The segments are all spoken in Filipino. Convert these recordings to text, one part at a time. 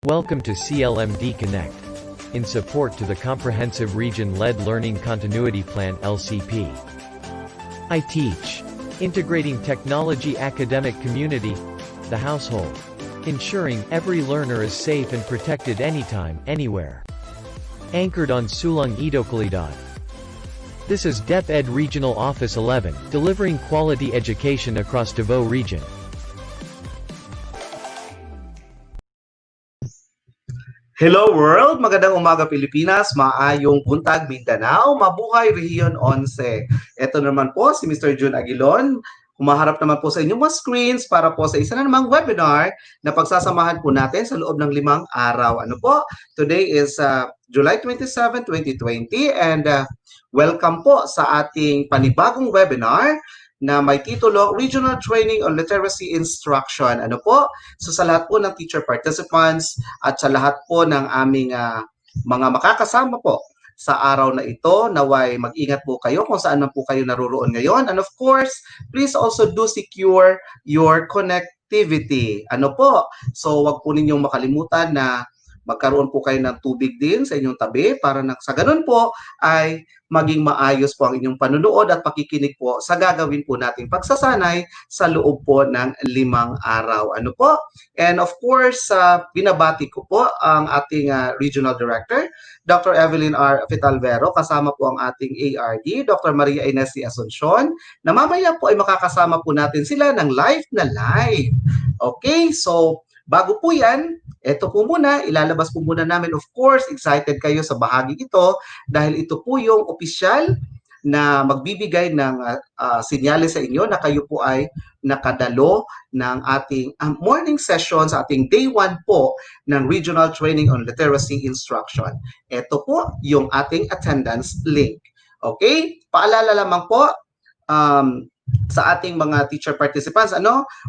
Welcome to CLMD Connect. In support to the Comprehensive Region-Led Learning Continuity Plan (LCP). I teach. Integrating technology academic community, the household. Ensuring every learner is safe and protected anytime, anywhere. Anchored on Sulong Idokalidad. This is DepEd Regional Office 11, delivering quality education across Davao Region. Hello world! Magandang umaga Pilipinas, maayong buntag Mindanao, mabuhay Rehiyon 11. Ito naman po si Mr. Jun Aguilon, humaharap naman po sa inyong mga screens para po sa isa na namang webinar na pagsasamahan po natin sa loob ng 5 araw. Ano po? Today is July 27, 2020 and welcome po sa ating panibagong webinar na may titulo Regional Training on Literacy Instruction. Ano po? So sa lahat po ng teacher participants at sa lahat po ng aming mga makakasama po sa araw na ito, naway mag-ingat po kayo kung saan man po kayo naruroon ngayon. And of course, please also do secure your connectivity. Ano po? So wag po ninyong makalimutan na magkaroon po kayo ng tubig din sa inyong tabi para sa ganun po ay maging maayos po ang inyong panunood at pakikinig po sa gagawin po nating pagsasanay sa loob po ng 5 araw. Ano po? And of course, binabati ko po ang ating Regional Director, Dr. Evelyn R. Fitalvero, kasama po ang ating ARD, Dr. Maria Ines C. Asuncion, na mamaya po ay makakasama po natin sila ng live na live. Okay, so bago po yan, ito po muna, ilalabas po muna namin. Of course, excited kayo sa bahagi ito dahil ito po yung opisyal na magbibigay ng sinyales sa inyo na kayo po ay nakadalo ng ating morning session sa ating day 1 po ng Regional Training on Literacy Instruction. Ito po yung ating attendance link. Okay? Paalala lamang po, sa ating mga teacher participants,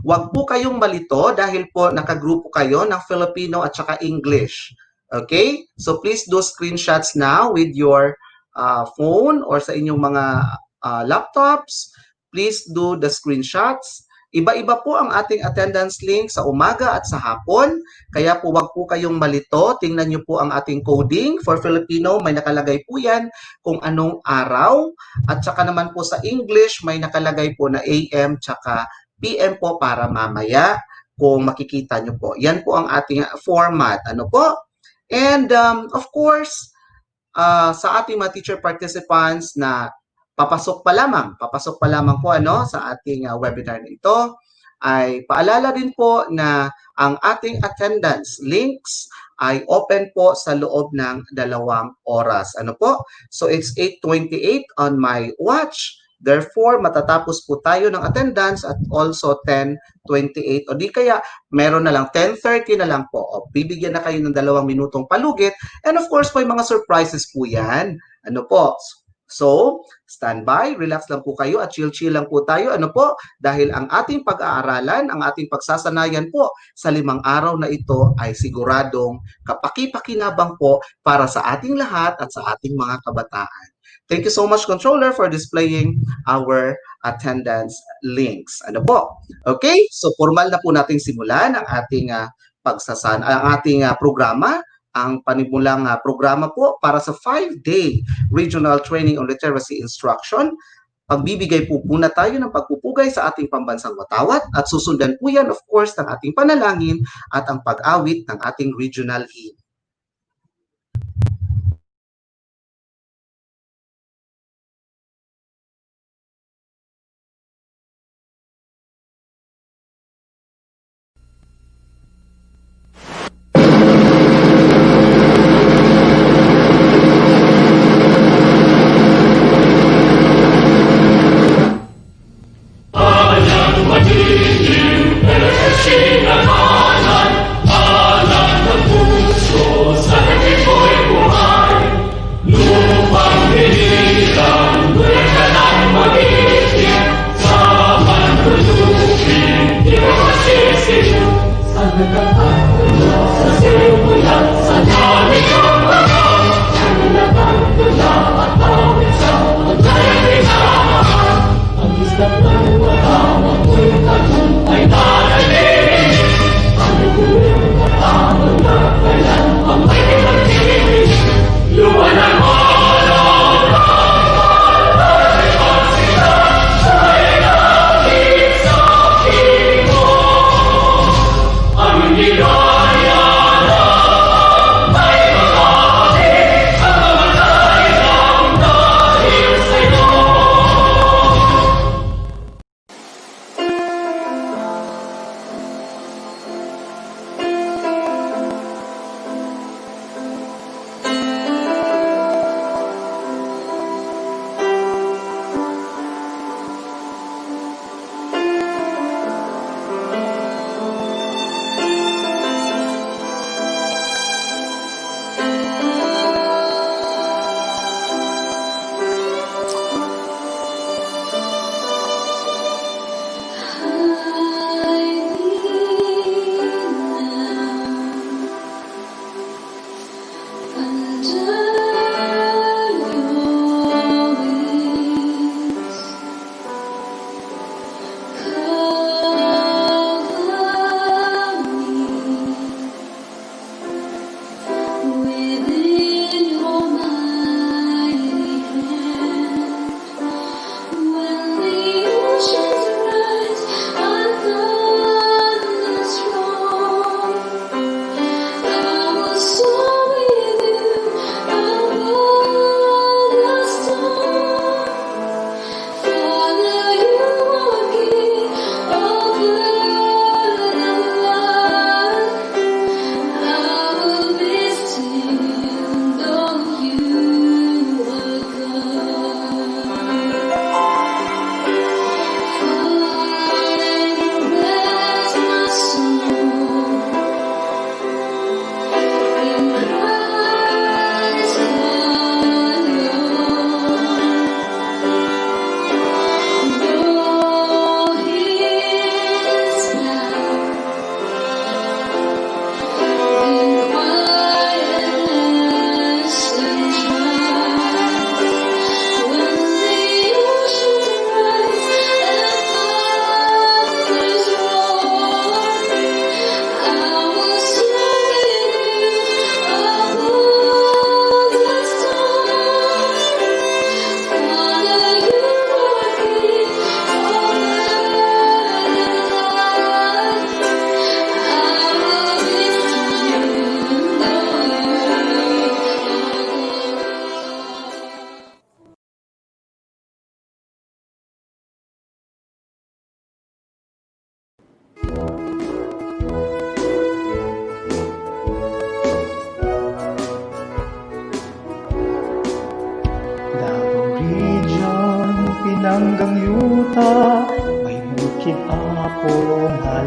wag po kayong malito dahil po nakagrupo kayo ng Filipino at saka English. Okay? So please do screenshots now with your phone or sa inyong mga laptops. Please do the screenshots. Iba-iba po ang ating attendance link sa umaga at sa hapon. Kaya po wag po kayong malito. Tingnan nyo po ang ating coding. For Filipino, may nakalagay po yan kung anong araw. At saka naman po sa English, may nakalagay po na AM tsaka PM po para mamaya kung makikita nyo po. Yan po ang ating format. Ano po? And of course, sa ating mga teacher participants na papasok pa lamang po sa ating webinar na ito, ay paalala din po na ang ating attendance links ay open po sa loob ng 2 oras. Ano po? So it's 8:28 on my watch. Therefore, matatapos po tayo ng attendance at also 10:28 o di kaya meron na lang 10:30 na lang po. O bibigyan na kayo ng 2 minutong palugit. And of course, may mga surprises po yan. Ano po? So, stand by, relax lang po kayo at chill-chill lang po tayo. Ano po? Dahil ang ating pag-aaralan, ang ating pagsasanayan po sa 5 araw na ito ay siguradong kapaki-pakinabang po para sa ating lahat at sa ating mga kabataan. Thank you so much, Controller, for displaying our attendance links. Ano po? Okay, so formal na po nating simulan ang ating programa. Ang panimulang programa po para sa 5-day Regional Training on Literacy Instruction. Pagbibigay po muna tayo ng pagpupugay sa ating pambansang watawat at susundan po yan, of course, ng ating panalangin at ang pag-awit ng ating regional hymn. Ay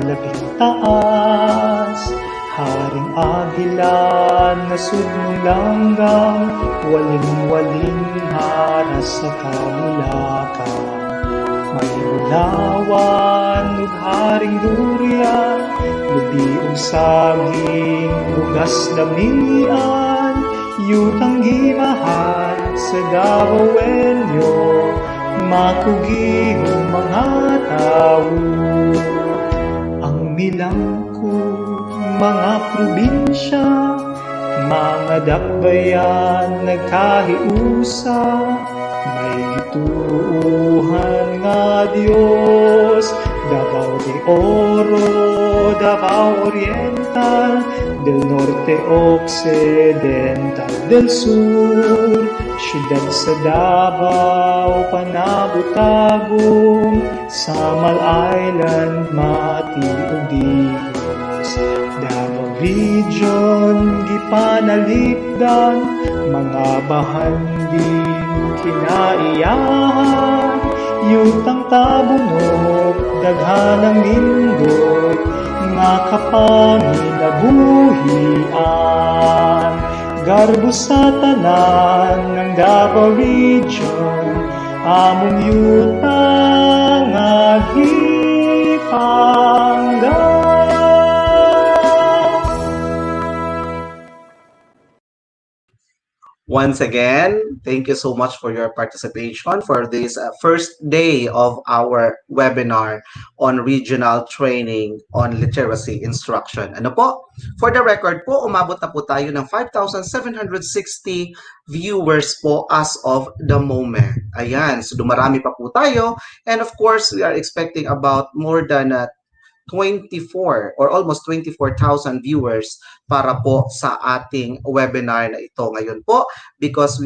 labing taas, Haring Agila na sudnong langgang, waling-waling haras sa kamulakan. May ulawan ug haring durian, lubi ug saging, bugas damian, yutang gimahan sa Davao Wenyo, makugihong mga tao. Ang milangko mga probinsya, mga dakbayan nagkahiusa, may gituuhan nga Dios, Davao de Oro, Davao Oriental, del Norte Occidental, del Sur, siyudad sa Davao, Panabutagong, Samal Island, Mati ug Digos, Davao Region, gipanalipdan, mga bahanding kinaiyahan, yutang tabunok, daghanang nindot, nga kapanginabuhian. Garbo sa tanan ng Davao Region, among yutang nga gipanggan. Once again, thank you so much for your participation for this first day of our webinar on regional training on literacy instruction. Ano po? For the record po, umabot na po tayo ng 5,760 viewers po as of the moment. Ayan, so dumarami pa po tayo. And of course, we are expecting about more than 24 or almost 24,000 viewers para po sa ating webinar na ito ngayon po, because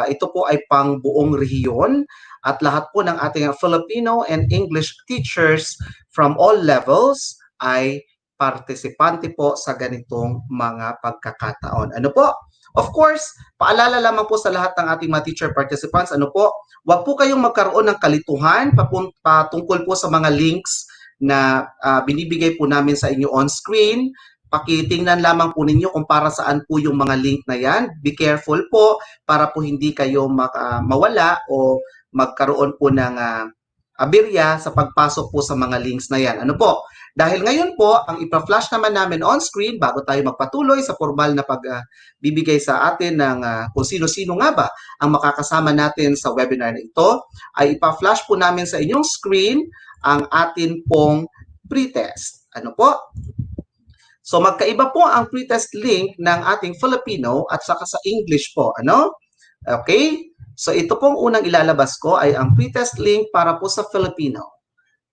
ito po ay pang buong rehiyon at lahat po ng ating Filipino and English teachers from all levels ay partisipante po sa ganitong mga pagkakataon. Ano po? Of course, paalala lamang po sa lahat ng ating mga teacher participants, ano po, wag po kayong magkaroon ng kalituhan patungkol po sa mga links na binibigay po namin sa inyo on screen. Pakitingnan lamang po ninyo kung para saan po yung mga link na yan. Be careful po para po hindi kayo mawala o magkaroon po ng aberya sa pagpasok po sa mga links na yan. Ano po? Dahil ngayon po, ang ipa-flash naman namin on screen bago tayo magpatuloy sa formal na pagbibigay sa atin ng kung sino-sino nga ba ang makakasama natin sa webinar na ito, ay ipa-flash po namin sa inyong screen ang atin pong pretest. Ano po? So magkaiba po ang pretest link ng ating Filipino at saka sa English po. Ano? Okay? So ito pong unang ilalabas ko ay ang pretest link para po sa Filipino.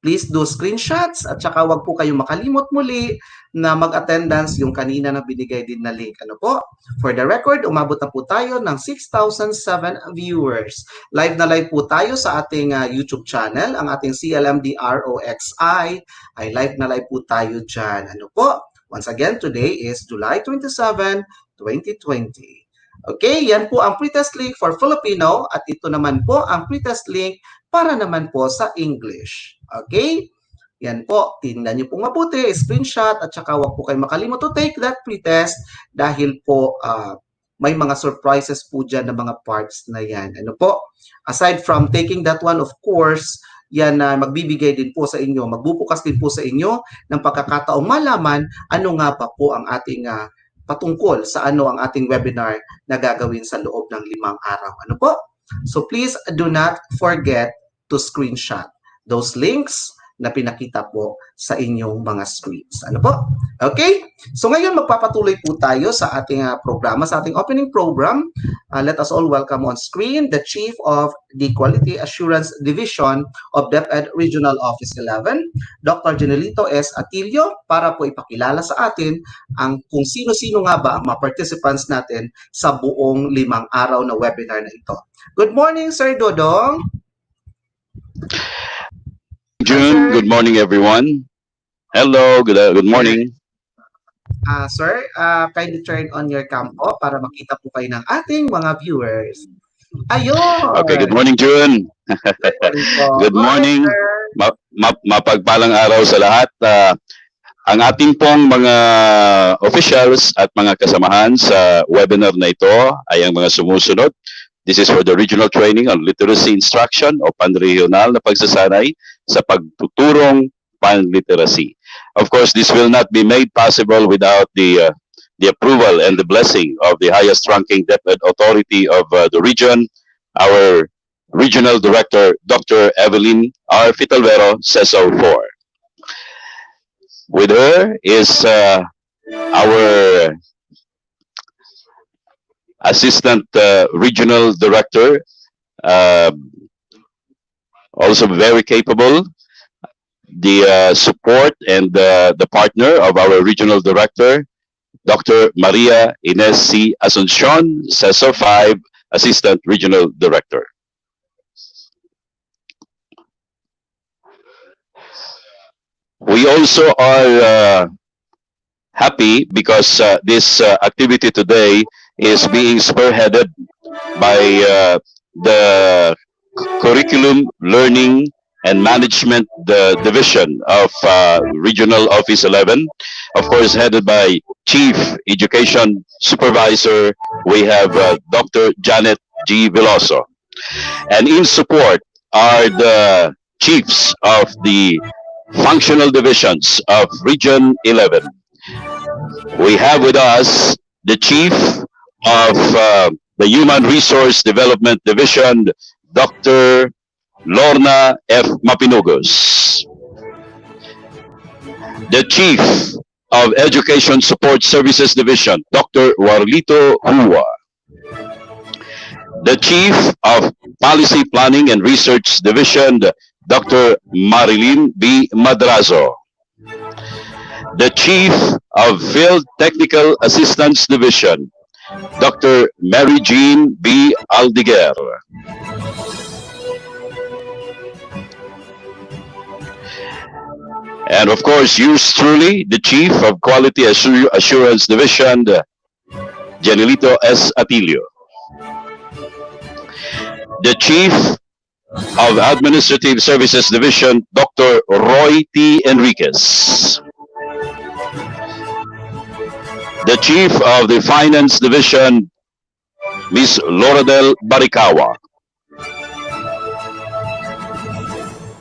Please do screenshots at saka wag po kayong makalimot muli na mag-attendance yung kanina na binigay din na link. Ano po? For the record, umabot na po tayo ng 6,007 viewers. Live na live po tayo sa ating YouTube channel. Ang ating CLMD ROXI ay live na live po tayo dyan. Ano po? Once again, today is July 27, 2020. Okay, yan po ang pretest link for Filipino at ito naman po ang pretest link para naman po sa English. Okay? Yan po, tingnan nyo po mabuti, screenshot at saka wag po kayo makalimot to take that pretest dahil po may mga surprises po dyan na mga parts na yan. Ano po? Aside from taking that one, of course, yan na magbibigay din po sa inyo, magbubukas din po sa inyo ng pagkakataong malaman ano nga pa po ang ating patungkol sa ano ang ating webinar na gagawin sa loob ng 5 araw. Ano po? So please do not forget to screenshot those links na pinakita po sa inyong mga screens. Ano po? Okay? So ngayon magpapatuloy po tayo sa ating programa, sa ating opening program. Let us all welcome on screen the Chief of the Quality Assurance Division of DepEd Regional Office 11, Dr. Janelito S. Atilio, para po ipakilala sa atin ang kung sino-sino nga ba ang mga participants natin sa buong 5 araw na webinar na ito. Good morning, Sir Dodong. June, good morning everyone. Hello, good morning. Sir, kindly turn on your cam po para makita po kayo ng ating mga viewers. Ayun. Okay, good morning, June. Good morning po. Good Go ahead, morning. sir. Mapagpalang araw sa lahat. Ang ating pong mga officials at mga kasamahan sa webinar na ito ay ang mga sumusunod. This is for the regional training on literacy instruction o panregional na pagsasanay sa pagtuturong panliteracy. Of course, this will not be made possible without the approval and the blessing of the highest ranking DepEd authority of the region, our Regional Director, Dr. Evelyn R. Fitalvero, says so for. With her is our Assistant Regional Director, also very capable, the support and the partner of our Regional Director, Dr. Maria Ines C. Asuncion, CESO 5, Assistant Regional Director. We also are happy because this activity today is being spearheaded by the Curriculum Learning and Management Division of Regional Office 11, of course headed by Chief Education Supervisor. We have Dr. Janet G. Veloso. And in support are the chiefs of the functional divisions of Region 11. We have with us the chief of the Human Resource Development Division, Dr. Lorna F. Mapinugos. The chief of Education Support Services Division, Dr. Warlito Hua. The chief of Policy Planning and Research Division, Dr. Marilyn B. Madrazo. The Chief of Field Technical Assistance Division, Dr. Mary Jean B. Aldiger. And of course, yours truly, the Chief of Quality Assurance Division, Janilito S. Atilio. The Chief of Administrative Services Division, Dr. Roy T. Enriquez. The Chief of the Finance Division, Ms. Loradel Barikawa.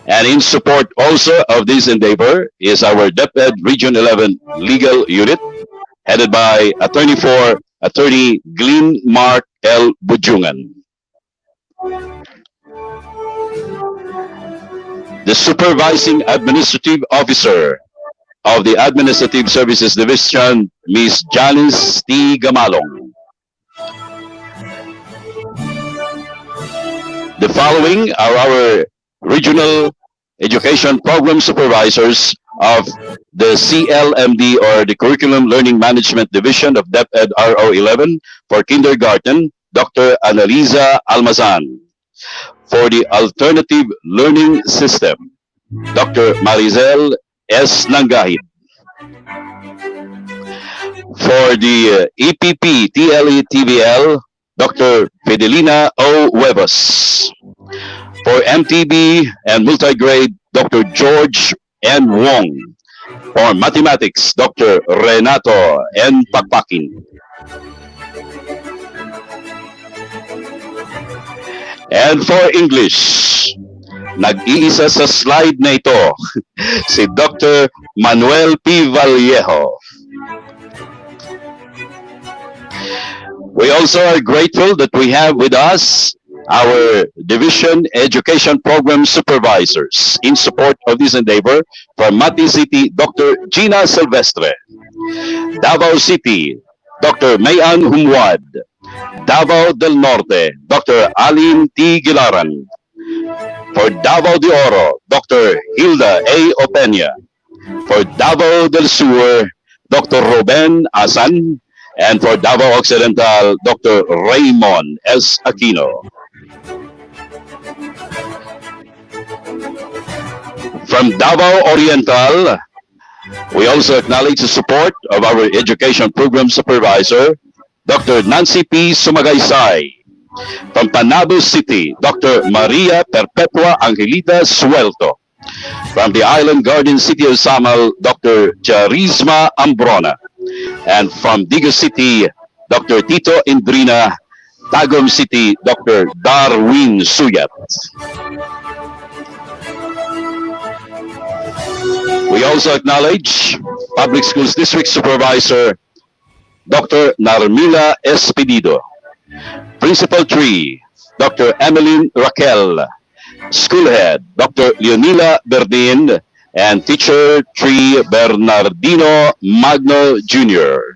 And in support also of this endeavor is our DepEd Region 11 Legal Unit, headed by Attorney Glenn Mark L. Bujungan. The Supervising Administrative Officer of the Administrative Services Division, Ms. Janice T. Gamalong. The following are our Regional Education Program Supervisors of the CLMD or the Curriculum Learning Management Division of DepEd RO 11 for kindergarten, Dr. Analiza Almazan. For the Alternative Learning System, Dr. Marizel S. Nangahid. For the EPP TLE TVL, Dr. Fidelina O. Huevas. For MTB and Multigrade, Dr. George N. Wong. For Mathematics, Dr. Renato N. Pakpakin. And for English, nag-iisa sa slide na ito, si Dr. Manuel P. Vallejo. We also are grateful that we have with us our Division Education Program Supervisors in support of this endeavor. From Mati City, Dr. Gina Silvestre. Davao City, Dr. Mayan Humwad. Davao del Norte, Dr. Alin T. Gilaran. For Davao de Oro, Dr. Hilda A. Opeña. For Davao del Sur, Dr. Ruben Asan. And for Davao Occidental, Dr. Raymond S. Aquino. From Davao Oriental, we also acknowledge the support of our Education Program Supervisor, Dr. Nancy P. Sumagaysay. From Panabo City, Dr. Maria Perpetua Angelita Suelto. From the Island Garden City of Samal, Dr. Charisma Ambrona. And from Digo City, Dr. Tito Indrina. Tagum City, Dr. Darwin Suyat. We also acknowledge Public Schools District Supervisor Dr. Narmila Espedido, Principal 3, Dr. Emeline Raquel, School Head Dr. Leonila Berdin, and Teacher 3 Bernardino Magno Jr.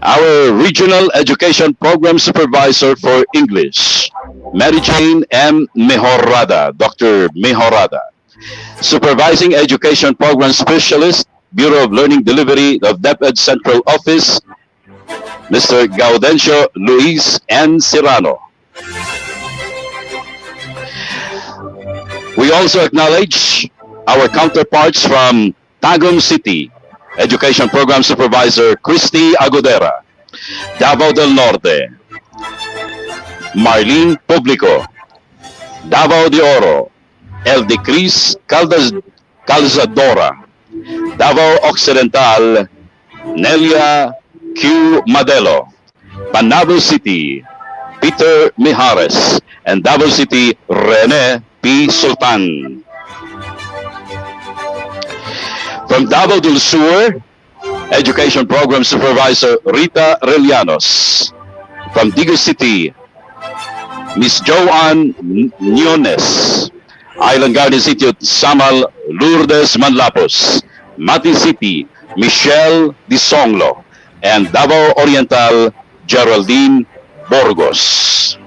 Our Regional Education Program Supervisor for English, Mary Jane M. Mejorada, Dr. Mejorada. Supervising Education Program Specialist, Bureau of Learning Delivery of DepEd Central Office, Mr. Gaudencio Luis N. Serrano. We also acknowledge our counterparts from Tagum City, Education Program Supervisor Christy Agodera, Davao del Norte, Marlene Publico, Davao de Oro, El de Cris Calzadora, Davao Occidental, Nelia Q. Madelo, Panabo City, Peter Mijares, and Davao City, Rene P. Sultan. From Davao del Sur, Education Program Supervisor Rita Relianos. From Digo City, Miss Joanne Niones. Island Garden City of Samal, Lourdes Manlapos. Mati City, Michelle Disonglo. And Davao Oriental, Geraldine Borgos.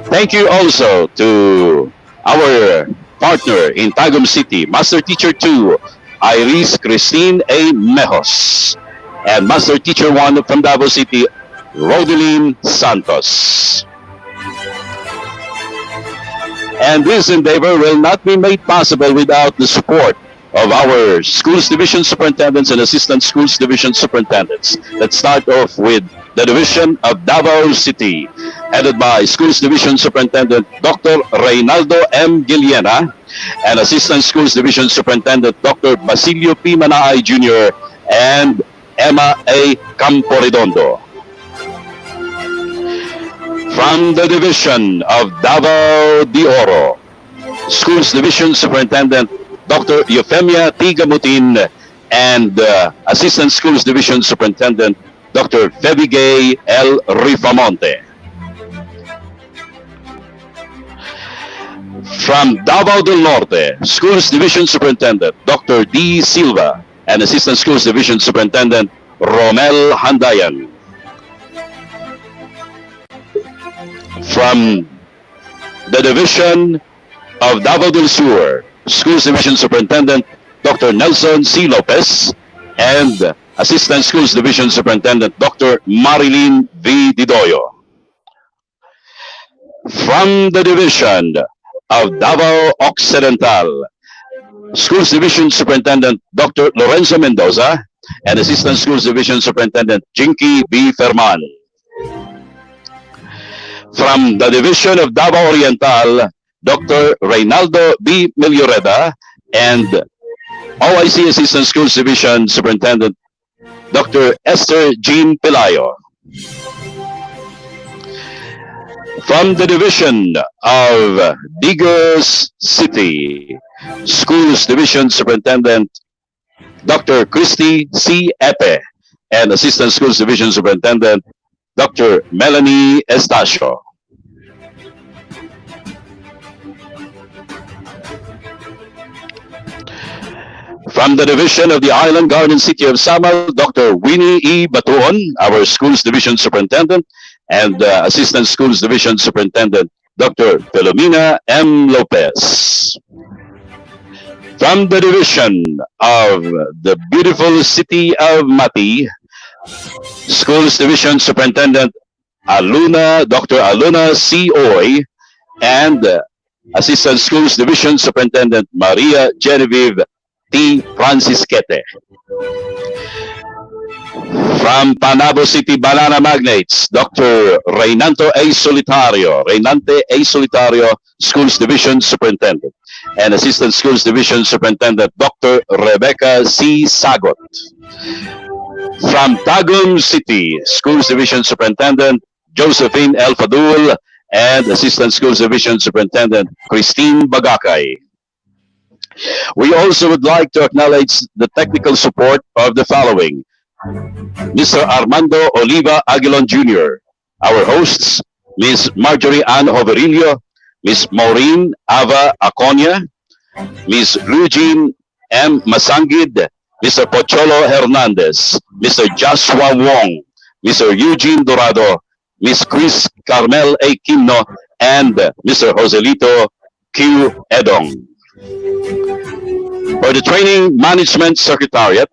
Thank you also to our partner in Tagum City, Master Teacher 2, Iris Christine A. Mejos, and Master Teacher 1 from Davao City, Rodeline Santos. And this endeavor will not be made possible without the support of our Schools Division Superintendents and Assistant Schools Division Superintendents. Let's start off with the Division of Davao City, headed by Schools Division Superintendent Dr. Reynaldo M. Giliena and Assistant Schools Division Superintendent Dr. Basilio P. Manaay Jr. and Emma A. Camporedondo. From the Division of Davao de Oro, Schools Division Superintendent Dr. Eufemia T. Gamutin and Assistant Schools Division Superintendent Dr. Febigay L. Rifamonte. From Davao del Norte, Schools Division Superintendent Dr. D. Silva and Assistant Schools Division Superintendent Romel Handayan. From the Division of Davao del Sur, Schools Division Superintendent Dr. Nelson C. Lopez and Assistant Schools Division Superintendent Dr. Marilyn V. Didoyo. From the Division of Davao Occidental, Schools Division Superintendent Dr. Lorenzo Mendoza and Assistant Schools Division Superintendent Jinky B. Ferman. From the Division of Davao Oriental, Dr. Reynaldo B. Milioreda and OIC Assistant Schools Division Superintendent Dr. Esther Jean Pelayo. From the Division of Digos City, Schools Division Superintendent Dr. Christy C. Epe and Assistant Schools Division Superintendent Dr. Melanie Estacio. From the Division of the Island Garden City of Samal, Dr. Winnie E. Batuon, our Schools Division Superintendent, and Assistant Schools Division Superintendent, Dr. Filomena M. Lopez. From the Division of the beautiful city of Mati, Schools Division Superintendent Dr. Aluna C. Oy, and Assistant Schools Division Superintendent Maria Genevieve T. Francisquete. From Panabo City Banana Magnates, Dr. Reynante A. Solitario, Schools Division Superintendent, and Assistant Schools Division Superintendent, Dr. Rebecca C. Sagot. From Tagum City, Schools Division Superintendent, Josephine L. Fadul, and Assistant Schools Division Superintendent, Christine Bagakay. We also would like to acknowledge the technical support of the following: Mr. Armando Oliva Aguilon Jr., our hosts, Ms. Marjorie Ann Hoverillo, Ms. Maureen Ava Aconia, Ms. Eugene M. Masangid, Mr. Pocholo Hernandez, Mr. Joshua Wong, Mr. Eugene Dorado, Ms. Chris Carmel A. Kimno, and Mr. Joselito Q. Edong. For the Training Management Secretariat,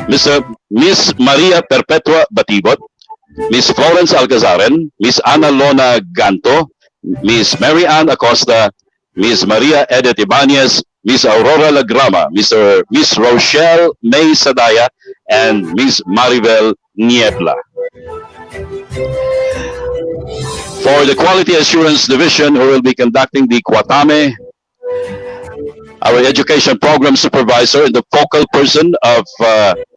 Miss Maria Perpetua Batibot, Miss Florence Alcazaren, Miss Ana Lona Ganto, Miss Mary Ann Acosta, Miss Maria Edith Ibanez, Miss Aurora Lagrama, Miss Rochelle May Sadaya, and Miss Maribel Niebla. For the Quality Assurance Division, who will be conducting the Kwatame, our Education Program Supervisor and the focal person of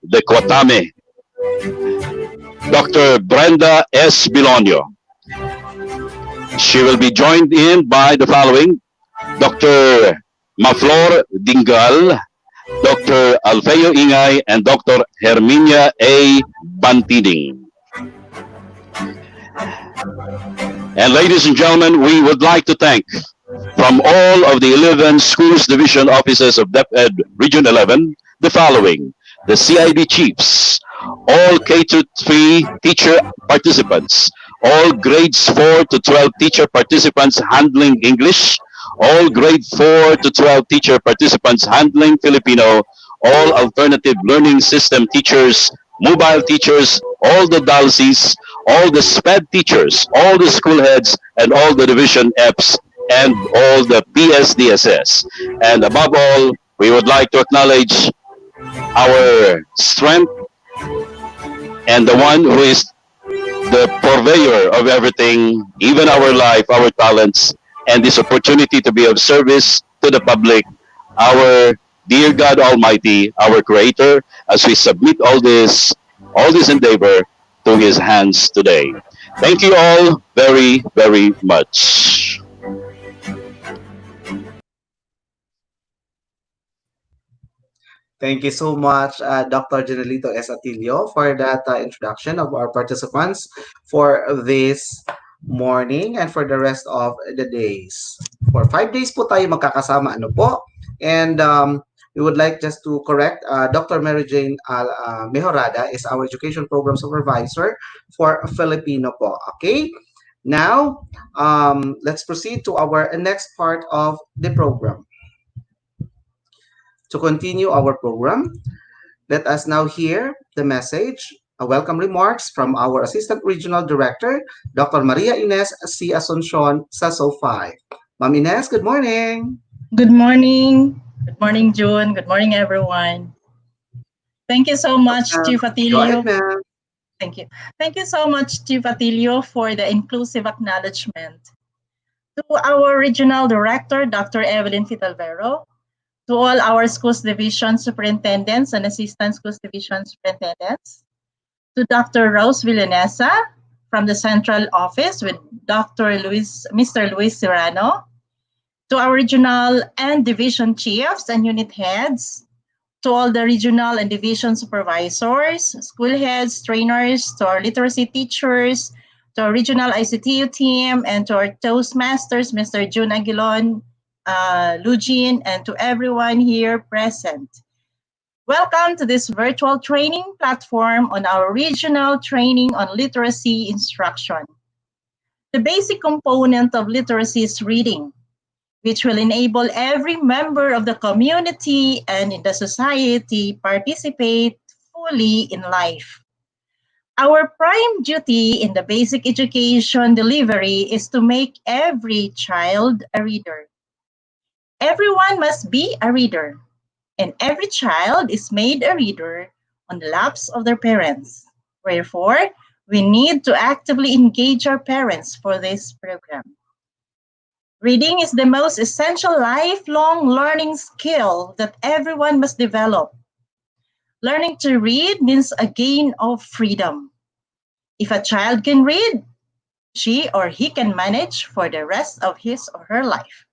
the Kwatame, Dr. Brenda S. Bilonio. She will be joined in by the following: Dr. Maflor Dingal, Dr. Alfeo Ingay, and Dr. Herminia A. Bantining. And ladies and gentlemen, we would like to thank from all of the 11 schools division offices of DepEd Region 11 the following: the CIB chiefs, all K-3 teacher participants, all grades 4 to 12 teacher participants handling English, all grade 4 to 12 teacher participants handling Filipino, all alternative learning system teachers, mobile teachers, all the DALSIs, all the SPED teachers, all the school heads, and all the division EPs, and all the PSDSS. And above all, we would like to acknowledge our strength and the one who is the purveyor of everything, even our life, our talents, and this opportunity to be of service to the public, our dear God Almighty, our Creator, as we submit all this endeavor to His hands today. Thank you all very, very much. Thank you so much, Dr. Janelito S. Atilio, for that introduction of our participants for this morning and for the rest of the days. For 5 days po tayo magkakasama, ano po? And we would like just to correct, Dr. Mary Jane Mejorada is our Education Program Supervisor for Filipino po. Okay? Now, let's proceed to our next part of the program. To continue our program, let us now hear the message, welcome remarks from our Assistant Regional Director, Dr. Maria Ines C. Asuncion sa SO5. Ma'am Ines, good morning. Good morning. Good morning, June. Good morning, everyone. Thank you so much, Chief Atilio. Go ahead, ma'am. Thank you. Thank you so much, Chief Atilio, for the inclusive acknowledgement. To our Regional Director, Dr. Evelyn Fitalvero, to all our schools division superintendents and assistant schools division superintendents, to Dr. Rose Villanesa from the central office with Mr. Luis Serrano, to our regional and division chiefs and unit heads, to all the regional and division supervisors, school heads, trainers, to our literacy teachers, to our regional ICTU team, and to our Toastmasters, Mr. June Aguilon, Lugin, and to everyone here present. Welcome to this virtual training platform on our regional training on literacy instruction. The basic component of literacy is reading, which will enable every member of the community and in the society participate fully in life. Our prime duty in the basic education delivery is to make every child a reader. Everyone must be a reader, and every child is made a reader on the laps of their parents. Wherefore, we need to actively engage our parents for this program. Reading is the most essential lifelong learning skill that everyone must develop. Learning to read means a gain of freedom. If a child can read, she or he can manage for the rest of his or her life.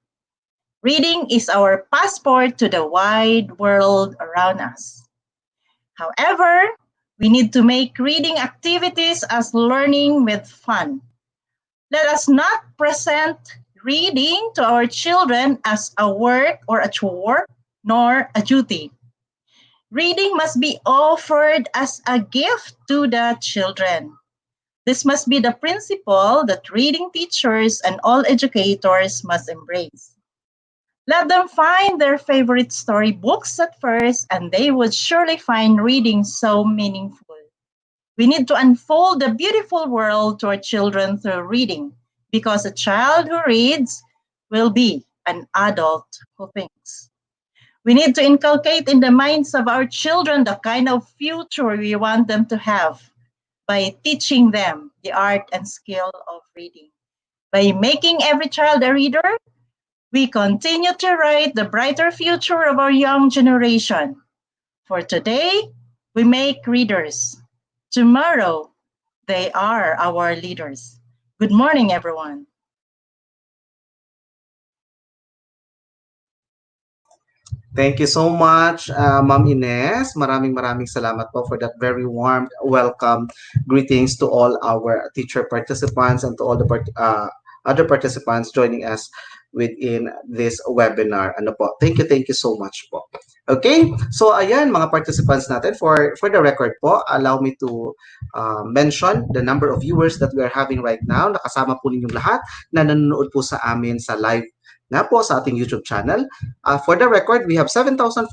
Reading is our passport to the wide world around us. However, we need to make reading activities as learning with fun. Let us not present reading to our children as a work or a chore, nor a duty. Reading must be offered as a gift to the children. This must be the principle that reading teachers and all educators must embrace. Let them find their favorite storybooks at first, and they would surely find reading so meaningful. We need to unfold the beautiful world to our children through reading, because a child who reads will be an adult who thinks. We need to inculcate in the minds of our children the kind of future we want them to have by teaching them the art and skill of reading. By making every child a reader, we continue to write the brighter future of our young generation. For today, we make readers. Tomorrow, they are our leaders. Good morning, everyone. Thank you so much, Ma'am Ines. Maraming salamat po for that very warm welcome greetings to all our teacher participants and to all the other participants joining us within this webinar. Ano po? Thank you so much po. Okay, so ayan mga participants natin, for the record po, allow me to mention the number of viewers that we are having right now. Nakasama po ninyong lahat na nanonood po sa amin sa live na po sa ating YouTube channel. For the record, we have 7,439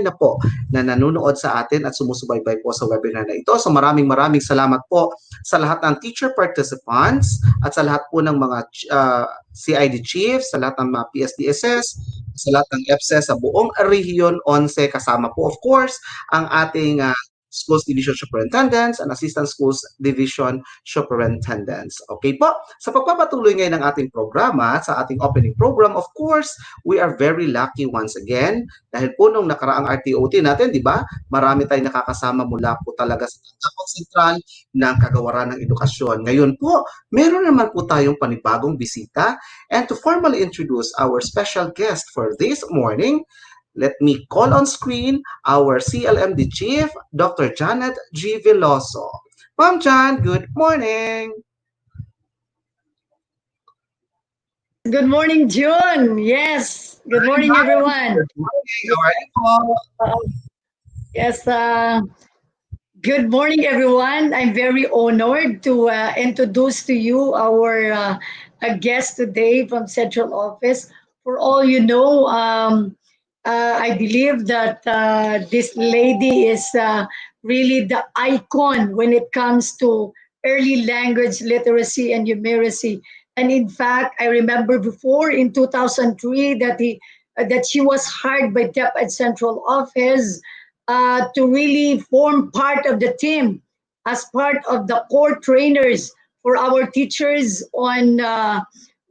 na po na nanonood sa atin at sumusubaybay po sa webinar na ito. So maraming salamat po sa lahat ng teacher participants at sa lahat po ng mga CID chiefs, sa lahat ng mga PSDSS, sa lahat ng EPSES sa buong Region 11, kasama po of course ang ating Schools Division Superintendents and Assistant Schools Division Superintendents. Okay po? Sa pagpapatuloy ngayon ng ating programa, sa ating opening program, of course, we are very lucky once again dahil po nung nakaraang RTOT natin, di ba? Marami tayong nakakasama mula po talaga sa Tanggapan Sentral ng Kagawaran ng Edukasyon. Ngayon po, meron naman po tayong panibagong bisita, and to formally introduce our special guest for this morning, let me call on screen our CLMD Chief, Dr. Janet G. Veloso. Ma'am Jan, good morning. Good morning, June. Yes. Good morning, everyone. Good morning. How are you po? Yes. Good morning, everyone. I'm very honored to introduce to you our guest today from Central Office. For all you know, I believe that this lady is really the icon when it comes to early language literacy and numeracy. And in fact, I remember before in 2003 that she was hired by DepEd Central Office to really form part of the team as part of the core trainers for our teachers on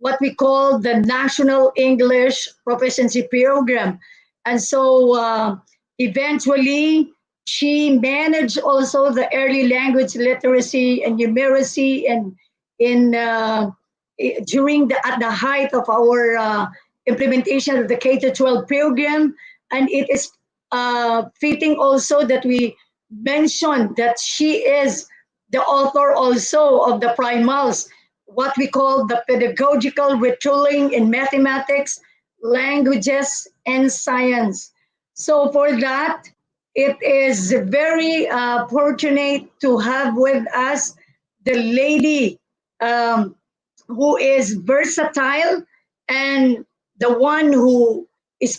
what we call the National English Proficiency Program. And so eventually, she managed also the early language literacy and numeracy and at the height of our implementation of the K-12 program. And it is fitting also that we mention that she is the author also of the primals, what we call the pedagogical retooling in mathematics, languages, and science. So for that, it is very fortunate to have with us the lady who is versatile and the one who is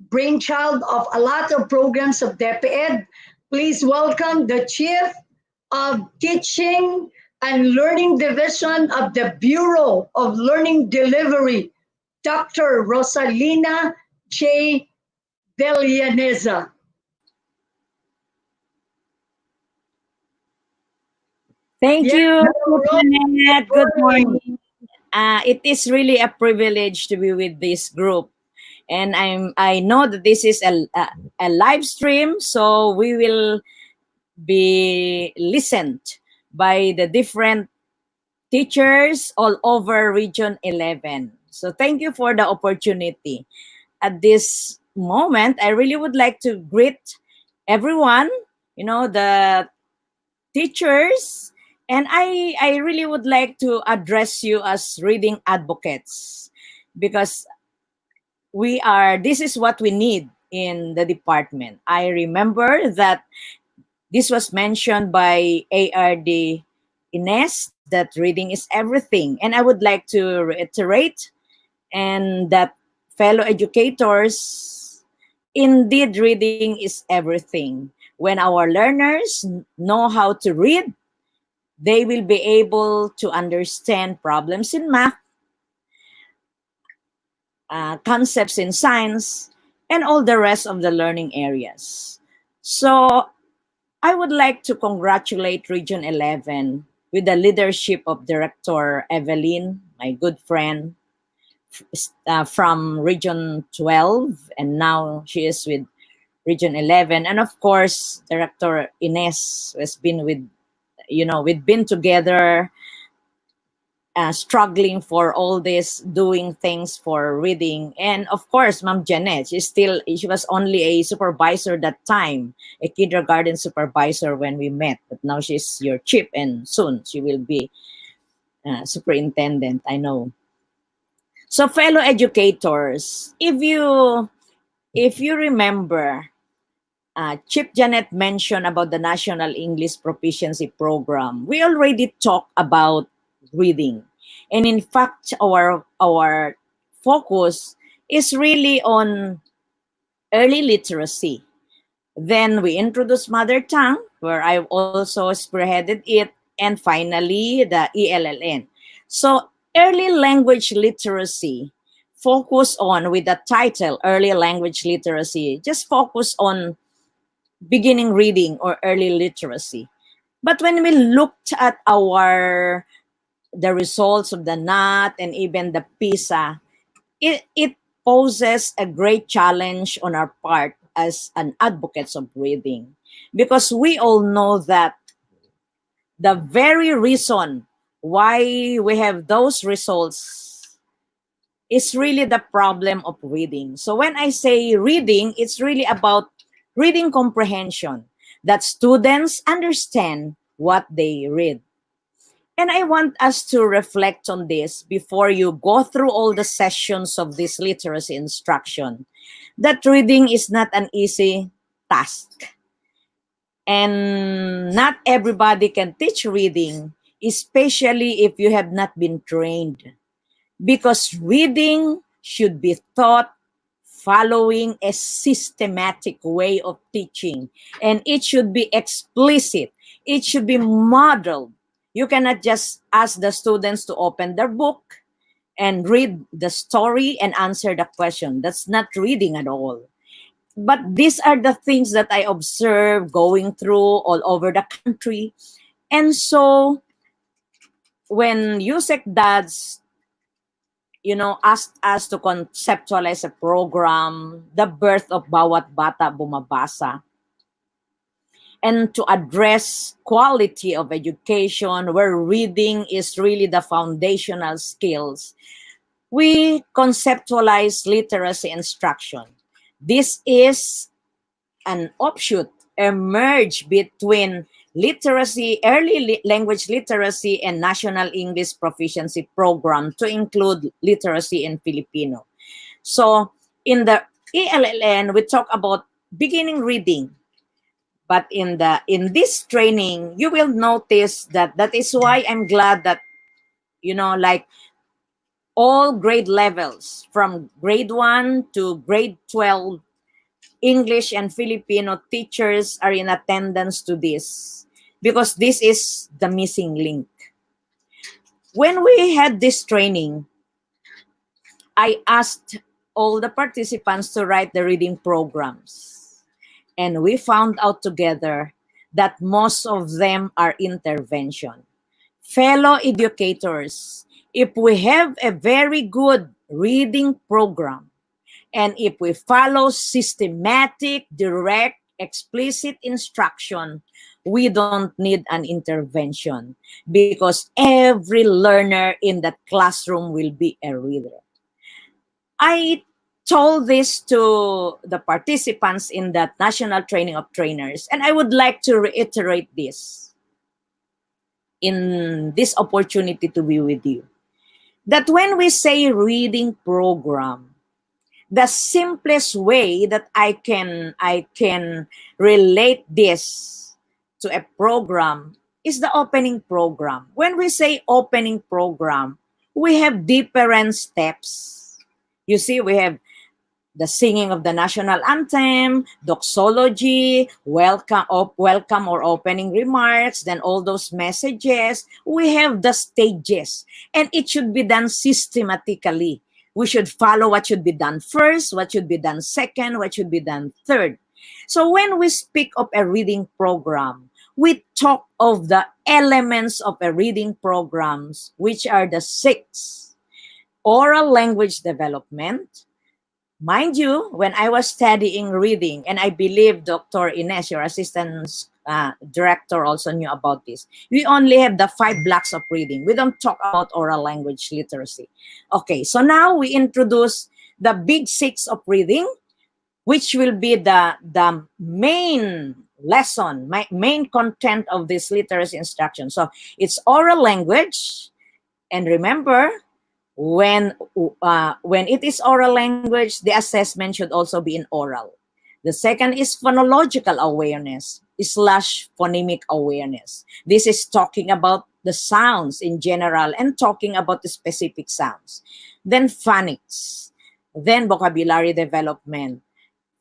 brainchild of a lot of programs of DepEd. Please welcome the Chief of Teaching and Learning Division of the Bureau of Learning Delivery, Dr. Rosalina J. Villaneza. Thank Yes, you, hello, Ron. Jeanette. Good Good morning. morning. It is really a privilege to be with this group, and I know that this is a live stream, so we will be listened by the different teachers all over Region 11. So thank you for the opportunity. At this moment, I really would like to greet everyone, the teachers, and I really would like to address you as reading advocates, because this is what we need in the department. I remember that this was mentioned by ARD Ines, that reading is everything. And I would like to reiterate, and that fellow educators, indeed, reading is everything. When our learners know how to read, they will be able to understand problems in math, concepts in science, and all the rest of the learning areas. So I would like to congratulate Region 11 with the leadership of Director Evelyn, my good friend, from Region 12, and now she is with Region 11. And of course, Director Ines has been we've been together, struggling for all this, doing things for reading. And of course, Ma'am Janet, she was only a supervisor that time, a kindergarten supervisor when we met, but now she's your chief, and soon she will be superintendent, I know. So fellow educators, if you remember, Chief Janet mentioned about the National English Proficiency Program. We already talked about reading. And in fact, our focus is really on early literacy. Then we introduced mother tongue, where I also spearheaded it, and finally the ELLN. So early language literacy, focus on, with the title Early Language Literacy, just focus on beginning reading or early literacy. But when we looked at the results of the NAT and even the PISA, it poses a great challenge on our part as an advocates of reading, because we all know that the very reason why we have those results is really the problem of reading. So when I say reading, it's really about reading comprehension, that students understand what they read. And I want us to reflect on this before you go through all the sessions of this literacy instruction, that reading is not an easy task. And not everybody can teach reading, especially if you have not been trained. Because reading should be taught following a systematic way of teaching, and it should be explicit. It should be modeled. You cannot just ask the students to open their book and read the story and answer the question. That's not reading at all. But these are the things that I observe going through all over the country. And so when USEC dads asked us to conceptualize a program, The Birth of Bawat Bata Bumabasa, and to address quality of education where reading is really the foundational skills, we conceptualize literacy instruction. This is an offshoot emerged between early language literacy, and National English Proficiency Program to include literacy in Filipino. So in the ELLN, we talk about beginning reading. But in this training, you will notice that is why I'm glad that, like all grade levels, from grade 1 to grade 12, English and Filipino teachers are in attendance to this, because this is the missing link. When we had this training, I asked all the participants to write the reading programs. And we found out together that most of them are intervention. Fellow educators, if we have a very good reading program, and if we follow systematic, direct, explicit instruction, we don't need an intervention because every learner in that classroom will be a reader. I told this to the participants in that National Training of Trainers, and I would like to reiterate this in this opportunity to be with you. That when we say reading program, the simplest way that I can relate this to a program is the opening program. When we say opening program, we have different steps. You see, we have the singing of the national anthem, doxology, welcome or opening remarks, then all those messages. We have the stages, and it should be done systematically. We should follow what should be done first, what should be done second, what should be done third. So when we speak of a reading program, we talk of the elements of a reading programs, which are the 6: oral language development. Mind you, when I was studying reading, and I believe Dr. Ines, your assistant director, also knew about this, we only have the 5 blocks of reading. We don't talk about oral language literacy. Okay, so now we introduce the big 6 of reading, which will be the main lesson, main content of this literacy instruction. So it's oral language, and remember, when it is oral language, the assessment should also be in oral. The second is phonological awareness / phonemic awareness. This is talking about the sounds in general and talking about the specific sounds. Then phonics, then vocabulary development,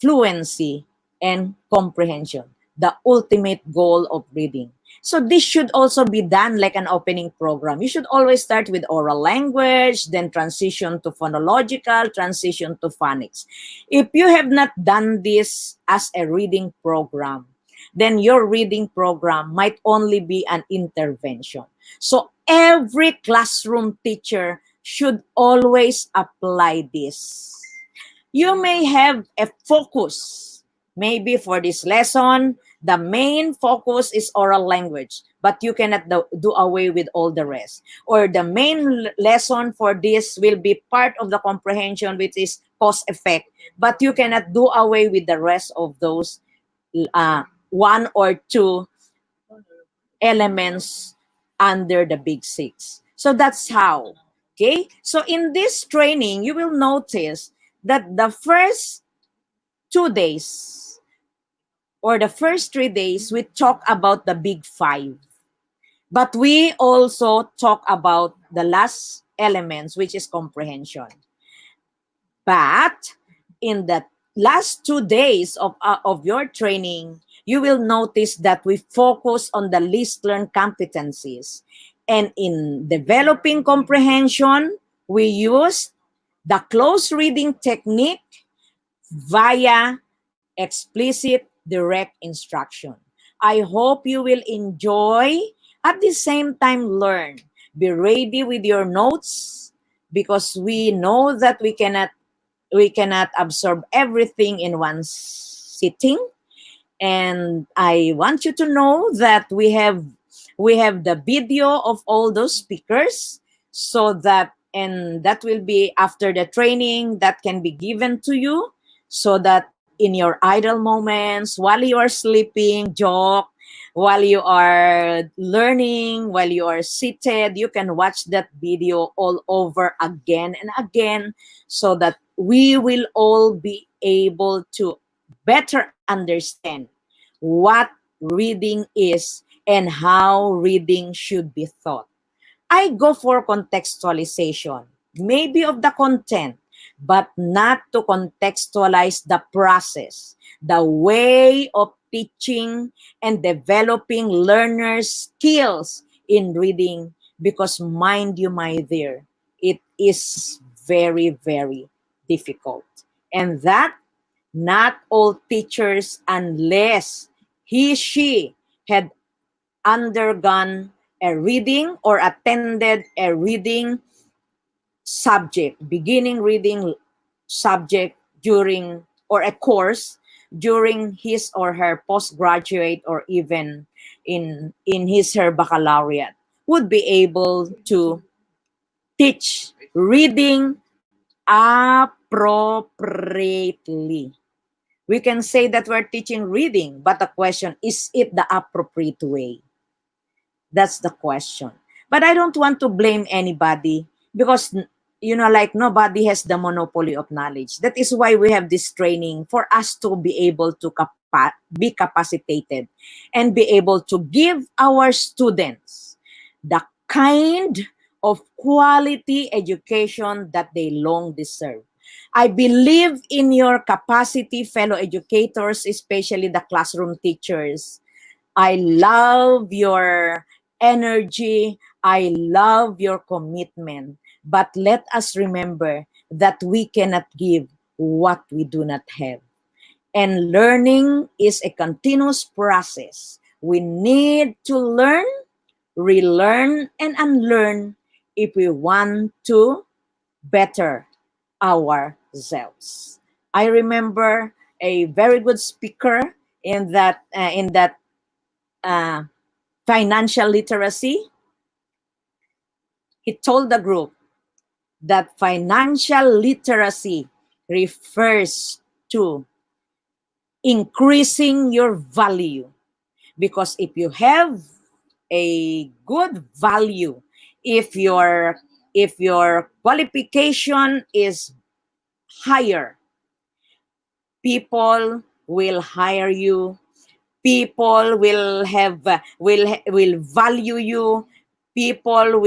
fluency, and comprehension, the ultimate goal of reading. So this should also be done like an opening program. You should always start with oral language, then transition to phonological, transition to phonics. If you have not done this as a reading program, then your reading program might only be an intervention. So every classroom teacher should always apply this. You may have a focus. Maybe for this lesson, the main focus is oral language, but you cannot do away with all the rest. Or the main lesson for this will be part of the comprehension, which is cause effect, but you cannot do away with the rest of those 1 or 2 elements under the big 6. So that's how. Okay? So in this training, you will notice that the first 2 days or the first 3 days, we talk about the big 5. But we also talk about the last elements, which is comprehension. But in the last 2 days of your training, you will notice that we focus on the least learned competencies. And in developing comprehension, we use the close reading technique via explicit direct instruction. I hope you will enjoy, at the same time learn. Be ready with your notes because we know that we cannot absorb everything in one sitting. And I want you to know that we have the video of all those speakers, so that, and that will be after the training, that can be given to you, so that in your idle moments, while you are sleeping, joke, while you are learning, while you are seated, you can watch that video all over again and again, so that we will all be able to better understand what reading is and how reading should be thought. I go for contextualization, maybe of the content, but not to contextualize the process, the way of teaching and developing learners' skills in reading, because mind you, my dear, it is very, very difficult. And that not all teachers, unless she had undergone a reading or attended a reading subject, beginning reading subject during, or a course during his or her postgraduate, or even in his her baccalaureate, would be able to teach reading appropriately. We can say that we're teaching reading, but the question is it the appropriate way? That's the question. But I don't want to blame anybody because, like nobody has the monopoly of knowledge. That is why we have this training for us to be able to be capacitated and be able to give our students the kind of quality education that they long deserve. I believe in your capacity, fellow educators, especially the classroom teachers. I love your energy. I love your commitment. But let us remember that we cannot give what we do not have. And learning is a continuous process. We need to learn, relearn, and unlearn if we want to better ourselves. I remember a very good speaker in that uh, financial literacy. He told the group that financial literacy refers to increasing your value, because if you have a good value, if your qualification is higher, people will hire you, people will value you, people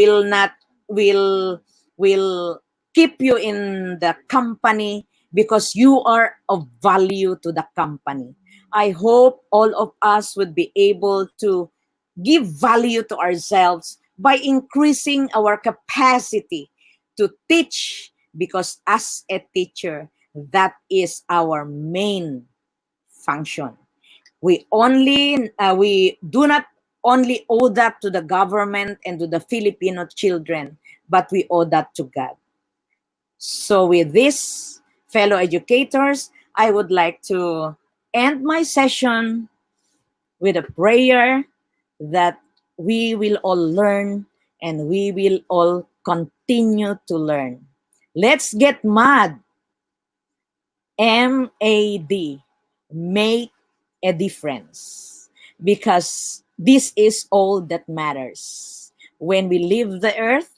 will keep you in the company because you are of value to the company. I hope all of us would be able to give value to ourselves by increasing our capacity to teach, because as a teacher, that is our main function. We do not only owe that to the government and to the Filipino children, but we owe that to God. So with this, fellow educators, I would like to end my session with a prayer that we will all learn and we will all continue to learn. Let's get mad. MAD, make a difference, because this is all that matters. When we leave the earth,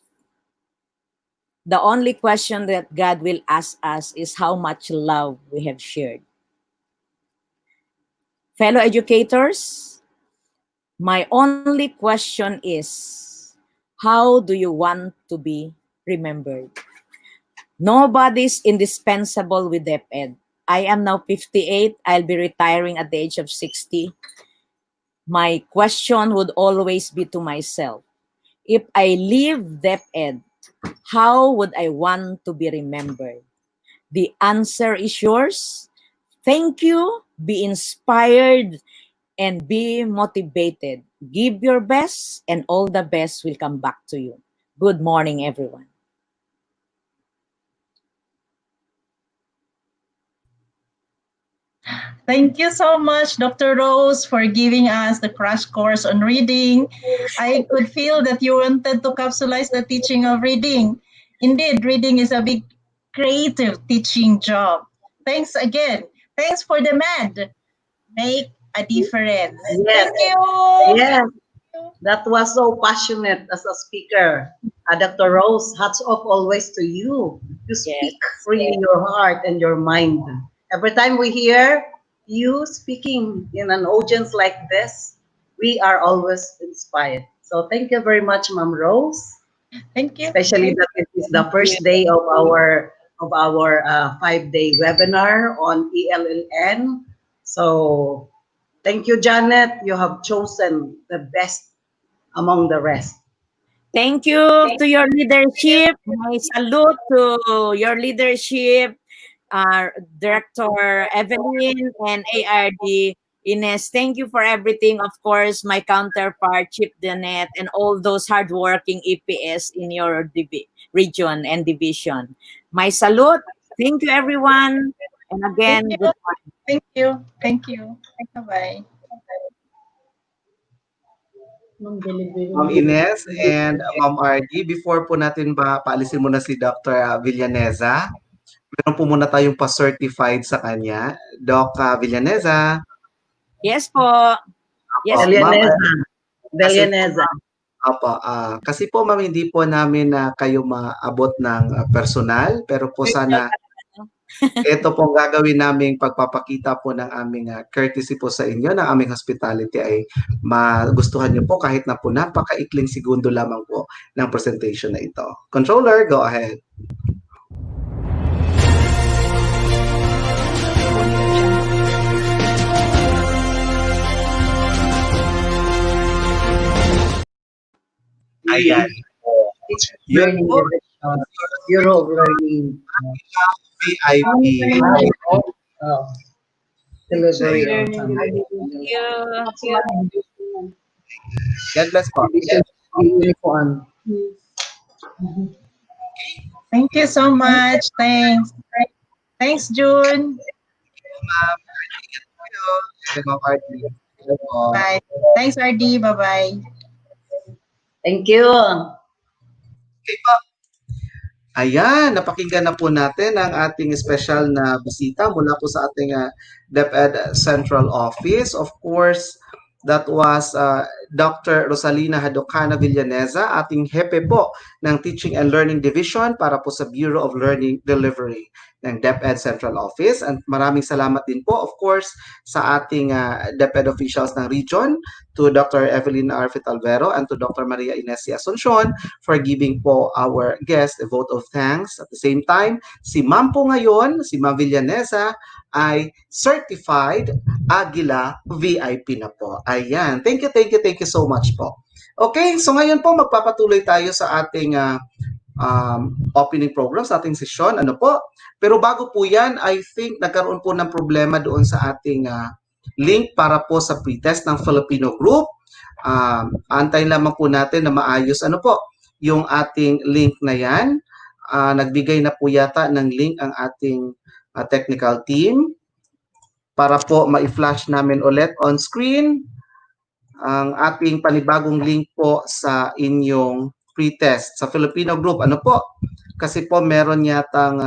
the only question that God will ask us is how much love we have shared. Fellow educators, my only question is, how do you want to be remembered? Nobody's indispensable with DepEd. I am now 58. I'll be retiring at the age of 60. My question would always be to myself, if I leave DepEd, how would I want to be remembered? The answer is yours. Thank you. Be inspired and be motivated. Give your best, and all the best will come back to you. Good morning, everyone. Thank you so much, Dr. Rose, for giving us the crash course on reading. I could feel that you wanted to capsulize the teaching of reading. Indeed, reading is a big creative teaching job. Thanks again. Thanks for the MAD. Make a difference. Yes, Thank you. yes, that was so passionate as a speaker. Dr. Rose, hats off always to you. You Yes. speak freely your heart and your mind. Every time we hear you speaking in an audience like this, we are always inspired. So thank you very much, Ma'am Rose. Thank you. Especially that it is the first day of our 5-day webinar on ELLN. So thank you, Janet. You have chosen the best among the rest. Thank you to your leadership. My salute to your leadership, Director Evelyn and ARD Ines, thank you for everything. Of course, my counterpart, Chief Danet, and all those hardworking EPS in your region and division. My salute. Thank you, everyone. And Thank again, you. good morning. Thank you. Thank you. Bye-bye. Ma'am Ines and Ma'am RD, before po natin paalisin muna si Dr. Villaneza, meron po muna tayong pa-certified sa kanya. Doc Villaneza. Yes po. Yes, Ma'am, Delianeza. kasi Delianeza. kasi po ma'am, hindi po namin kayo maabot ng personal, pero po sana ito pong gagawin naming pagpapakita po ng aming courtesy po sa inyo, ng aming hospitality ay magustuhan niyo po kahit na po napakaikling segundo lamang po ng presentation na ito. Controller, go ahead. Ayan. Yun Learning po, Division, Bureau of Learning. VIP. Oh, delivery. God bless po. Uniform. Thank you so much. Thanks. Thanks, June. Ma'am, ingat po kayo. And Ma'am RD. Bye. Thanks, RD. Bye-bye. Thank you. Okay po. Ayan, napakinggan na po natin ang ating special na bisita mula po sa ating DepEd Central Office. Of course, that was Dr. Rosalina Hadocana Villaneza, ating hepe po ng Teaching and Learning Division para po sa Bureau of Learning Delivery ng DepEd Central Office. And maraming salamat din po, of course, sa ating DepEd officials ng region, to Dr. Evelyn R. Fitalvero and to Dr. Maria Ines Asuncion for giving po our guest a vote of thanks. At the same time, si Ma'am po ngayon, si Ma'am Villaneza, ay certified Aguila VIP na po. Ayan. Thank you so much po. Okay, so ngayon po magpapatuloy tayo sa ating opening program, sa ating session. Ano po? Pero bago po yan, I think nagkaroon po ng problema doon sa ating link para po sa pretest ng Filipino group. Antayin lamang po natin na maayos yung ating link na yan. Nagbigay na po yata ng link ang ating technical team para po ma-flash namin ulit on screen ang ating panibagong link po sa inyong pretest sa Filipino group. Ano po? Kasi po meron yatang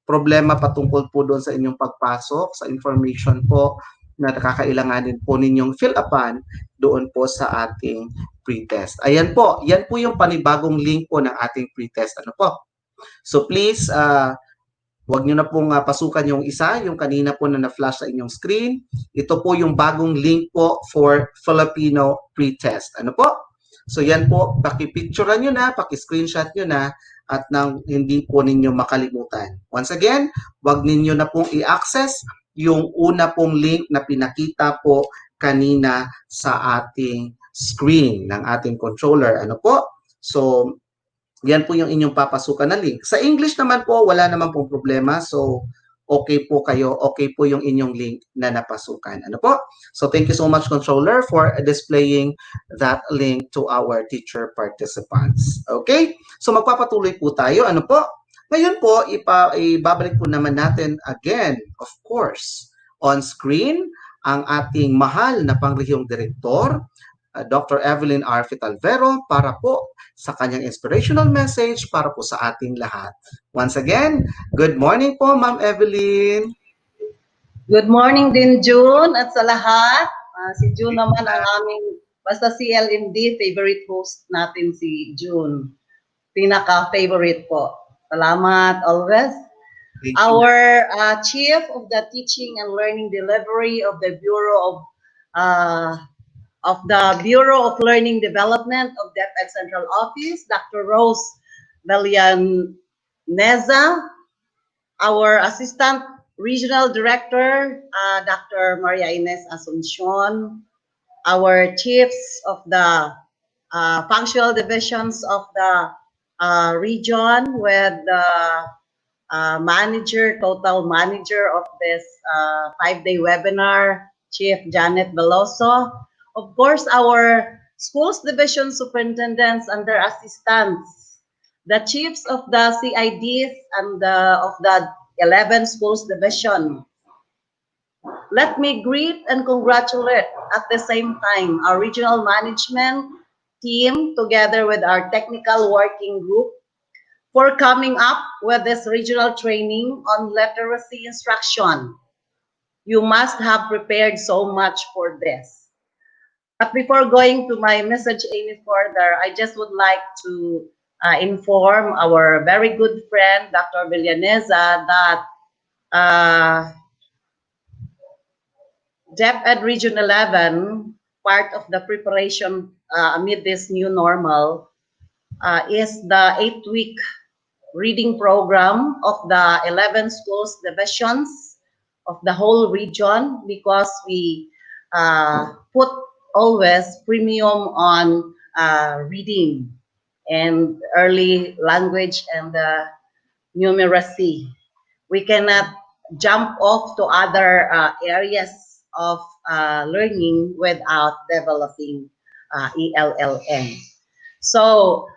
problema patungkol po doon sa inyong pagpasok, sa information po na nakakailanganin po ninyong fill upan doon po sa ating pretest. Ayan po, yan po yung panibagong link po ng ating pretest. Ano po? So please, wag nyo na pong pasukan yung isa, yung kanina po na na-flash sa inyong screen. Ito po yung bagong link po for Filipino pretest. Ano po? So yan po, paki-picturean nyo na, paki-screenshot nyo na, at nang hindi po ninyo makalimutan. Once again, wag ninyo na pong i-access yung una pong link na pinakita po kanina sa ating screen ng ating controller. Ano po? So, yan po yung inyong papasukan na link. Sa English naman po, wala naman pong problema. So, okay po kayo, okay po yung inyong link na napasukan. Ano po? So, thank you so much, Controller, for displaying that link to our teacher participants. Okay? So, magpapatuloy po tayo. Ano po? Ngayon po, ibabalik po naman natin again, of course, on screen, ang ating mahal na pangrehiyong direktor, Dr. Evelyn R. Fitalvero, para po sa kanyang inspirational message para po sa ating lahat. Once again, good morning po, Ma'am Evelyn. Good morning din, June, at sa lahat. Si June naman ang aming, basta CLMD, favorite host natin si June. Pinaka-favorite po. Salamat always. Our Chief of the Teaching and Learning Delivery of the Bureau of Learning Development of DepEd Central Office, Dr. Rose Villaneza, our Assistant Regional Director, Dr. Maria Ines Asuncion, our chiefs of the functional divisions of the region with the total manager of this 5-day webinar, Chief Janet Veloso, of course, our schools division superintendents and their assistants, the chiefs of the CIDs and of the 11 schools division. Let me greet and congratulate at the same time our regional management team together with our technical working group for coming up with this regional training on literacy instruction. You must have prepared so much for this. But before going to my message any further, I just would like to inform our very good friend, Dr. Villaneza, that DepEd Region 11, part of the preparation amid this new normal, is the 8-week reading program of the 11 schools divisions of the whole region, because we put always premium on reading and early language and numeracy. We cannot jump off to other areas of learning without developing ELLN. So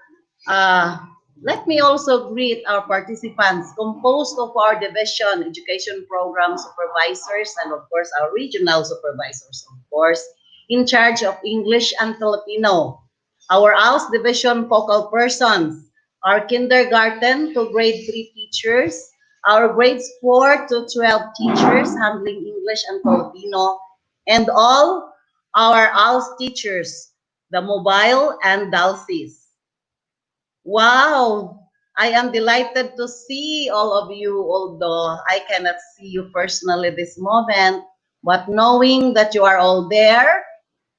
let me also greet our participants composed of our division education program supervisors and of course our regional supervisors, of course, in charge of English and Filipino, our house division focal persons, our kindergarten to grade 3 teachers, our grades 4 to 12 teachers handling English and Filipino, and all our house teachers, the mobile and DALSIS. Wow, I am delighted to see all of you, although I cannot see you personally this moment, but knowing that you are all there,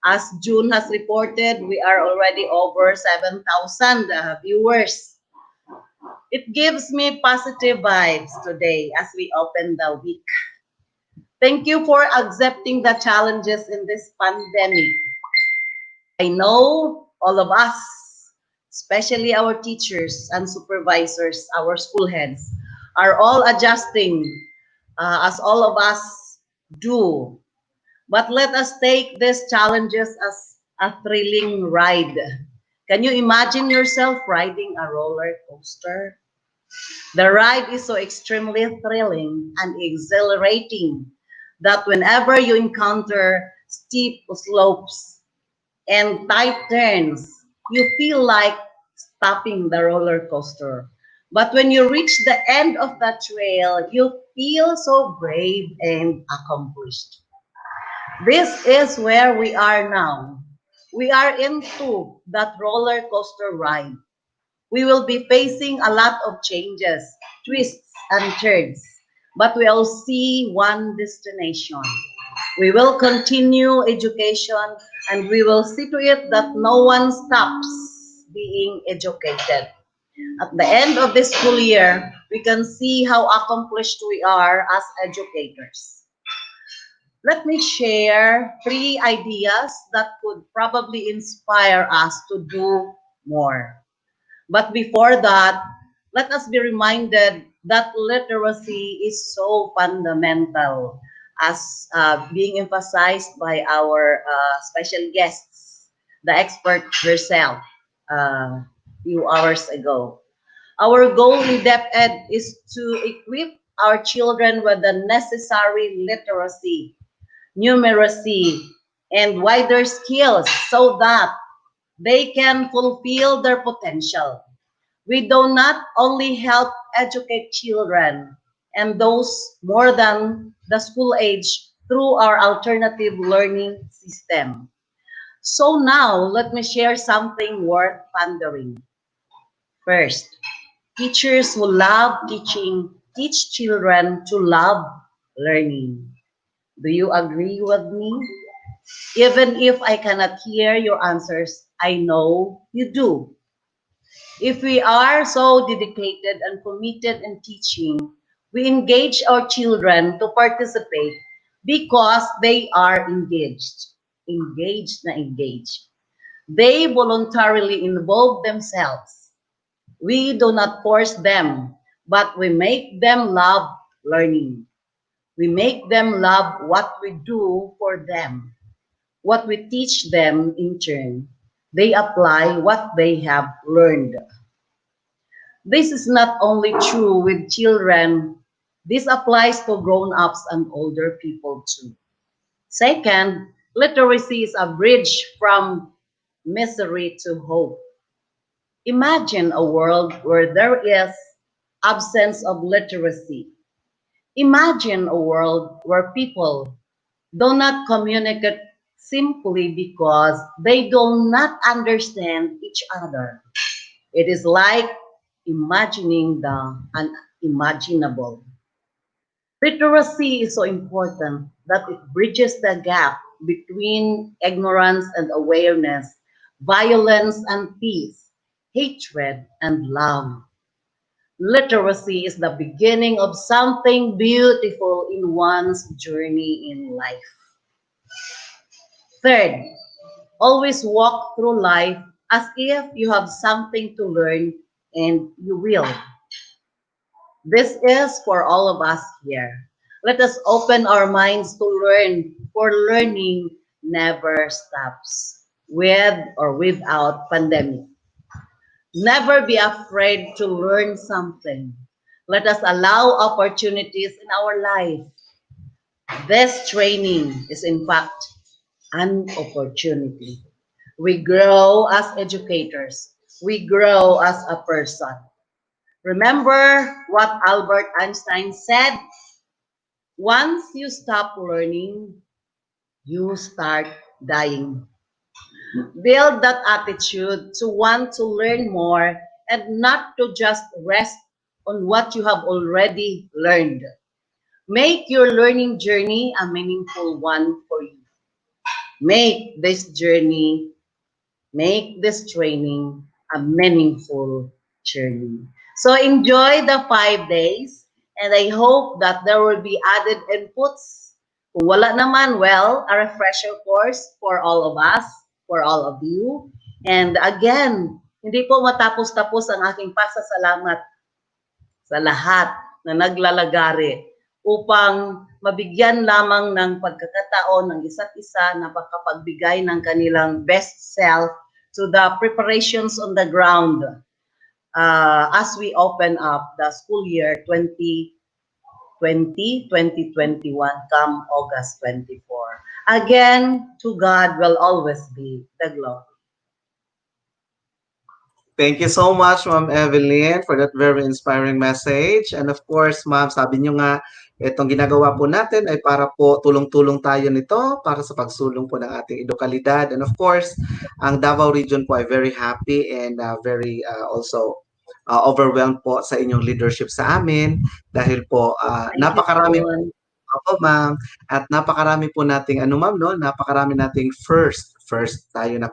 as June has reported, we are already over 7,000 viewers. It gives me positive vibes today as we open the week. Thank you for accepting the challenges in this pandemic. I know all of us, especially our teachers and supervisors, our school heads, are all adjusting as all of us do. But let us take these challenges as a thrilling ride. Can you imagine yourself riding a roller coaster? The ride is so extremely thrilling and exhilarating that whenever you encounter steep slopes and tight turns, you feel like stopping the roller coaster. But when you reach the end of the trail, you feel so brave and accomplished. This is where we are now. We are into that roller coaster ride. We will be facing a lot of changes, twists, and turns, but we'll see one destination. We will continue education and we will see to it that no one stops being educated. At the end of this school year, we can see how accomplished we are as educators. Let me share 3 ideas that could probably inspire us to do more. But before that, let us be reminded that literacy is so fundamental, as being emphasized by our special guests, the expert herself, a few hours ago. Our goal in DepEd is to equip our children with the necessary literacy, numeracy, and wider skills so that they can fulfill their potential. We do not only help educate children and those more than the school age through our alternative learning system. So now, let me share something worth pondering. First, teachers who love teaching teach children to love learning. Do you agree with me? Even if I cannot hear your answers, I know you do. If we are so dedicated and committed in teaching, we engage our children to participate because they are engaged. Engaged na engaged. They voluntarily involve themselves. We do not force them, but we make them love learning. We make them love what we do for them. What we teach them in turn, they apply what they have learned. This is not only true with children, this applies to grown-ups and older people too. Second, literacy is a bridge from misery to hope. Imagine a world where there is absence of literacy. Imagine a world where people do not communicate simply because they do not understand each other. It is like imagining the unimaginable. Literacy is so important that it bridges the gap between ignorance and awareness, violence and peace, hatred and love. Literacy is the beginning of something beautiful in one's journey in life. Third, always walk through life as if you have something to learn, and you will. This is for all of us here. Let us open our minds to learn, for learning never stops, with or without pandemic. Never be afraid to learn something. Let us allow opportunities in our life. This training is in fact an opportunity. We grow as educators. We grow as a person. Remember what Albert Einstein said? Once you stop learning, you start dying. Build that attitude to want to learn more and not to just rest on what you have already learned. Make your learning journey a meaningful one for you. Make this journey, make this training a meaningful journey. So enjoy the 5 days, and I hope that there will be added inputs. Kung wala naman, well, a refresher course for all of us, for all of you. And again, hindi po matapos-tapos ang aking pasasalamat sa lahat na naglalagari upang mabigyan lamang ng pagkakataon ng isa't isa na makapagbigay ng kanilang best self to the preparations on the ground as we open up the school year 2020-2021 come August 24. Again, to God will always be the glory. Thank you so much, Ma'am Evelyn, for that very inspiring message. And of course, Ma'am, sabi niyo nga, itong ginagawa po natin ay para po tulong-tulong tayo nito para sa pagsulong po ng ating edukalidad. And of course, ang Davao region po ay very happy and very also overwhelmed po sa inyong leadership sa amin dahil po napakarami po, ma'am. At napakarami po nating ma'am, no? Napakarami nating first tayo ng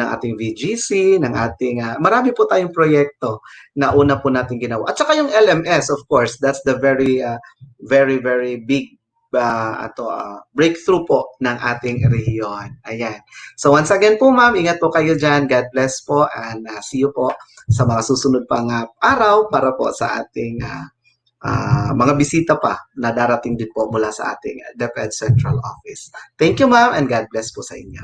ating VGC, ng ating marami po tayong proyekto na una po nating ginawa. At saka yung LMS, of course, that's the very very big breakthrough po ng ating rehiyon. Ayan. So once again po, ma'am, ingat po kayo dyan. God bless po and see you po sa mga susunod pang araw para po sa ating mga bisita pa na darating din po mula sa ating DepEd Central Office. Thank you, ma'am, and God bless po sa inyo.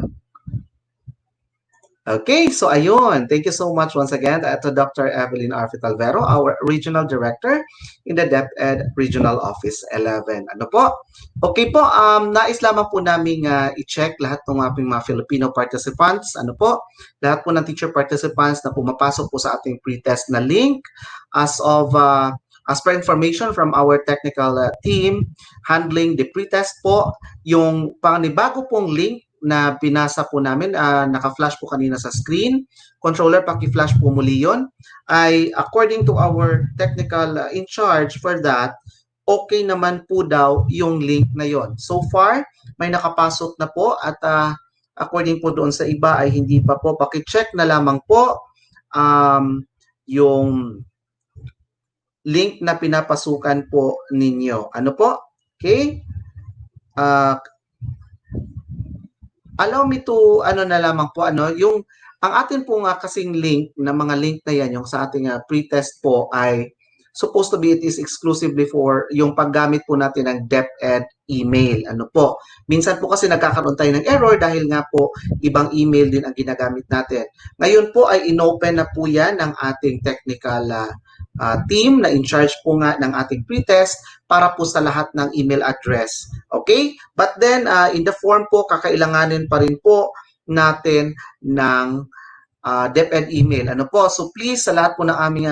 Okay, so ayun. Thank you so much once again to Dr. Evelyn R. Fitalvero, our Regional Director in the DepEd Regional Office 11. Ano po? Okay po, nais lamang po namin i-check lahat ng ating mga Filipino participants. Ano po? Lahat po ng teacher participants na pumapasok po sa ating pre-test na link as per information from our technical team handling the pre-test po, yung panibago pong link na pinasa po namin, naka-flash po kanina sa screen. Controller, paki-flash po muli yun. Ay, according to our technical in charge for that, okay naman po daw yung link na yon. So far, may nakapasok na po at according po doon sa iba ay hindi pa po. Paki-check na lamang po yung link na pinapasukan po ninyo. Ano po? Okay? Allow me to na lamang po yung ang atin po nga kasing link na mga link na yan yung sa ating pre-test po ay supposed to be it is exclusively for yung paggamit po natin ng DepEd email. Ano po? Minsan po kasi nagkakaroon tayo ng error dahil nga po ibang email din ang ginagamit natin. Ngayon po ay inopen na po yan ng ating technical team na in charge po nga ng ating pretest para po sa lahat ng email address. Okay? But then, in the form po, kakailanganin pa rin po natin ng DepEd email. Ano po? So please, sa lahat po ng aming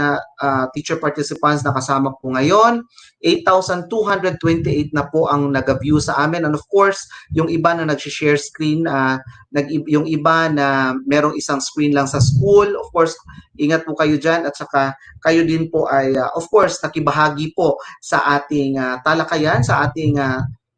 teacher participants na kasama po ngayon, 8,228 na po ang nag-view sa amin. And of course, yung iba na nag-share screen, yung iba na merong isang screen lang sa school, of course, ingat po kayo dyan. At saka kayo din po ay, of course, nakibahagi po sa ating talakayan, sa ating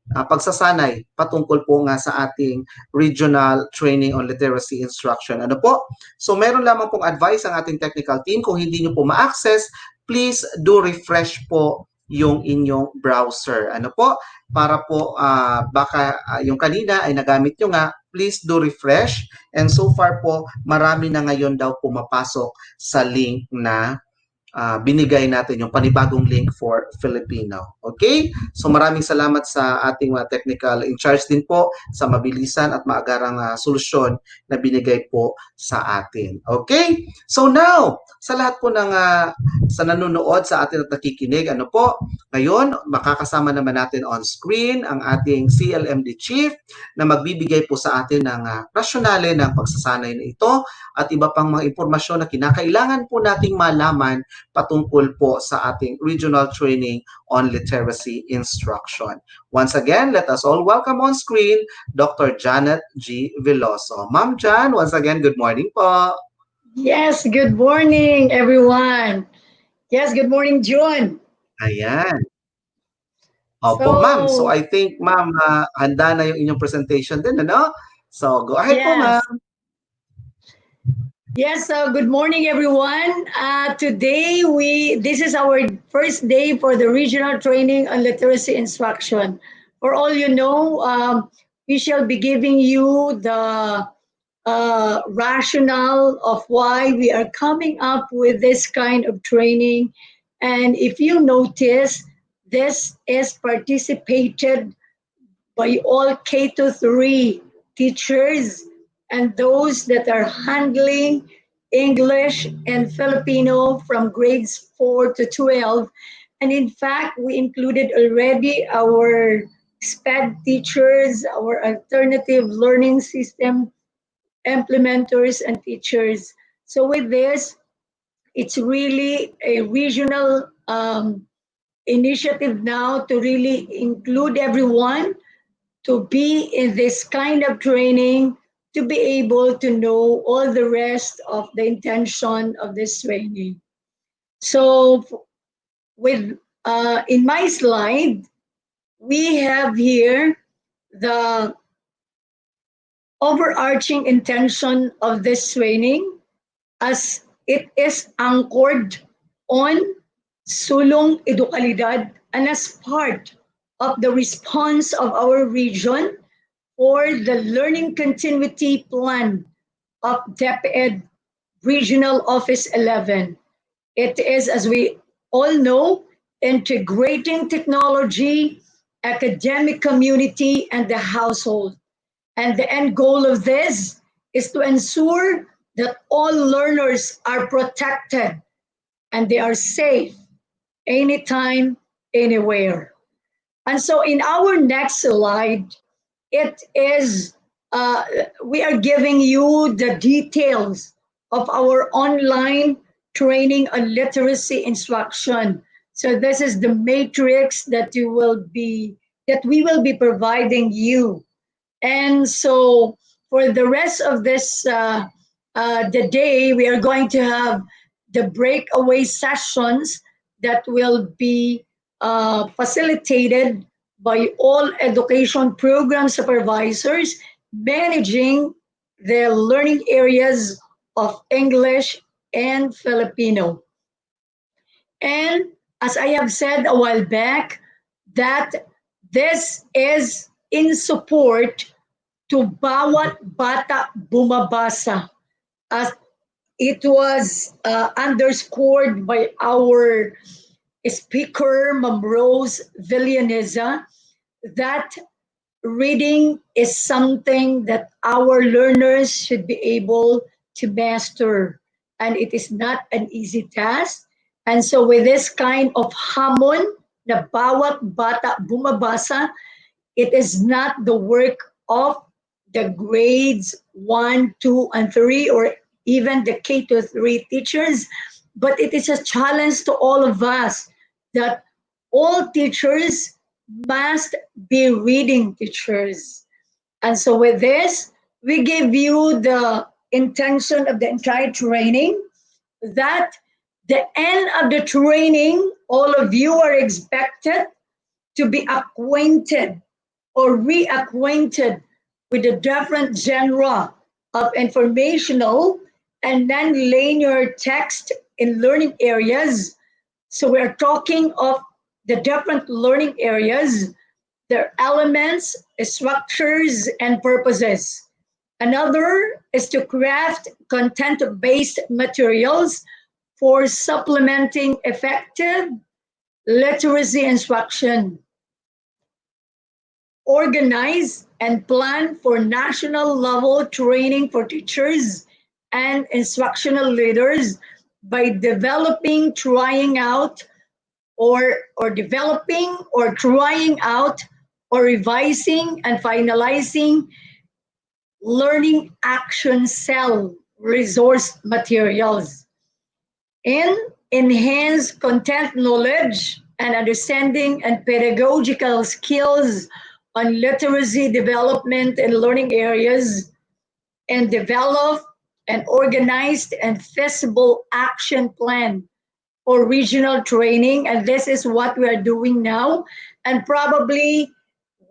pagsasanay patungkol po nga sa ating regional training on literacy instruction. Ano po? So meron lamang pong advice ang ating technical team. Kung hindi nyo po ma-access, please do refresh po yung inyong browser. Ano po? Para po baka yung kanina ay nagamit nyo nga, please do refresh. And so far po, marami na ngayon daw pumapasok sa link na binigay natin yung panibagong link for Filipino. Okay? So maraming salamat sa ating technical in charge din po sa mabilisan at maagarang solusyon na binigay po sa atin. Okay? So now, sa lahat po ng sa nanonood sa atin at nakikinig, ano po, ngayon makakasama naman natin on screen ang ating CLMD Chief na magbibigay po sa atin ng rasyonale ng pagsasanay na ito at iba pang mga impormasyon na kinakailangan po nating malaman patungkol po sa ating regional training on literacy instruction. Once again, let us all welcome on screen Dr. Janet G. Veloso. Ma'am Jan, once again, good morning po. Yes, good morning, everyone. Yes, good morning, June. Ayan. Opo, ma'am. So I think, ma'am, handa na yung inyong presentation din, ano? So go ahead po, ma'am. Yes, good morning, everyone. Today, this is our first day for the regional training on literacy instruction. For all you know, we shall be giving you the rationale of why we are coming up with this kind of training. And if you notice, this is participated by all K-3 teachers and those that are handling English and Filipino from grades 4 to 12. And in fact, we included already our SPED teachers, our alternative learning system implementers and teachers. So with this, it's really a regional initiative now to really include everyone to be in this kind of training, to be able to know all the rest of the intention of this training. So with in my slide, we have here the overarching intention of this training as it is anchored on sulong edukalidad and as part of the response of our region for the learning continuity plan of DepEd Regional Office 11. It is, as we all know, integrating technology, academic community, and the household. And the end goal of this is to ensure that all learners are protected and they are safe anytime, anywhere. And so in our next slide, it is, we are giving you the details of our online training on literacy instruction. So this is the matrix that we will be providing you. And so for the rest of this, the day, we are going to have the breakaway sessions that will be facilitated by all education program supervisors managing the learning areas of English and Filipino. And as I have said a while back, that this is in support to bawat bata bumabasa, as it was underscored by our speaker, Ma'am Rose Villaneza, that reading is something that our learners should be able to master. And it is not an easy task. And so with this kind of hamon na bawat bata bumabasa, it is not the work of the grades 1, 2, and 3, or even the K to 3 teachers, but it is a challenge to all of us that all teachers must be reading teachers. And so with this, we give you the intention of the entire training that the end of the training, all of you are expected to be acquainted or reacquainted with the different genre of informational and non-linear text in learning areas. So we're talking of the different learning areas, their elements, structures, and purposes. Another is to craft content-based materials for supplementing effective literacy instruction. Organize and plan for national level training for teachers and instructional leaders by developing, trying out, or developing or trying out or revising and finalizing learning action cell resource materials, and enhance content knowledge and understanding and pedagogical skills on literacy development and learning areas, and develop an organized and feasible action plan for regional training. And this is what we are doing now. And probably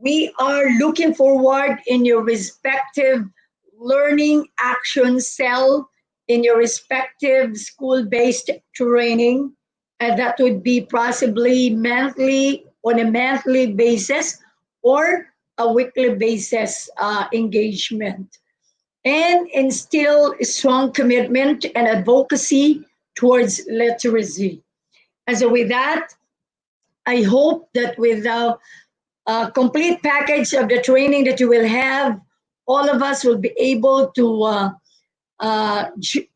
we are looking forward in your respective learning action cell in your respective school-based training. And that would be possibly monthly, on a monthly basis, or a weekly basis engagement. And instill a strong commitment and advocacy towards literacy. And so with that, I hope that with the complete package of the training that you will have, all of us will be able to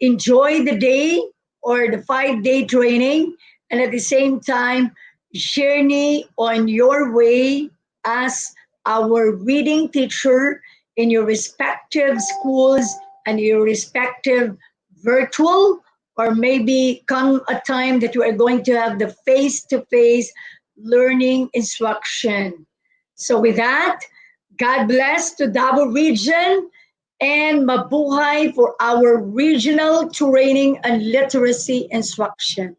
enjoy the day or the 5-day training, and at the same time, journey on your way as our reading teacher in your respective schools and your respective virtual, or maybe come a time that you are going to have the face-to-face learning instruction. So with that, God bless to Davao region and mabuhay for our regional training and literacy instruction.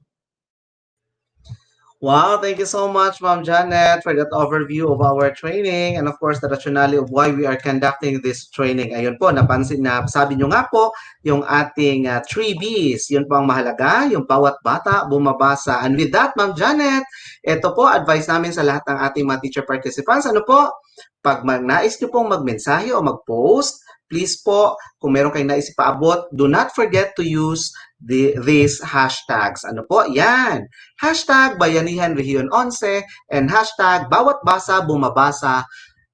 Wow, thank you so much, Ma'am Janet, for that overview of our training and of course the rationale of why we are conducting this training. Ayun po, napansin na sabi nyo nga po, yung ating 3 Bs, yun po ang mahalaga, yung bawat bata bumabasa. And with that, Ma'am Janet, ito po, advice namin sa lahat ng ating mga teacher participants. Ano po? Pag nais nyo pong magmensahe o mag-post, please po, kung meron kayong nais ipaabot, do not forget to use these hashtags. Ano po? Yan. Hashtag Bayanihan Rehiyon 11 and hashtag Bawat Basa Bumabasa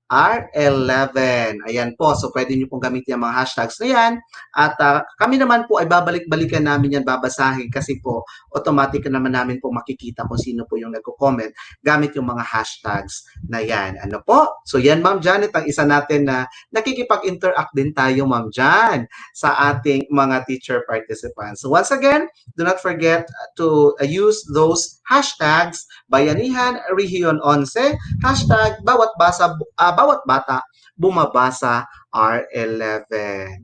R11. Ayan po. So, pwede nyo pong gamitin yung mga hashtags na yan. At kami naman po ay babalik-balikan namin yan, babasahin kasi po automatic naman namin po makikita kung sino po yung nagko-comment gamit yung mga hashtags na yan. Ano po? So, yan, Ma'am Janet, ang isa natin na nakikipag-interact din tayo, Ma'am Jan, sa ating mga teacher participants. So, once again, do not forget to use those hashtags Bayanihan Rehiyon 11, hashtag Bawat Bata Bumabasa R11.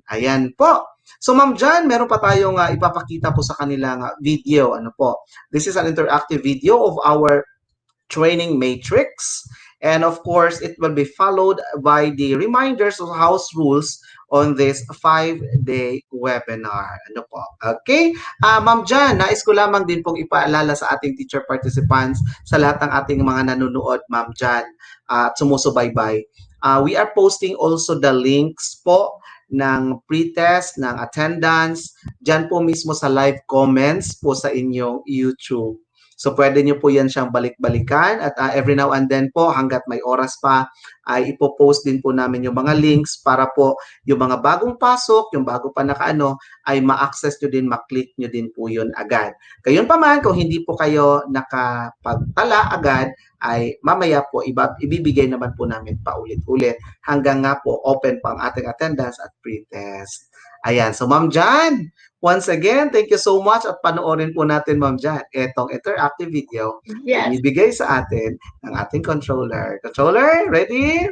Ayan po. So Ma'am Jan, meron pa tayong ipapakita po sa kanilang video. Ano po? This is an interactive video of our training matrix. And of course, it will be followed by the reminders of house rules on this 5-day webinar. Ano po? Okay? Ma'am Jan, nais ko lamang din pong ipaalala sa ating teacher participants, sa lahat ng ating mga nanonood, Ma'am Jan, at sumusubaybay. We are posting also the links po ng pre-test, ng attendance, dyan po mismo sa live comments po sa inyong YouTube. So pwede nyo po yan siyang balik-balikan at every now and then po hanggat may oras pa ay ipopost din po namin yung mga links para po yung mga bagong pasok, yung bago pa nakaano ay ma-access nyo din, ma-click nyo din po yun agad. Gayon pa man, kung hindi po kayo nakapagtala agad, ay mamaya po ibibigay naman po namin paulit-ulit hanggang nga po open po ang ating attendance at pre-test. Ayan, so Ma'am Jan, once again, thank you so much at panoorin po natin Ma'am Jan itong interactive video Yes. na ibibigay sa atin ng ating controller. Controller, ready?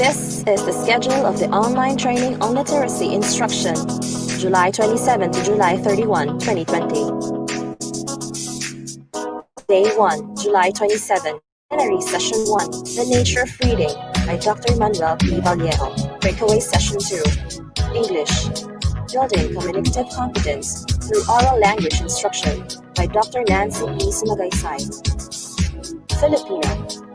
This is the schedule of the online training on literacy instruction, July 27 to July 31, 2020. Day 1, July 27, Plenary Session 1, The Nature of Reading by Dr. Manuel P. Vallejo. Breakaway Session 2, English, Building Communicative Competence through Oral Language Instruction by Dr. Nancy P. Sumagaysay. Filipino,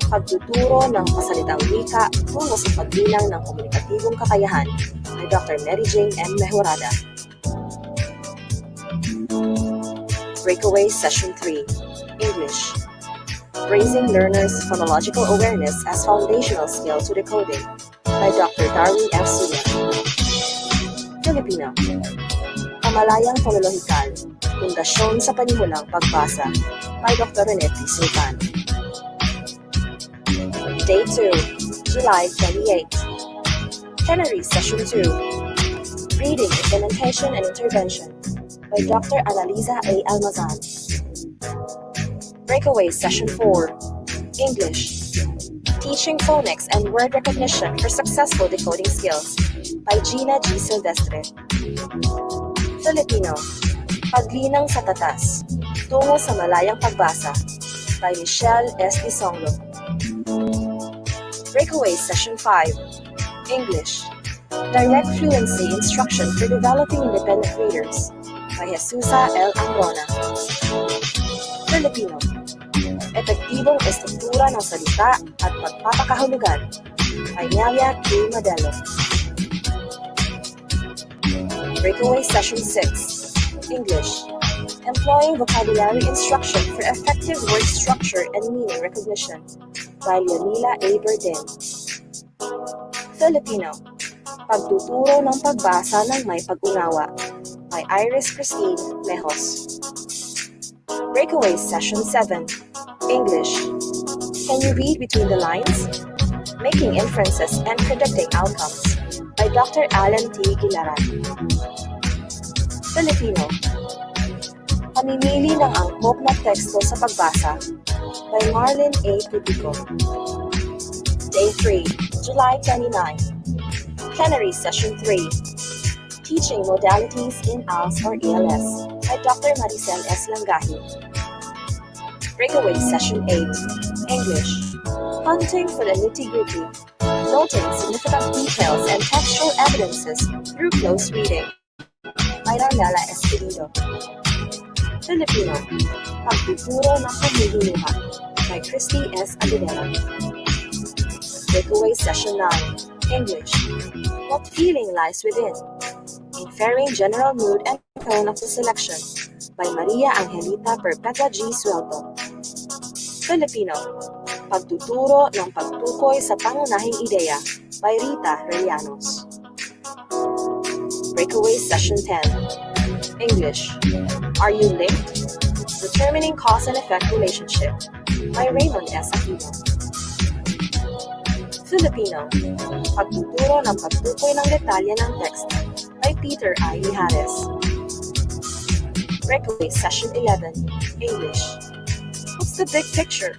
pagtuturo ng pasalitang wika tungo sa pagbilang ng komunikatibong kakayahan by Dr. Mary Jane M. Mejorada. Breakaway Session 3, English, Raising Learners' Phonological Awareness as Foundational Skill to Decoding by Dr. Darwin F. Suya. Filipino, Pamalayang Fonolohikal, Pundasyon sa Panimulang Pagbasa by Dr. Rene P. Sultan. Day 2, July 28. Plenary Session 2, Reading Implementation and Intervention by Dr. Annalisa A. Almazan. Breakaway Session 4, English, Teaching Phonics and Word Recognition for Successful Decoding Skills by Gina G. Silvestre. Filipino, Paglinang sa Tatas, Tungo sa Malayang Pagbasa by Michelle S. Disonglo. Breakaway Session 5, English, Direct Fluency Instruction for Developing Independent Readers by Jesusa L. Angrona. Filipino, Epektibong Estruktura ng Salita at Pagpapakahulugan by Nelia K. Madelo. Breakaway Session 6, English, Employing Vocabulary Instruction for Effective Word Structure and Meaning Recognition by Leonila A. Berdin. Filipino, Pagtuturo ng Pagbasa ng May Pag-unawa by Iris Christine Lejos. Breakaway Session 7, English, Can You Read Between the Lines? Making Inferences and Predicting Outcomes by Dr. Alan T. Gilaran. Filipino, Pamimili ng angkop na teksto sa pagbasa by Marlene A. Tubico. Day 3, July 29. Plenary Session 3, Teaching Modalities in ALS or ELS by Dr. Maricel S. Langahi. Breakaway Session 8, English, Hunting for the Nitty-Gritty, Noting Significant Details and Textual Evidences through Close Reading by Darnella Espirido. Filipino, Pagtuturo ng Paghihinuha by Christy S. Aguilera. Breakaway Session 9, English, What Feeling Lies Within, Inferring General Mood and Tone of the Selection by Maria Angelita Perpetua G. Suelto. Filipino, Pagtuturo ng Pagtukoy sa Pangunahing Ideya by Rita Rellanos. Breakaway Session 10, English, Are You Linked? Determining Cause and Effect Relationship by Raymond S. Aquino. Filipino, Pagtuturo ng Pagtukoy ng Detalye ng Teksto by Peter I. Mijares. Breakaway Session 11, English, What's the Big Picture?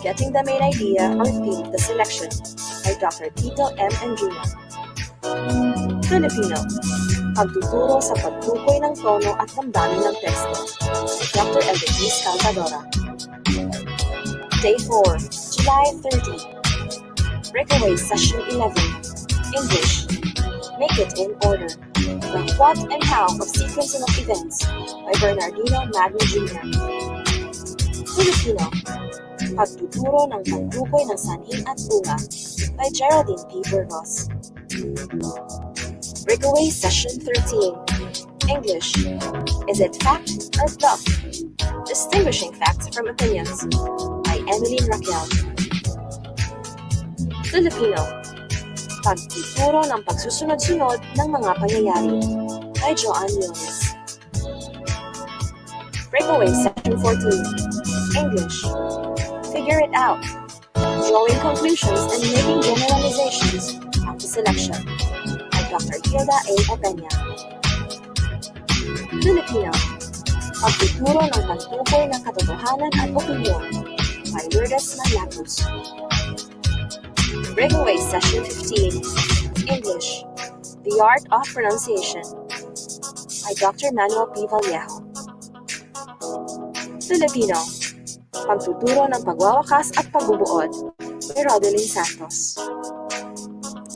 Getting the Main Idea or Theme of the Selection by Dr. Tito M. Andrina. Filipino, Pagtuturo sa Pagtukoy ng Tono at Damdamin ng Teksto by Dr. Elvis Calvadora. Day 4, July 30. Breakaway Session 11, English, Make It in Order, The What and How of Sequencing of Events by Bernardino Magno Jr. Filipino, Pagtuturo ng Pagtukoy ng Sanhin at Bunga by Geraldine P. Burgos. Breakaway Session 13. English. Is it fact or bluff? Distinguishing facts from opinions by Emeline Raquel. Filipino. Pagtuturo ng pagsusunod-sunod ng mga pangyayari by Joanne Yones. Breakaway Session 14. English. Figure it out. Drawing conclusions and making generalizations after selection by Dr. Hilda A. Opeña. Filipino. Pagtuturo ng pagtukoy ng katotohanan at opinyon by Lourdes Manlacus. Breakaway Session 15. English. The Art of Pronunciation by Dr. Manuel P. Vallejo. Filipino. Pagtuturo ng pagwawakas at pagbubuod by Rodeline Santos.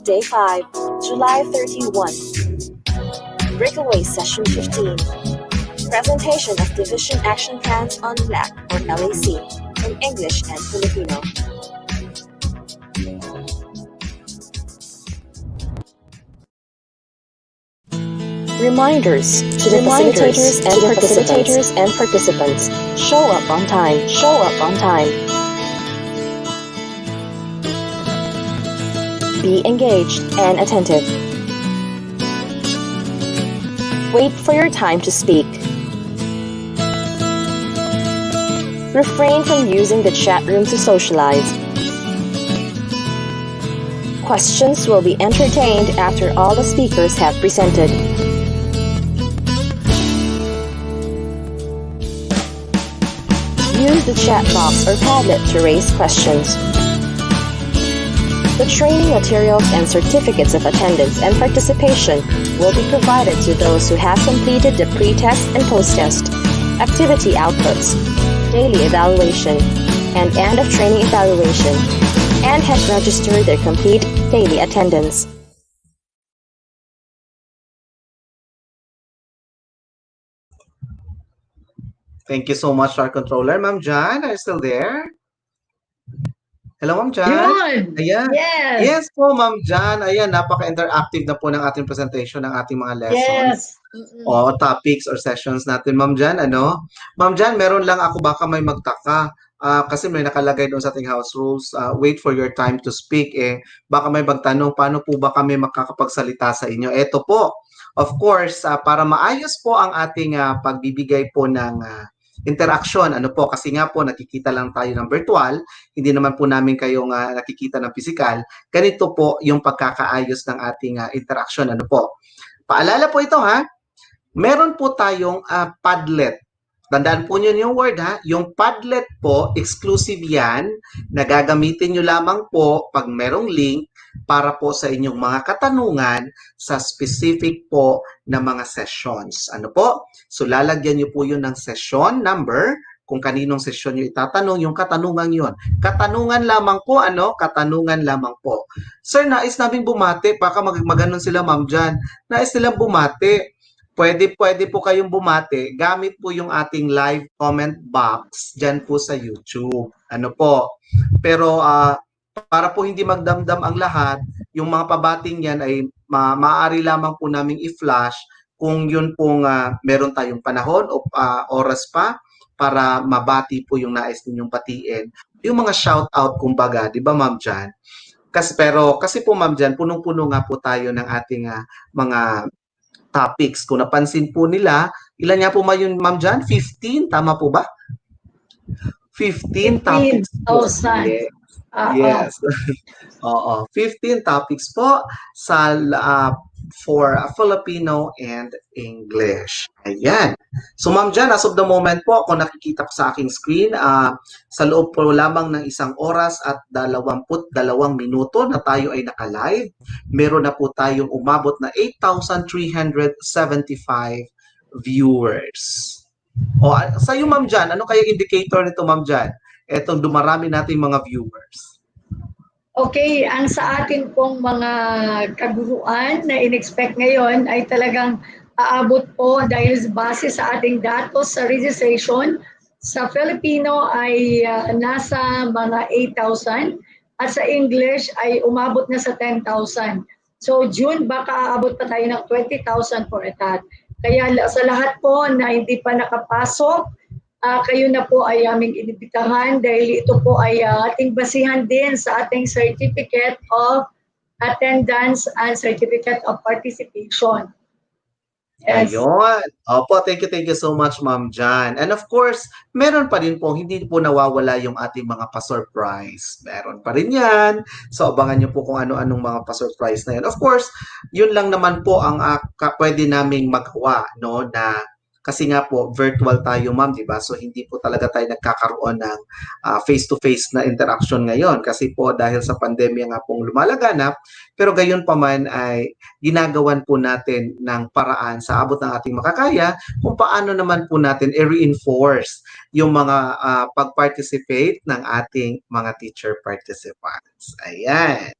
Day 5, July 31. Breakaway Session 15. Presentation of Division Action Plans on LAC or LAC in English and Filipino. Reminders to the facilitators and participants. Show up on time. Show up on time. Be engaged and attentive. Wait for your time to speak. Refrain from using the chat room to socialize. Questions will be entertained after all the speakers have presented. Use the chat box or Padlet to raise questions. The training materials and certificates of attendance and participation will be provided to those who have completed the pre-test and post-test, activity outputs, daily evaluation, and end of training evaluation, and have registered their complete daily attendance. Thank you so much, our controller. Ma'am Jan, are you still there? Hello, Ma'am Jan. Yun! Ayan. Yes! Yes po, Ma'am Jan. Ayan, napaka-interactive na po ng ating presentation ng ating mga lessons. Yes! Mm-mm. O topics or sessions natin, Ma'am Jan, ano? Ma'am Jan, meron lang ako, baka may magtaka. Kasi may nakalagay doon sa ating house rules, wait for your time to speak. Baka may magtanong, paano po ba kami makakapagsalita sa inyo? Ito po, of course, para maayos po ang ating pagbibigay po ng interaction, ano po, kasi nga po nakikita lang tayo ng virtual, hindi naman po namin kayong nakikita ng physical. Ganito po yung pagkakaayos ng ating interaction, ano po. Paalala po ito ha, meron po tayong Padlet. Tandaan po nyo yung word ha, yung Padlet po, exclusive yan, na gagamitin nyo lamang po pag merong link para po sa inyong mga katanungan sa specific po na mga sessions. Ano po? So lalagyan nyo po yun ng session number, kung kaninong session nyo itatanong, yung katanungan yun. Katanungan lamang po, ano? Katanungan lamang po. Sir, nais naming bumati, baka maganon sila, Ma'am Jan. Nais nilang bumati. Pwede po kayong bumati. Gamit po yung ating live comment box dyan po sa YouTube. Ano po? Pero para po hindi magdamdam ang lahat, yung mga pabating yan ay maaari lamang po naming i-flash kung yun pong meron tayong panahon o oras pa para mabati po yung nais ninyong batiin. Yung mga shout out kumbaga, di ba Ma'am Jan? Kasi po Ma'am Jan, punong-puno nga po tayo ng ating mga topics. Kung napansin po nila, ilan nga po yun, Ma'am Jan? 15? Tama po ba? 15 topics po. Yes. Oo. 15 topics po sa for Filipino and English. Ayan. So Ma'am Jan, as of the moment po, kung nakikita ko sa aking screen, sa loob po lamang ng 1 oras at 22 minuto na tayo ay naka-live, meron na po tayong umabot na 8,375 viewers. O, sa iyo Ma'am Jan, ano kaya indicator nito Ma'am Jan? Etong dumarami nating mga viewers. Okay, ang sa atin pong mga kaguruan na in-expect ngayon ay talagang aabot po dahil base sa ating datos sa registration. Sa Filipino ay nasa mga 8,000 at sa English ay umabot na sa 10,000. So June, baka aabot pa tayo ng 20,000 for that. Kaya sa lahat po na hindi pa nakapasok, kayo na po ay aming inibitahan dahil ito po ay ating basihan din sa ating Certificate of Attendance and Certificate of Participation. Yes. Ayun. Opo, thank you so much, Ma'am Jan. And of course, meron pa rin po, hindi po nawawala yung ating mga pa-surprise. Meron pa rin yan. So, abangan nyo po kung ano-anong mga pa-surprise na yan. Of course, yun lang naman po ang pwede naming magawa, no, na kasi nga po, virtual tayo, ma'am, di ba? So, hindi po talaga tayo nagkakaroon ng face-to-face na interaction ngayon kasi po dahil sa pandemya nga pong lumalaganap, pero gayon pa man ay ginagawan po natin ng paraan sa abot ng ating makakaya kung paano naman po natin i-reinforce yung mga pag-participate ng ating mga teacher participants. Ayan.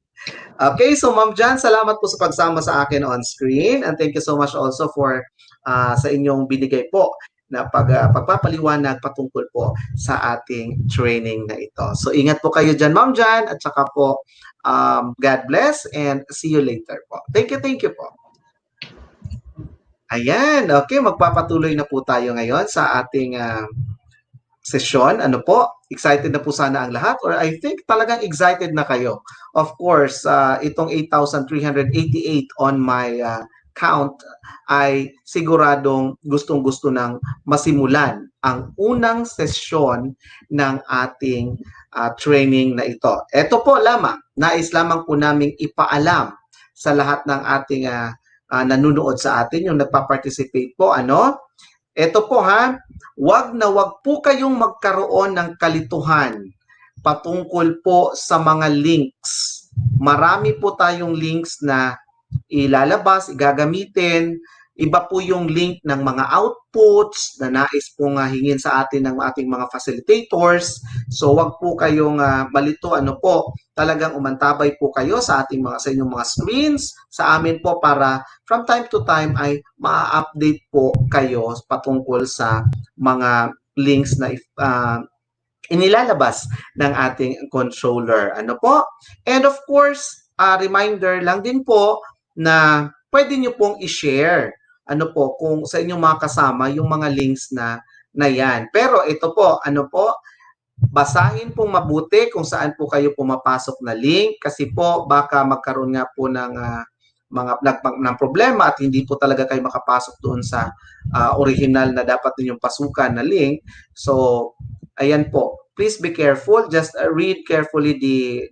Okay, so Ma'am Jan, salamat po sa pagsama sa akin on screen and thank you so much also for sa inyong binigay po na pagpapaliwanag patungkol po sa ating training na ito. So ingat po kayo dyan, Ma'am Jan, at saka po God bless and see you later po. Thank you po. Ayan, okay, magpapatuloy na po tayo ngayon sa ating session. Ano po? Excited na po sana ang lahat or I think talagang excited na kayo. Of course, itong 8,388 on my count ay siguradong gustong-gusto ng masimulan ang unang sesyon ng ating training na ito. Ito po lamang, nais lamang po naming ipaalam sa lahat ng ating nanunood sa atin, yung nagpa-participate po, ano? Ito po ha, wag po kayong magkaroon ng kalituhan patungkol po sa mga links. Marami po tayong links na ilalabas, igagamitin. Iba po yung link ng mga outputs na nais pong hingin sa atin ng ating mga facilitators. So wag po kayong malito, ano po, talagang umantabay po kayo sa ating sa inyong mga screens, sa amin po para from time to time ay ma-update po kayo patungkol sa mga links na inilalabas ng ating controller. Ano po? And of course, reminder lang din po na pwede nyo pong i-share ano po kung sa inyong mga kasama yung mga links na yan. Pero ito po, ano po, basahin pong mabuti kung saan po kayo pumapasok na link kasi po baka magkaroon nga po ng ng problema at hindi po talaga kayo makapasok doon sa original na dapat ninyong pasukan na link. So, ayan po. Please be careful. Just read carefully the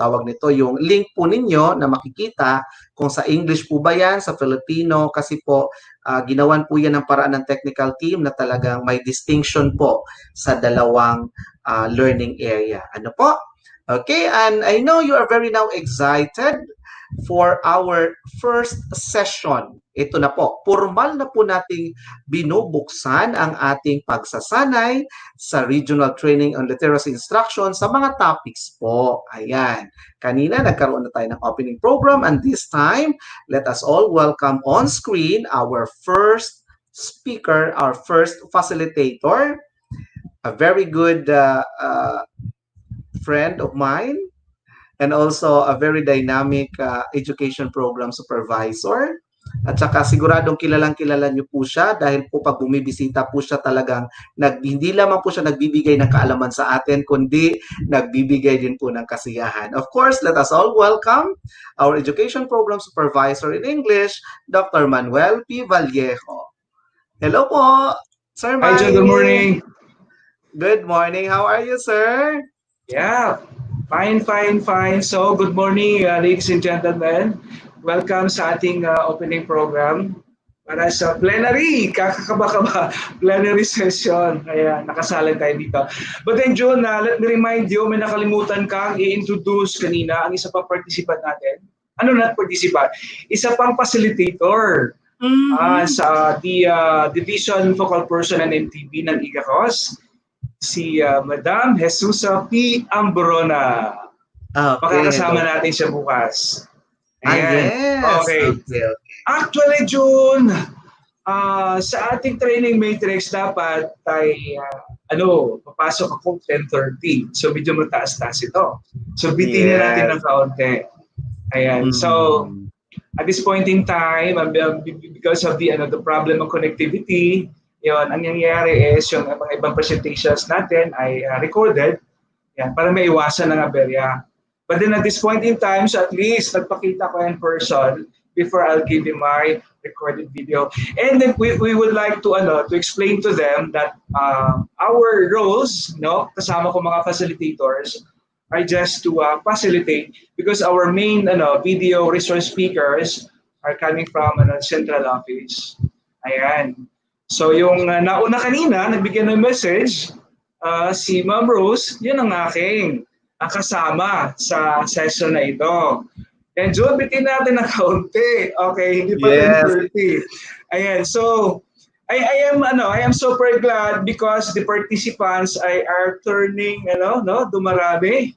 tawag nito, yung link po ninyo na makikita kung sa English po ba yan, sa Filipino, kasi po ginawan po yan ng paraan ng technical team na talagang may distinction po sa dalawang learning area. Ano po? Okay, and I know you are very now excited for our first session. Ito na po, formal na po nating binubuksan ang ating pagsasanay sa Regional Training on Literacy Instruction sa mga topics po. Ayan. Kanina nagkaroon na tayo ng opening program and this time, let us all welcome on screen our first speaker, our first facilitator, a very good friend of mine, and also a very dynamic education program supervisor. At saka siguradong kilalang-kilala niyo po siya dahil po pag bumibisita po siya talagang hindi lamang po siya nagbibigay ng kaalaman sa atin, kundi nagbibigay din po ng kasiyahan. Of course, let us all welcome our education program supervisor in English, Dr. Manuel P. Vallejo. Hello po, Sir Manny. Hi, John. Good morning. Good morning. How are you, sir? Yeah. Fine. So, good morning, ladies and gentlemen. Welcome sa ating opening program para sa plenary. Kakakaba plenary session. Kaya nakasalan tayo dito. But then, June, let me remind you, may nakalimutan kang i-introduce kanina ang isa pang participant natin. Ano na participant? Isa pang facilitator sa Division Focal Person and MTB ng IGACOS. Si Madam Jesusa P. Ambrona. Okay. Makakasama natin siya bukas. Yes. Okay. Actually, June, sa ating training matrix dapat ay papasok ako 10:30. So medyo mataas-taas ito. So bitin natin ng kaunti. Ayan. So, Mm. at this point in time, because of the problem of connectivity, yon, ang nangyayari is yung mga ibang presentations natin ay recorded, yan, para may iwasan ng aberya. But then at this point in time, so at least nagpakita ko in person before I'll give you my recorded video. And then we would like to explain to them that our roles, no, kasama ko mga facilitators, are just to facilitate because our main video resource speakers are coming from central office. Ayan. So yung nauna kanina, nagbigyan ng message, si Ma'am Rose, yun ang aking kasama sa session na ito. And June, bitin natin ng kaunti. Okay, hindi pa Yes. 10:30. Ayan, so I am super glad because the participants are turning, dumarami.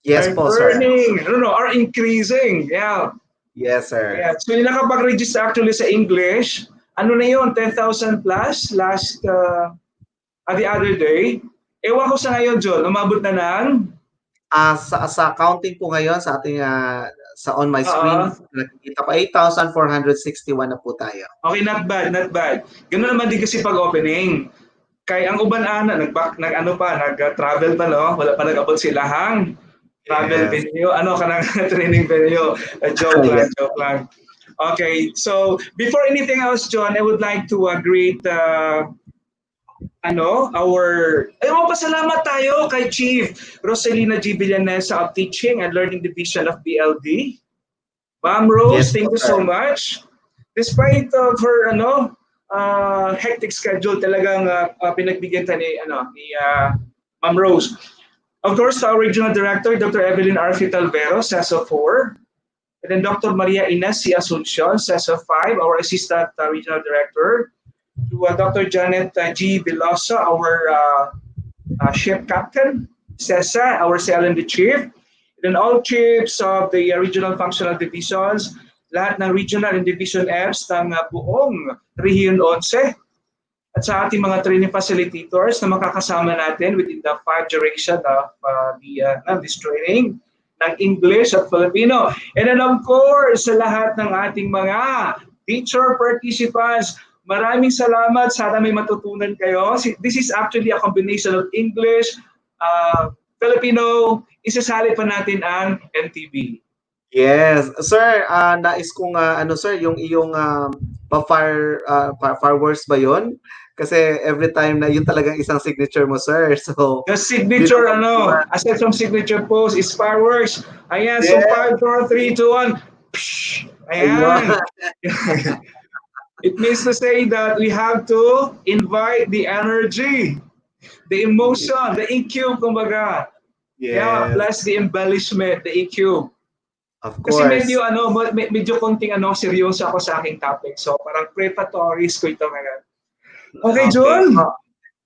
Yes Are po, sir. turning, are increasing. Yeah. Yes, sir. Yeah. So yung nakapag-register actually sa English, ano na yun, 10,000 plus last the other day. Ewan ko sa ngayon, John, umabot na ng Sa counting po ngayon sa ating sa on my screen, nakikita ko 8,461 na po tayo. Okay, not bad, not bad. Ganun naman din kasi pag opening. Kaya ang uban nag-travel pa, no? Wala pa nag-abot sila hang travel Yes. venue, kanang training venue. Joke lang, Yes. joke lang. Okay, so before anything else, John, I would like to greet pasalamat tayo kay Chief Roselina G. Villanesa of Teaching and Learning Division of BLD. Ma'am Rose, Yes, thank you so much. Despite of her hectic schedule, talagang pinagbigyan ta ni Ma'am Rose. Of course, our Regional Director, Dr. Evelyn R. Fitalvero, CESO 4. And then Dr. Maria Ines C. Asuncion, CESO 5, our Assistant Regional Director. To Dr. Janet G. Velosa, our Ship Captain, CESA, our CLMD Chief. And then all chiefs of the regional functional divisions, lahat ng regional and division Fs ng buong Region 11. At sa ating mga training facilitators na makakasama natin within the 5 duration of this training ng English at Filipino. And then of course, sa lahat ng ating mga teacher participants, maraming salamat. Sana may matutunan kayo. This is actually a combination of English, Filipino, isasalit pa natin ang MTB. Yes, sir, nais kong sir, yung iyong fireworks ba 'yon? Kasi every time na yun talagang isang signature mo, sir. So the signature aside from signature post is fireworks. Ayan, yes. So 5, 4, 3, 2, 1. Psh, ayan. It means to say that we have to invite the energy, the emotion, the EQ, kumbaga. Yes. Yeah, plus the embellishment, the EQ. Of course. Kasi medyo konting seryoso ako sa aking topic. So parang preparatories ko ito ngayon. Okay, Jun?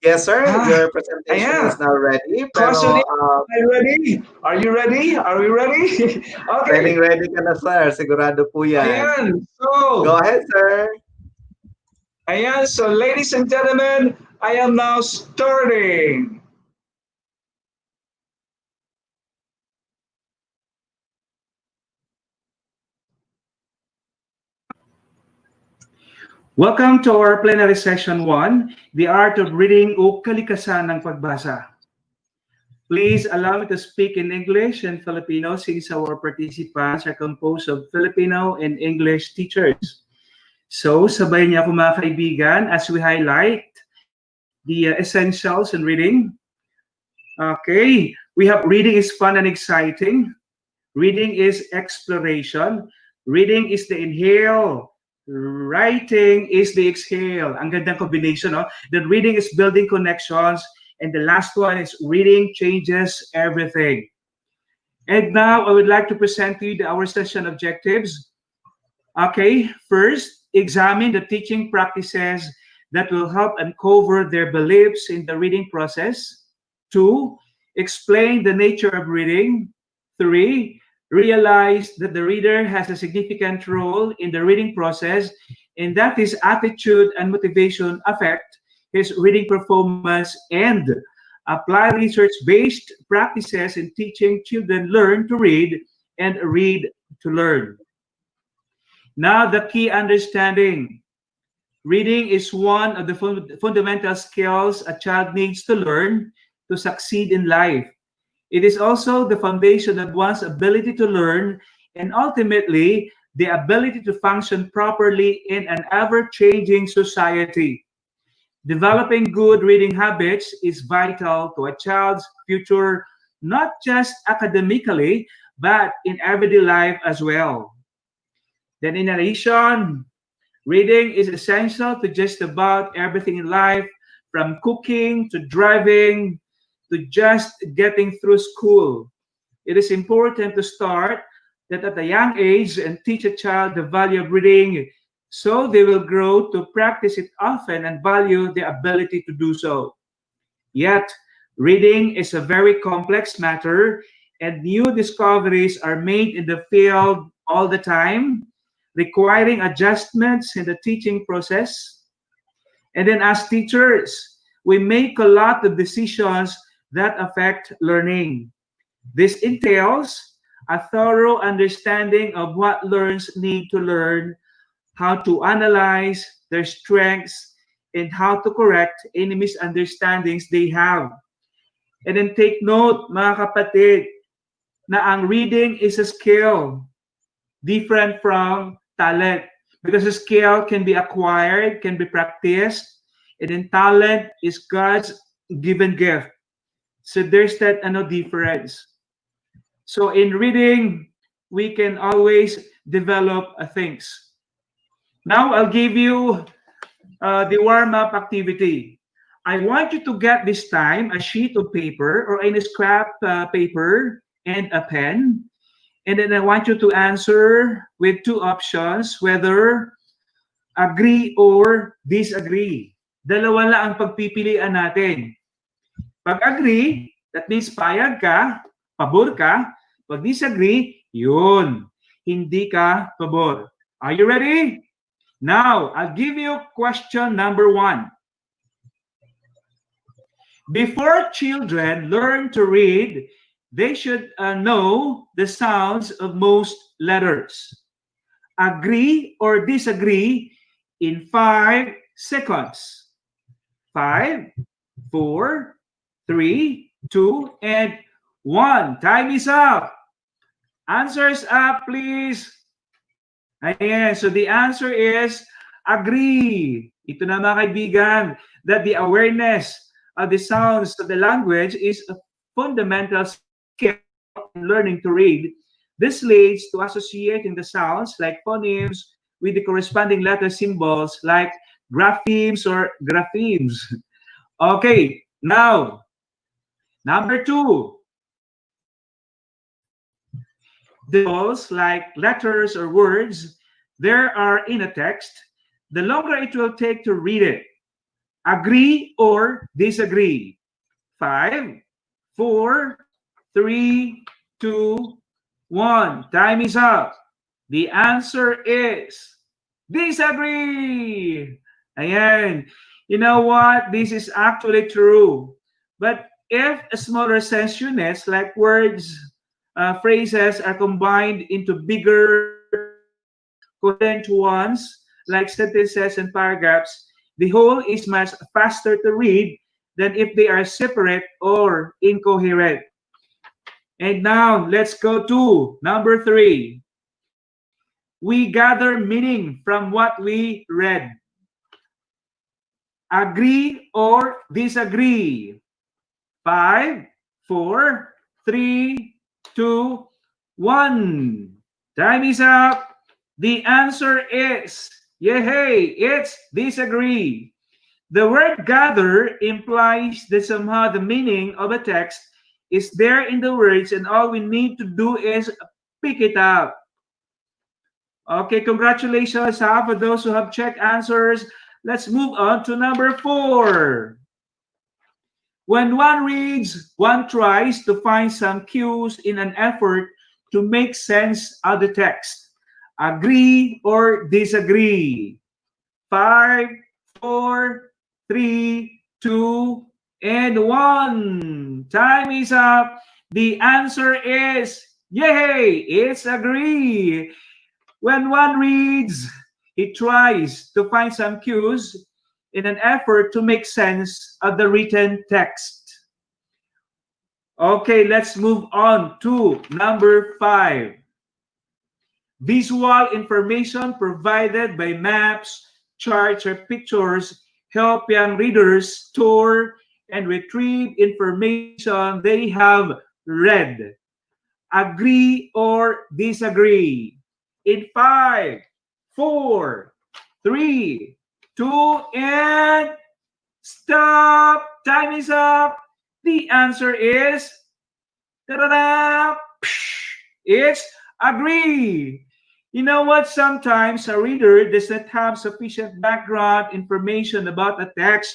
Yes, sir. Your presentation is now ready. Pero, are you ready? Are you ready? Are we ready? Okay. Ready ka na, sir. Sigurado po yan. Ayan. So, go ahead, sir. Ayan. So, ladies and gentlemen, I am now starting. Welcome to our plenary session 1, the art of reading o kalikasan ng pagbasa. Please allow me to speak in English and Filipino since our participants are composed of Filipino and English teachers. So, sabay niya ako mga kaibigan as we highlight the essentials in reading. Okay, we have reading is fun and exciting. Reading is exploration. Reading is the inhale. Writing is the exhale. Ang gandang combination, no? Then reading is building connections. And the last one is reading changes everything. And now I would like to present to you our session objectives. Okay, first, examine the teaching practices that will help uncover their beliefs in the reading process. 2, explain the nature of reading. 3, realize that the reader has a significant role in the reading process and that his attitude and motivation affect his reading performance, and apply research-based practices in teaching children learn to read and read to learn. Now, the key understanding. Reading is one of the fundamental skills a child needs to learn to succeed in life. It is also the foundation of one's ability to learn and ultimately the ability to function properly in an ever-changing society. Developing good reading habits is vital to a child's future, not just academically, but in everyday life as well. Then in addition, reading is essential to just about everything in life, from cooking to driving to just getting through school. It is important to start that at a young age and teach a child the value of reading so they will grow to practice it often and value the ability to do so. Yet, reading is a very complex matter and new discoveries are made in the field all the time, requiring adjustments in the teaching process. And then as teachers, we make a lot of decisions that affect learning. This entails a thorough understanding of what learners need to learn, how to analyze their strengths, and how to correct any misunderstandings they have. And then take note, mga kapatid, na ang reading is a skill different from talent. Because a skill can be acquired, can be practiced, and then talent is God's given gift. So there's that difference. So in reading, we can always develop things. Now I'll give you the warm-up activity. I want you to get this time a sheet of paper or any scrap paper and a pen. And then I want you to answer with two options, whether agree or disagree. Dalawa lang ang pagpipilian natin. Pag agree, that means payag ka, pabor ka. Pag disagree, yun, hindi ka pabor. Are you ready? Now, I'll give you question number 1. Before children learn to read, they should know the sounds of most letters. Agree or disagree in 5 seconds. 5, 4, 3, 2, and 1. Time is up. Answers up, please. Ayan, so the answer is agree. Ito na mga kaibigan, that the awareness of the sounds of the language is a fundamental skill in learning to read. This leads to associating the sounds like phonemes with the corresponding letter symbols like graphemes or graphemes. Okay, now, number 2. The symbols like letters or words there are in a text, the longer it will take to read it. Agree or disagree? 5, 4, 3, 2, 1. Time is up. The answer is disagree. Ayan. You know what? This is actually true. But if smaller sense units like words, phrases are combined into bigger coherent ones like sentences and paragraphs, the whole is much faster to read than if they are separate or incoherent. And now let's go to number 3. We gather meaning from what we read. Agree or disagree? 5, 4, 3, 2, 1. Time is up. The answer is, yay, it's disagree. The word gather implies that somehow the meaning of a text is there in the words and all we need to do is pick it up. Okay, congratulations for those who have checked answers. Let's move on to number 4. When one reads, one tries to find some cues in an effort to make sense of the text. Agree or disagree? 5, 4, 3, 2, and 1. Time is up. The answer is Yay! It's agree. When one reads, he tries to find some cues in an effort to make sense of the written text. Okay, let's move on to number 5. Visual information provided by maps, charts, or pictures help young readers store and retrieve information they have read. Agree or disagree? In 5, 4, 3, 2, and stop! Time is up! The answer is, ta-da-da! It's agree. You know what? Sometimes a reader does not have sufficient background information about a text.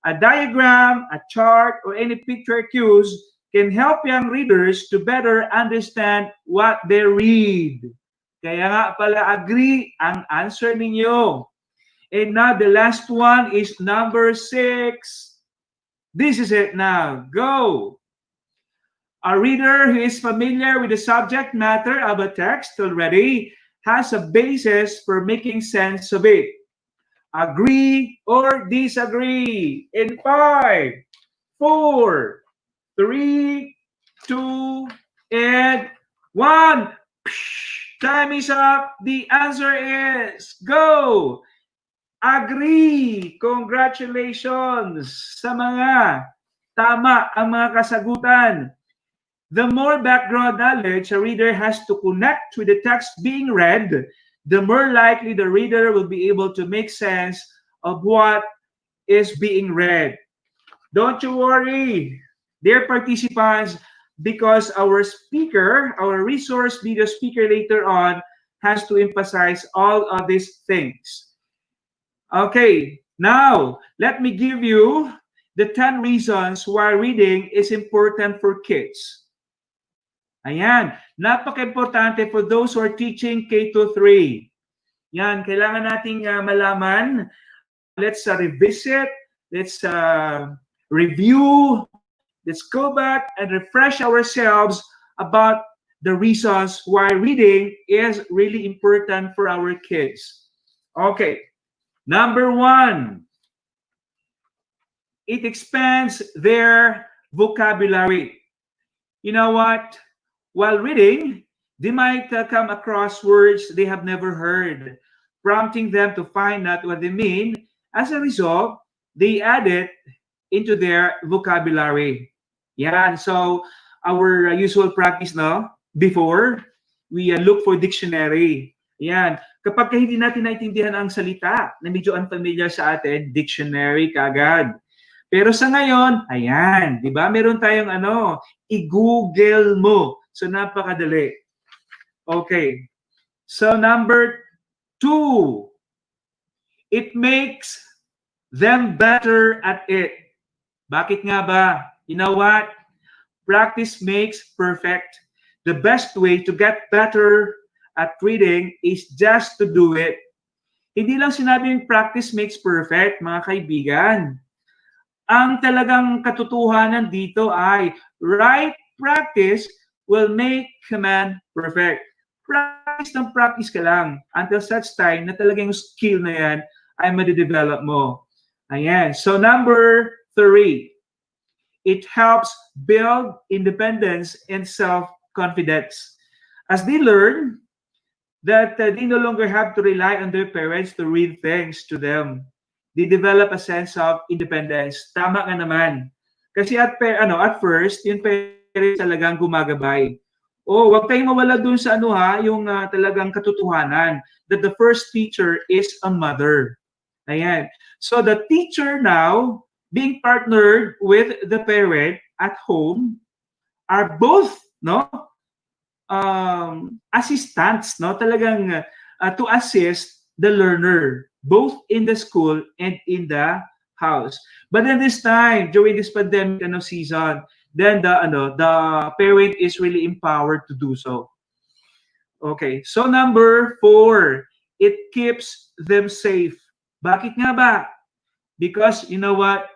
A diagram, a chart, or any picture cues can help young readers to better understand what they read. Kaya nga pala agree ang answer ninyo. And now the last one is number 6. This is it now. Go. A reader who is familiar with the subject matter of a text already has a basis for making sense of it. Agree or disagree? In 5, 4, 3, 2, and 1. Time is up. The answer is go. Agree. Congratulations sa mga tama ang mga kasagutan. The more background knowledge a reader has to connect with the text being read, the more likely the reader will be able to make sense of what is being read. Don't you worry, dear participants, because our speaker, our resource video speaker later on, has to emphasize all of these things. Okay, now let me give you the 10 reasons why reading is important for kids. Ayan, napaka-importante for those who are teaching K-3. Yan, kailangan nating malaman. Let's revisit, let's review, let's go back and refresh ourselves about the reasons why reading is really important for our kids. Okay, number 1, it expands their vocabulary. You know what? While reading, they might come across words they have never heard, prompting them to find out what they mean. As a result, they add it into their vocabulary. Yan. So, our usual practice, no? Before, we look for dictionary. Yan. Kapag hindi natin naintindihan ang salita na medyo unfamiliar sa atin, dictionary kagad. Pero sa ngayon, ayan, di ba? Meron tayong i-google mo. So, napakadali. Okay. So, number 2, it makes them better at it. Bakit nga ba? You know what? Practice makes perfect. The best way to get better at reading is just to do it. Hindi lang sinabing practice makes perfect, mga kaibigan. Ang talagang katotohanan dito ay right practice will make command perfect. Practice ng practice ka lang until such time na talagang skill na yan ay madidevelop mo. Ayan. So number 3, it helps build independence and self-confidence. As they learn that they no longer have to rely on their parents to read things to them, they develop a sense of independence. Tama ka naman. Kasi at first, yung parents talagang gumagabay. Wag tayong mawala dun sa yung talagang katotohanan that the first teacher is a mother. Ayan. So the teacher now being partnered with the parent at home are both assistants, talagang to assist the learner both in the school and in the house. But then this time during this pandemic season, then the parent is really empowered to do so. Okay, so number 4, it keeps them safe. Bakit nga ba? Because you know what?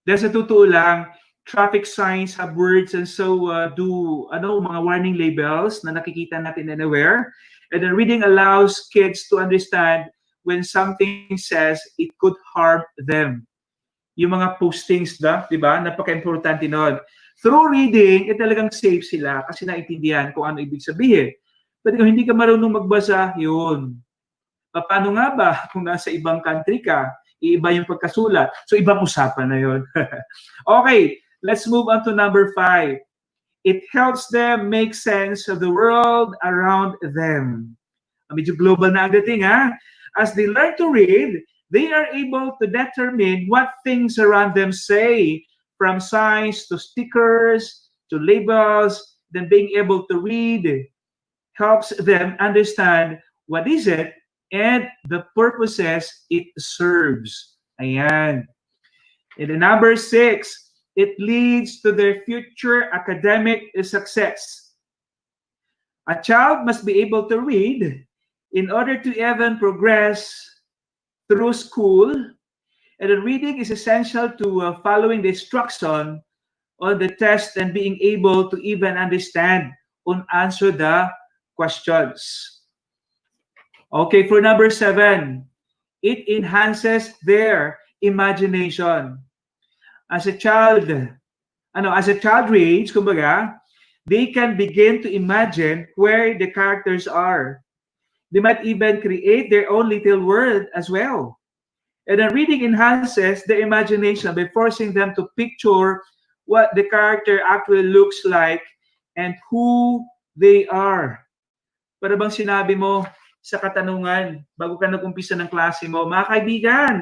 Dahil sa totoo lang, traffic signs have words, and so do mga warning labels na nakikita natin anywhere. And then reading allows kids to understand when something says it could harm them. Yung mga postings di ba? Napaka-importante nun. Through reading, talagang safe sila kasi naintindihan kung ano ibig sabihin. But kung hindi ka marunong magbasa, yun. Paano nga ba kung nasa ibang country ka, iiba yung pagkasulat? So, ibang usapan na yun. Okay, let's move on to number 5. It helps them make sense of the world around them. Medyo global na ang dating, ha? As they learn to read, they are able to determine what things around them say, from signs to stickers to labels. Then being able to read helps them understand what is it and the purposes it serves. Ayan. And the number 6, it leads to their future academic success. A child must be able to read in order to even progress through school. And reading is essential to following the instruction on the test and being able to even understand and answer the questions. Okay, for number 7, it enhances their imagination. As a child reads, kumbaga, they can begin to imagine where the characters are. They might even create their own little world as well. And then reading enhances their imagination by forcing them to picture what the character actually looks like and who they are. Para bang sinabi mo sa katanungan bago ka nag-umpisa ng klase mo, mga kaibigan,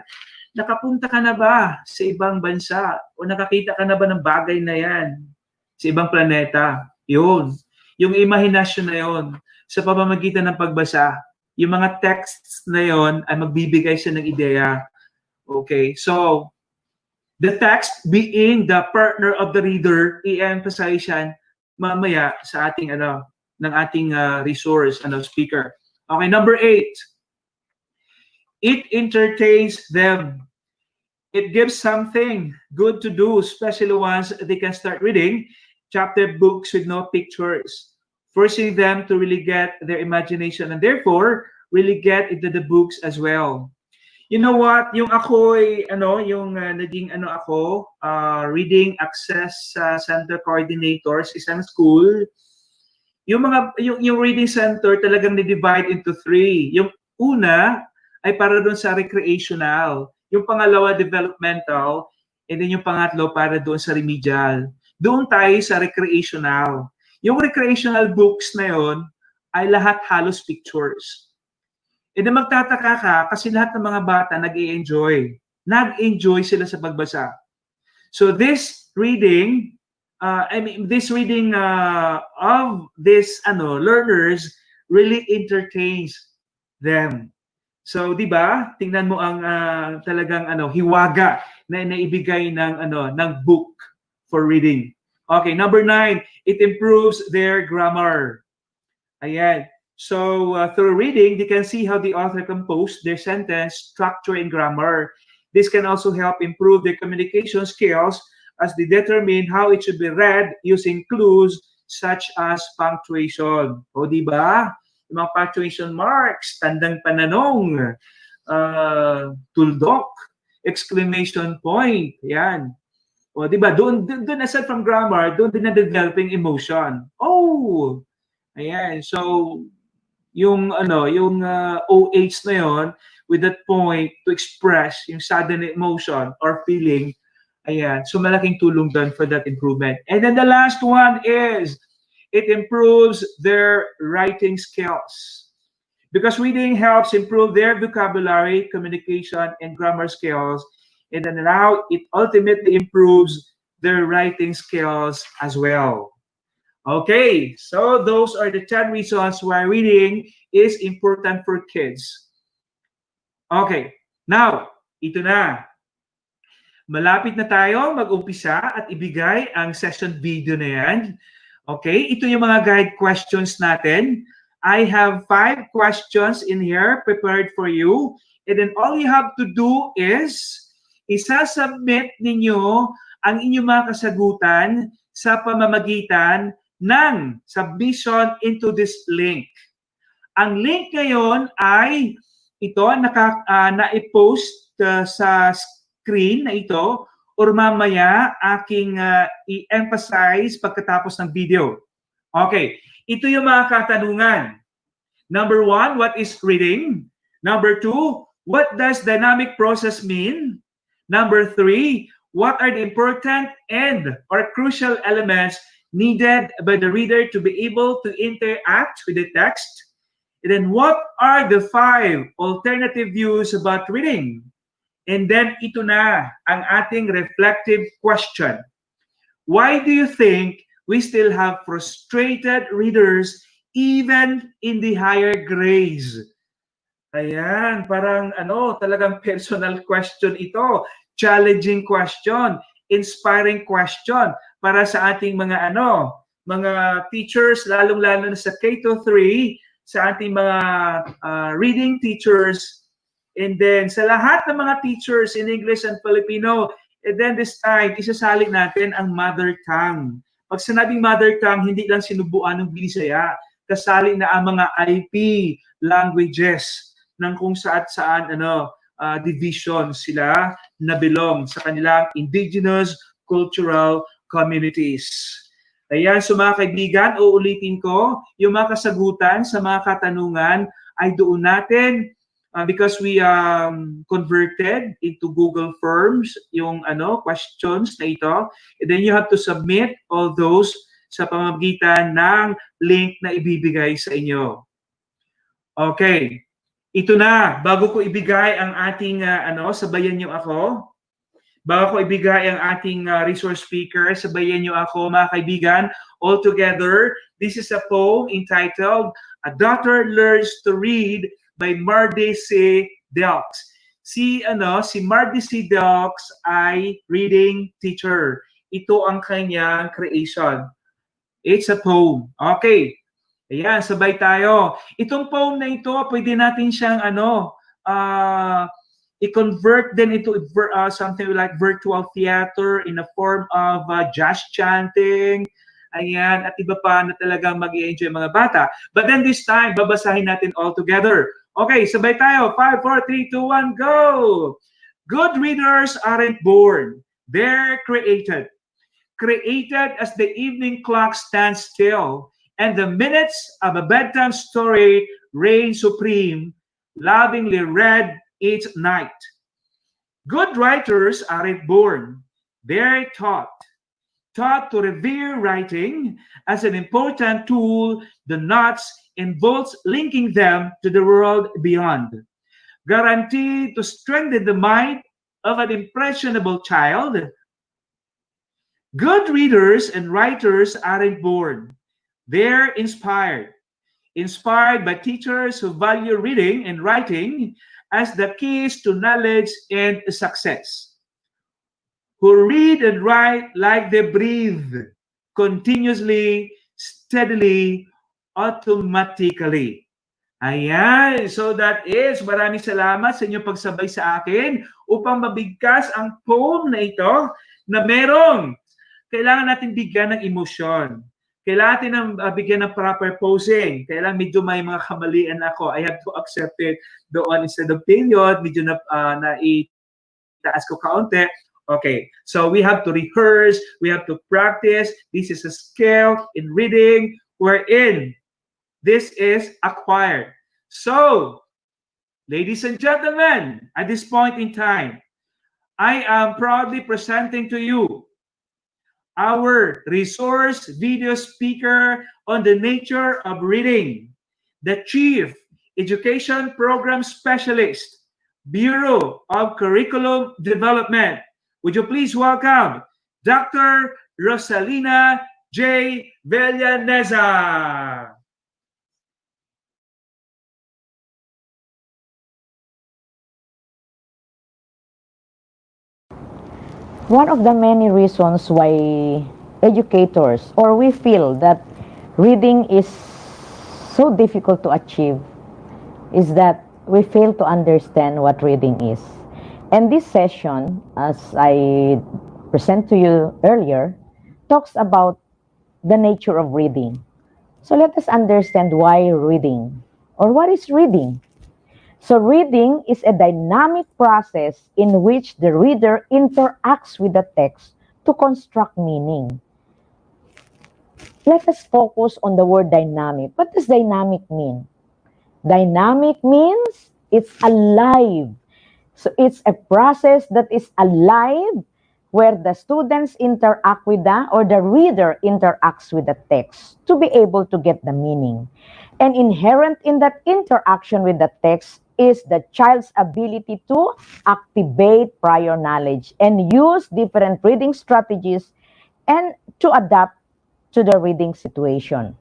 nakapunta ka na ba sa ibang bansa? O nakakita ka na ba ng bagay na yan sa ibang planeta? Yun. Yung imahinasyon na yun sa pamamagitan ng pagbasa. Yung mga texts na yon ay magbibigay siya ng ideya. Okay, so the text being the partner of the reader, i-emphasize yan mamaya sa ating ng ating resource speaker. Okay, number 8. It entertains them. It gives something good to do, especially once they can start reading chapter books with no pictures, forcing them to really get their imagination and therefore really get into the books as well. You know what? Yung ako'y naging reading access center coordinator sa isang school. Yung reading center talagang ni-divide into 3. Yung una ay para doon sa recreational, yung pangalawa developmental, and then yung pangatlo para doon sa remedial. Doon tayo sa recreational. Yung recreational books na yon ay lahat halos pictures. E na magtataka ka kasi lahat ng mga bata nag-i-enjoy. Nag-enjoy sila sa pagbasa. So this reading, of these learners really entertains them. So, di ba? Tingnan mo ang talagang hiwaga na naibigay ng book for reading. Okay, number 9, it improves their grammar. Ayan. So, through reading, they can see how the author composed their sentence, structure, and grammar. This can also help improve their communication skills as they determine how it should be read using clues such as punctuation. O, di ba? Yung mga punctuation marks, tandang pananong, tuldok, exclamation point, yan. O, di ba? Doon aside from grammar, doon din na-developing emotion. Oh! Ayan. So, yung OH na yon with that point to express yung sudden emotion or feeling, ayan. So, malaking tulong doon for that improvement. And then the last one is, it improves their writing skills. Because reading helps improve their vocabulary, communication, and grammar skills. And then now, it ultimately improves their writing skills as well. Okay, so those are the 10 reasons why reading is important for kids. Okay, now, ito na. Malapit na tayo mag-umpisa at ibigay ang session video na yan. Okay, ito yung mga guide questions natin. I have 5 questions in here prepared for you. And then all you have to do is isasubmit ninyo ang inyong mga kasagutan sa pamamagitan ng submission into this link. Ang link ngayon ay ito, na-post sa screen na ito, or mamaya aking i-emphasize pagkatapos ng video. Okay, ito yung mga katanungan. Number 1, what is reading? Number 2, what does dynamic process mean? Number 3, what are the important and or crucial elements needed by the reader to be able to interact with the text? And then what are the 5 alternative views about reading? And then ito na ang ating reflective question. Why do you think we still have frustrated readers even in the higher grades? Ayan, parang talagang personal question ito. Challenging question, inspiring question para sa ating mga mga teachers, lalong-lalo na sa K-3, sa ating mga reading teachers, and then sa lahat ng mga teachers in English and Filipino. And then this time, isasali natin ang mother tongue. Pag sinabing mother tongue, hindi lang sinubuan ng Bisaya. Kasali na ang mga IP languages ng kung saan division sila na belong sa kanilang indigenous cultural communities. Ayan, so mga kaibigan, uulitin ko, yung mga kasagutan sa mga katanungan ay doon natin because we converted into Google Forms yung questions na ito. And then you have to submit all those sa pamamagitan ng link na ibibigay sa inyo. Okay. Ito na, bago ko ibigay ang ating sabayan niyo ako. Bago ko ibigay ang ating resource speaker, sabayan niyo ako mga kaibigan. All together, this is a poem entitled A Daughter Learns to Read by Mardy C. Delx. Si Mardy C. Delx ay reading teacher. Ito ang kanyang creation. It's a poem. Okay. Ayan, sabay tayo. Itong poem na ito, pwede natin siyang i-convert din into something like virtual theater in a form of jazz chanting. Ayan, at iba pa na talagang mag-i-enjoy mga bata. But then this time, babasahin natin all together. Okay, sabay tayo. 5, 4, 3, 2, 1, go! Good readers aren't born. They're created. Created as the evening clock stands still and the minutes of a bedtime story reign supreme, lovingly read each night. Good writers aren't born. They're taught to revere writing as an important tool that not involves linking them to the world beyond. Guaranteed to strengthen the mind of an impressionable child. Good readers and writers aren't born. They're inspired. Inspired by teachers who value reading and writing as the keys to knowledge and success. Who read and write like they breathe, continuously, steadily, automatically. Ayan, so that is, maraming salamat sa inyong pagsabay sa akin upang mabigkas ang poem na ito na merong kailangan natin bigyan ng emosyon. Kailangan natin bigyan ng proper posing. Kailangan medyo may mga kamalian ako. I have to accept it doon instead of period. Medyo itaas ko kaunti. Okay, so we have to rehearse. We have to practice. This is a skill in reading. We're in. This is acquired. So, ladies and gentlemen, at this point in time, I am proudly presenting to you our resource video speaker on the nature of reading, the Chief Education Program Specialist, Bureau of Curriculum Development. Would you please welcome Dr. Rosalina J. Villaneza. One of the many reasons why educators or we feel that reading is so difficult to achieve is that we fail to understand what reading is. And this session, as I present to you earlier talks about the nature of reading. So let us understand why reading, or what is reading. So reading is a dynamic process in which the reader interacts with the text to construct meaning. Let us focus on the word dynamic. What does dynamic mean? Dynamic means it's alive. So it's a process that is alive where the students interact with or the reader interacts with the text to be able to get the meaning. And inherent in that interaction with the text is the child's ability to activate prior knowledge and use different reading strategies and to adapt to the reading situation.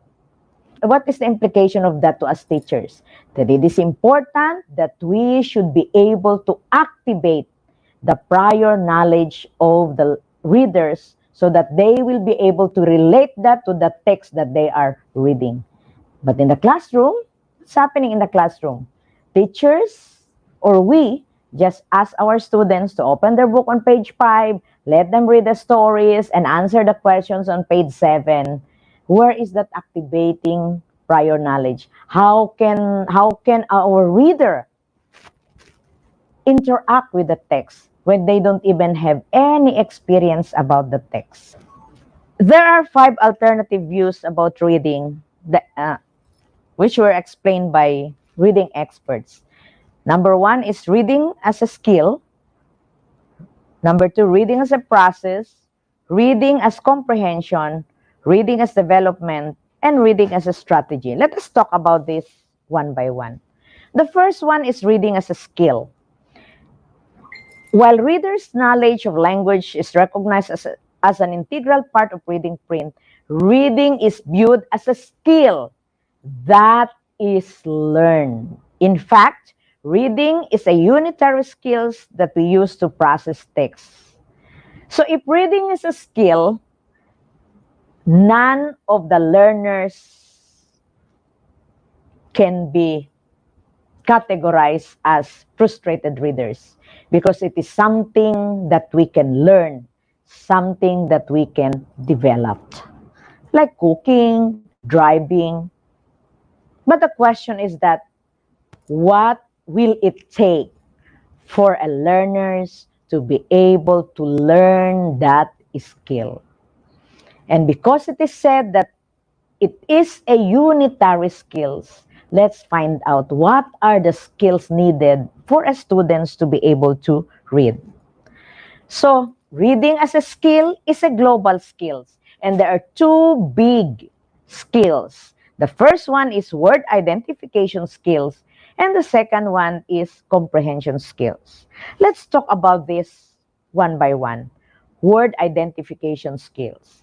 What is the implication of that to us teachers? That it is important that we should be able to activate the prior knowledge of the readers so that they will be able to relate that to the text that they are reading. But in the classroom, what's happening in the classroom? Teachers or we just ask our students to open their book on page 5, let them read the stories and answer the questions on page 7. Where is that activating prior knowledge? How can our reader interact with the text when they don't even have any experience about the text? There are 5 alternative views about reading which were explained by reading experts. Number 1 is reading as a skill. Number 2, reading as a process. Reading as comprehension. Reading as development. And reading as a strategy. Let us talk about this one by one. The first one is reading as a skill. While readers' knowledge of language is recognized as an integral part of reading print, reading is viewed as a skill that is learned. In fact, reading is a unitary skill that we use to process text. So if reading is a skill, none of the learners can be categorized as frustrated readers because it is something that we can learn, something that we can develop, like cooking, driving. But the question is that what will it take for a learners to be able to learn that skill? And because it is said that it is a unitary skills, let's find out what are the skills needed for a students to be able to read. So, reading as a skill is a global skills. And there are 2 big skills. The first one is word identification skills. And the second one is comprehension skills. Let's talk about this one by one. Word identification skills.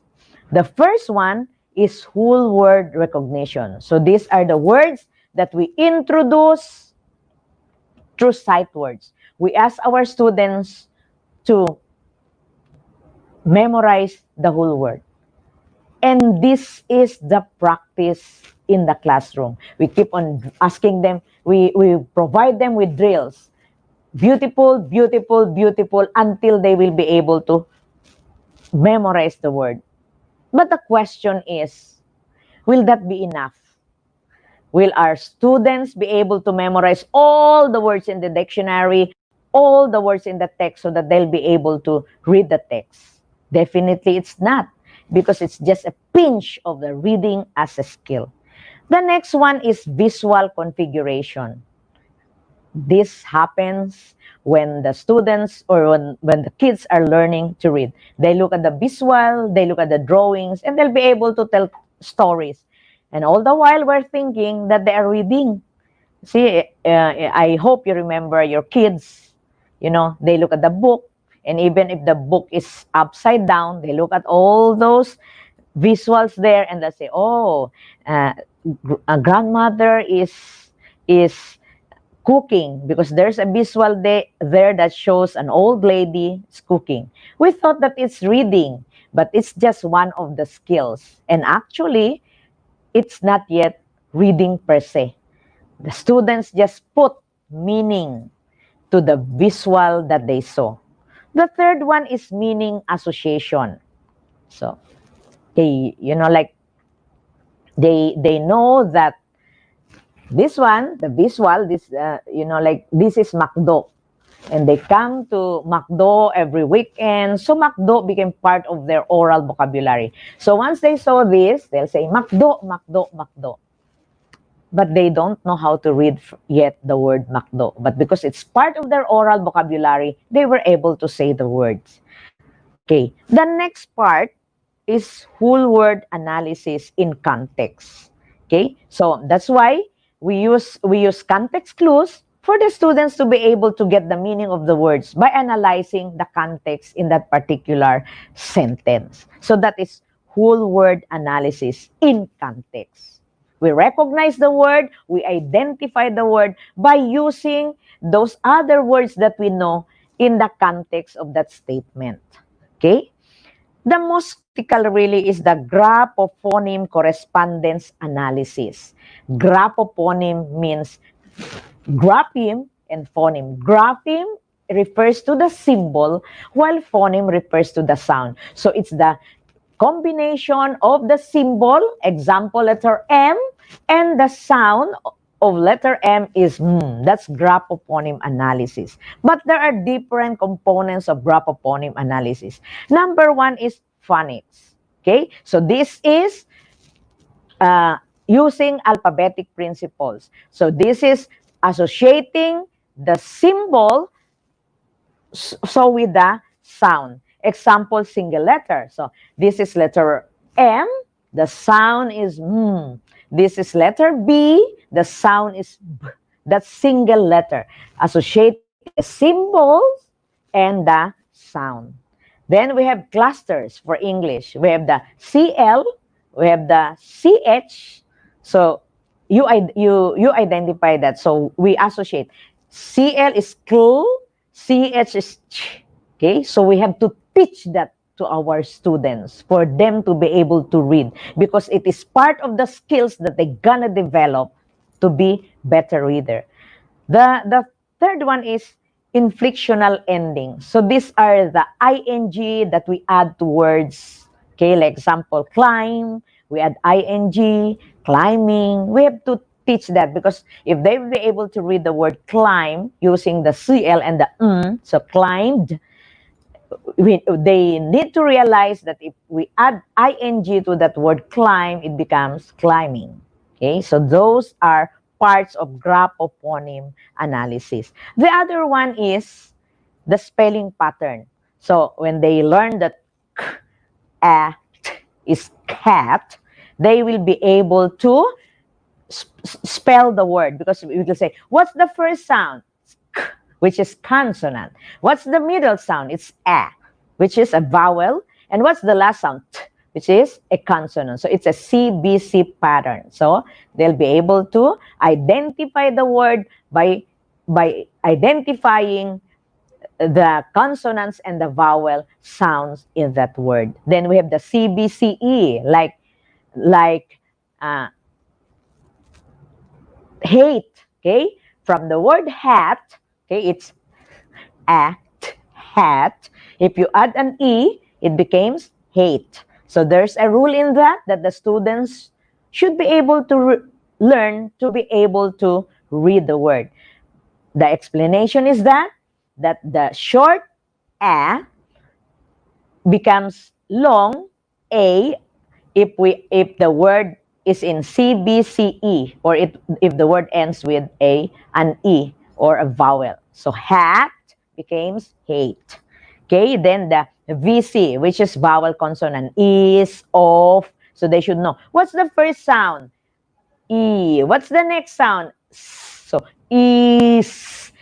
The first one is whole word recognition. So these are the words that we introduce through sight words. We ask our students to memorize the whole word. And this is the practice in the classroom. We keep on asking them, we provide them with drills. Beautiful, beautiful, beautiful, until they will be able to memorize the word. But the question is, will that be enough? Will our students be able to memorize all the words in the dictionary, all the words in the text so that they'll be able to read the text? Definitely it's not, because it's just a pinch of the reading as a skill. The next one is visual configuration. This happens when the students or when the kids are learning to read. They look at the visual, they look at the drawings, and they'll be able to tell stories. And all the while, we're thinking that they are reading. See, I hope you remember your kids. You know, they look at the book, and even if the book is upside down, they look at all those visuals there, and they say, "Oh, a grandmother is cooking," because there's a visual there that shows an old lady is cooking. We thought that it's reading, but it's just one of the skills. And actually, it's not yet reading per se. The students just put meaning to the visual that they saw. The third one is meaning association. So, they, like, they know that this one, the visual, this, like, this is McDo. And they come to McDo every weekend. So McDo became part of their oral vocabulary. So once they saw this, they'll say, McDo, McDo, McDo. But they don't know how to read yet the word McDo. But because it's part of their oral vocabulary, they were able to say the words. Okay, the next part is whole word analysis in context. Okay, so that's why we use context clues for the students to be able to get the meaning of the words by analyzing the context in that particular sentence. So that is whole word analysis in context. We recognize the word, we identify the word by using those other words that we know in the context of that statement. Okay? The most critical really is the graphophoneme correspondence analysis. Graphophoneme means grapheme and phoneme. Grapheme refers to the symbol, while phoneme refers to the sound. So it's the combination of the symbol, example letter M, and the sound of letter M is M. That's graphophoneme analysis. But there are different components of graphophoneme analysis. Number one is phonics. Okay, so this is using alphabetic principles. So this is associating the symbol so with the sound. Example, single letter. So this is letter M, the sound is M. This is letter B, the sound is B. That's single letter. Associating the symbols and the sound. Then we have clusters for English. We have the CL, we have the CH. So you identify that. So we associate. CL is cl, CH is ch. Okay, so we have to teach that to our students for them to be able to read, because it is part of the skills that they're gonna develop to be better reader. The third one is inflectional ending. So these are the ing that we add to words. Okay, like example, climb, we add ing, climbing. We have to teach that, because if they will be able to read the word climb using the CL and the so climbed, they need to realize that if we add ing to that word climb, it becomes climbing. Okay, so those are parts of graphophoneme analysis. The other one is the spelling pattern. So when they learn that k, a, t is cat, they will be able to spell the word, because we will say, what's the first sound? K, which is consonant. What's the middle sound? It's a, which is a vowel. And what's the last sound? T, which is a consonant. So it's a CBC pattern. So they'll be able to identify the word by identifying the consonants and the vowel sounds in that word. Then we have the CBCE, like hate. Okay, from the word hat, okay, it's act, hat. If you add an E, it becomes hate. So there's a rule in that the students should be able to learn to be able to read the word. The explanation is that the short A becomes long A if the word is in CBCE, or if the word ends with an E or a vowel. So hat becomes hate. Okay, then the VC, which is vowel consonant, is, of. So they should know. What's the first sound? E. What's the next sound? S. So is.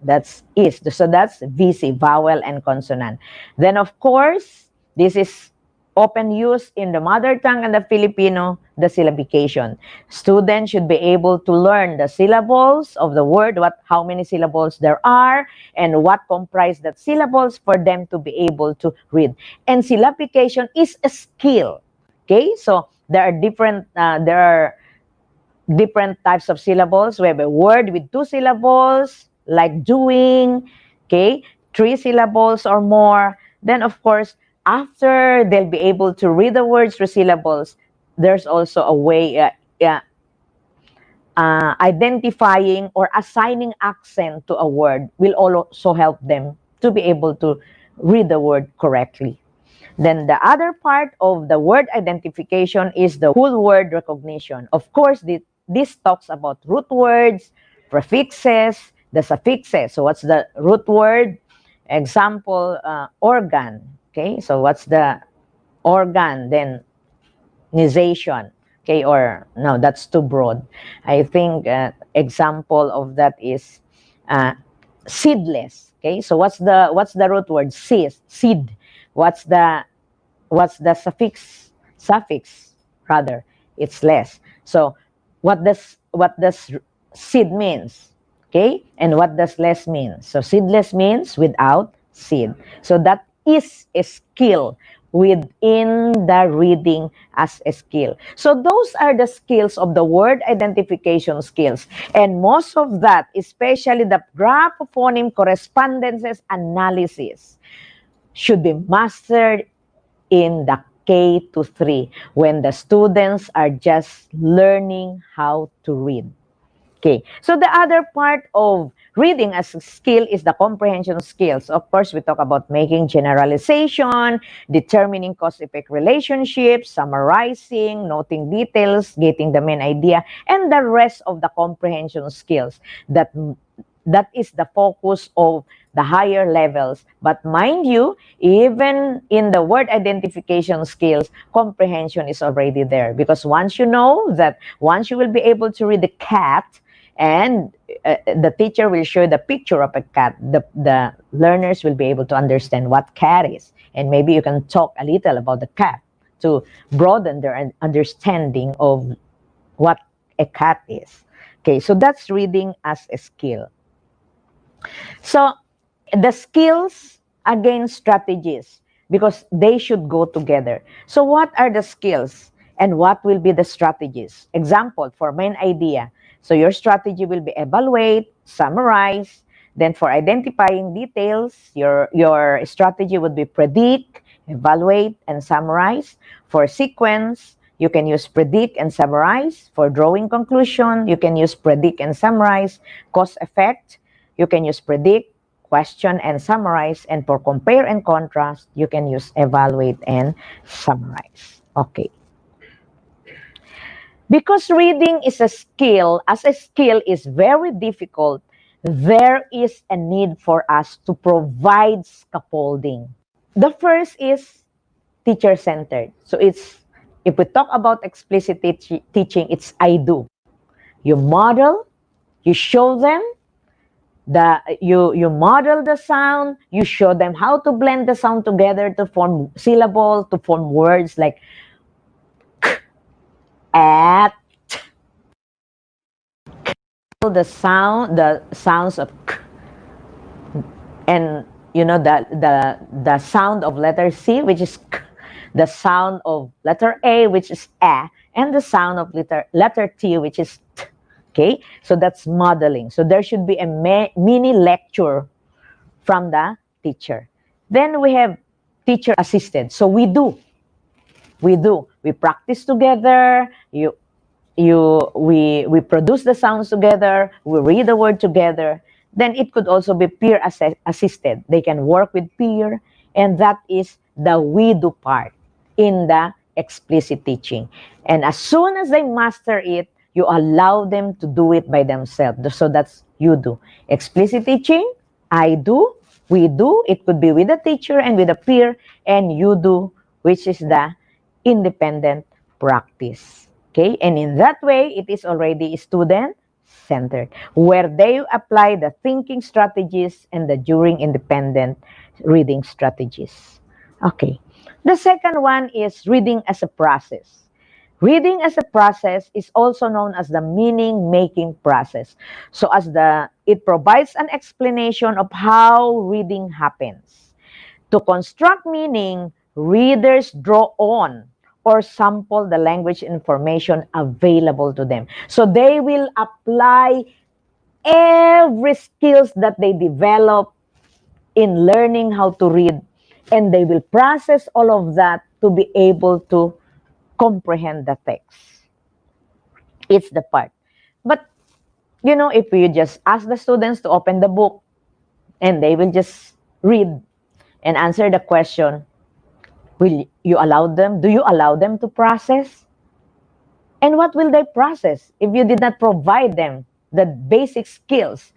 That's is. So that's VC, vowel and consonant. Then of course, this is often used in the mother tongue and the Filipino, the syllabication. Students should be able to learn the syllables of the word, how many syllables there are, and what comprise that syllables for them to be able to read. And syllabication is a skill. Okay, so there are different types of syllables. We have a word with 2 syllables, like doing. okay, 3 syllables or more. Then, of course, after they'll be able to read the words 3 syllables, there's also a way, identifying or assigning accent to a word will also help them to be able to read the word correctly. Then the other part of the word identification is the full word recognition. Of course, this talks about root words, prefixes, the suffixes. So what's the root word? Example, organ. Okay, so what's the organ? Then nization. Okay, or no, that's too broad. I think example of that is seedless. Okay, so what's the root word? Seed. What's the suffix rather? It's less. So what does seed means? Okay, and what does less mean? So seedless means without seed. So that is a skill within the reading as a skill. So those are the skills of the word identification skills. And most of that, especially the graphophonic correspondences analysis, should be mastered in the K to 3 when the students are just learning how to read. Okay, so the other part of reading as a skill is the comprehension skills. Of course, we talk about making generalization, determining cause-effect relationships, summarizing, noting details, getting the main idea, and the rest of the comprehension skills. That is the focus of the higher levels. But mind you, even in the word identification skills, comprehension is already there. Because once you know that, once you will be able to read the cat, and the teacher will show the picture of a cat, the learners will be able to understand what cat is. And maybe you can talk a little about the cat to broaden their understanding of what a cat is. Okay, so that's reading as a skill. So the skills against strategies, because they should go together. So what are the skills and what will be the strategies? Example, for main idea. So your strategy will be evaluate, summarize. Then for identifying details, your strategy would be predict, evaluate, and summarize. For sequence, you can use predict and summarize. For drawing conclusion, you can use predict and summarize. Cause effect, you can use predict, question, and summarize. And for compare and contrast, you can use evaluate and summarize. Okay. Because reading is a skill, as a skill is very difficult, there is a need for us to provide scaffolding. The first is teacher-centered. So if we talk about explicit teaching, it's I do. You model, you show them, you model the sound, you show them how to blend the sound together to form syllables, to form words like k, at, the sounds of k, and the sound of letter C, which is k, the sound of letter A, which is a, and the sound of letter T, which is t. Okay, so that's modeling. So there should be a mini lecture from the teacher. Then we have teacher assisted. So we practice together. We produce the sounds together. We read the word together. Then it could also be peer assisted. They can work with peer, and that is the we do part in the explicit teaching. And as soon as they master it, you allow them to do it by themselves. So that's you do. Explicit teaching, I do, we do. It could be with the teacher and with a peer, and you do, which is the independent practice. Okay, and in that way, it is already student-centered, where they apply the thinking strategies and the during independent reading strategies. Okay, the second one is reading as a process. Reading as a process is also known as the meaning-making process. So it provides an explanation of how reading happens. To construct meaning, readers draw on or sample the language information available to them. So they will apply every skills that they develop in learning how to read, and they will process all of that to be able to comprehend the text. It's the part. But, you know, if you just ask the students to open the book and they will just read and answer the question, will you allow them? Do you allow them to process? And what will they process if you did not provide them the basic skills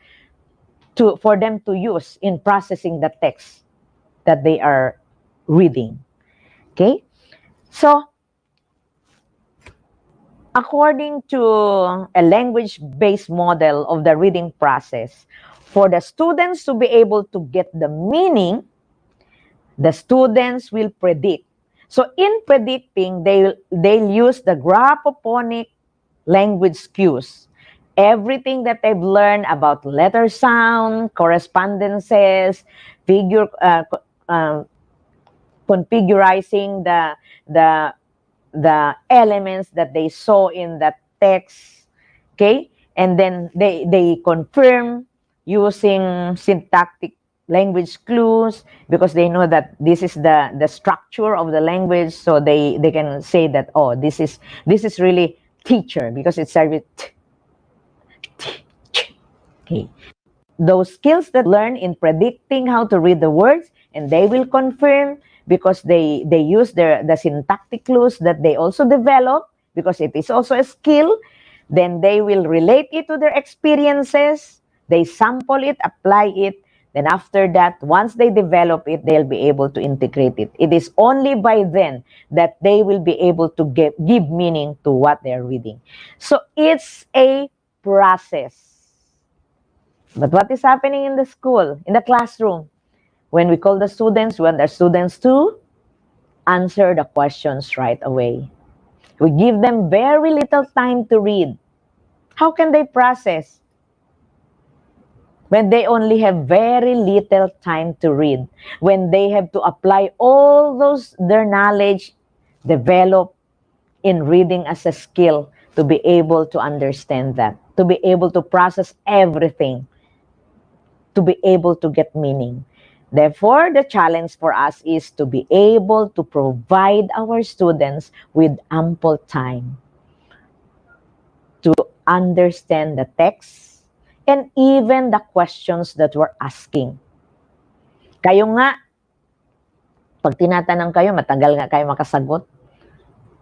for them to use in processing the text that they are reading? Okay? So, according to a language-based model of the reading process, for the students to be able to get the meaning, the students will predict. So in predicting, they'll use the graphophonic language cues. Everything that they've learned about letter sound, correspondences, figure, configurizing the the elements that they saw in that text, okay? And then they confirm using syntactic language clues because they know that this is the structure of the language, so they can say that, oh, this is really teacher because it starts with okay. Those skills that learn in predicting how to read the words, and they will confirm because they use the syntactic clues that they also develop because it is also a skill. Then they will relate it to their experiences, they sample it, apply it, then after that, once they develop it, they'll be able to integrate it. It is only by then that they will be able to give meaning to what they're reading. So it's a process. But what is happening in the school, in the classroom? When we call the students, we want the students to answer the questions right away. We give them very little time to read. How can they process when they only have very little time to read? When they have to apply all their knowledge developed in reading as a skill to be able to understand that, to be able to process everything, to be able to get meaning. Therefore, the challenge for us is to be able to provide our students with ample time to understand the text and even the questions that we're asking. Kayo nga, pag tinatanong kayo, matagal nga kayo makasagot.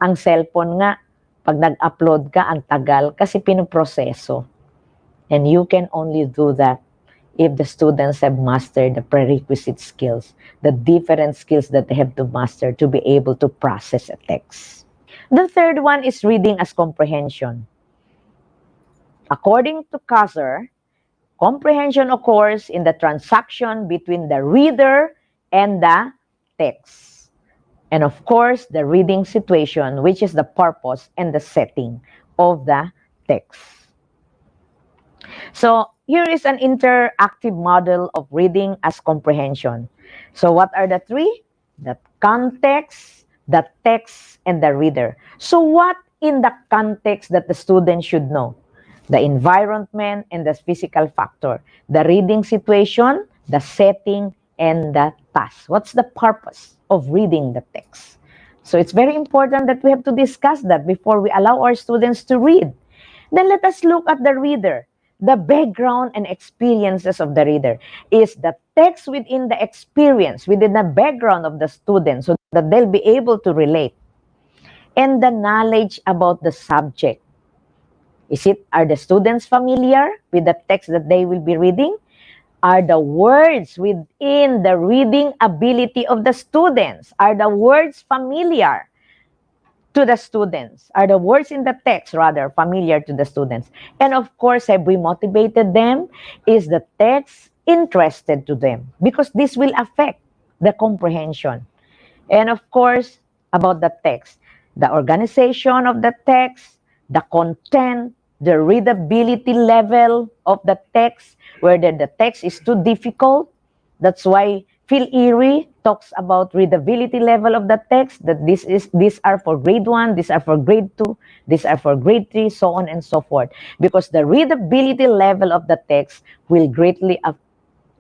Ang cellphone nga, pag nag-upload ka, ang tagal kasi pinoproseso. And you can only do that if the students have mastered the prerequisite skills, the different skills that they have to master to be able to process a text. The third one is reading as comprehension. According to Kaiser, comprehension occurs in the transaction between the reader and the text. And of course, the reading situation, which is the purpose and the setting of the text. So here is an interactive model of reading as comprehension. So what are the three? The context, the text, and the reader. So what in the context that the student should know? The environment and the physical factor. The reading situation, the setting, and the task. What's the purpose of reading the text? So it's very important that we have to discuss that before we allow our students to read. Then let us look at the reader. The background and experiences of the reader is the text within the experience, within the background of the student, so that they'll be able to relate. And the knowledge about the subject. Are the students familiar with the text that they will be reading? Are the words within the reading ability of the students? Are the words familiar to the students? Are the words in the text, rather, familiar to the students? And of course, have we motivated them? Is the text interested to them? Because this will affect the comprehension. And of course, about the text, the organization of the text, the content, the readability level of the text, whether the text is too difficult. That's why Phil Erie talks about readability level of the text, that these are for grade 1, these are for grade 2, these are for grade 3, so on and so forth. Because the readability level of the text will greatly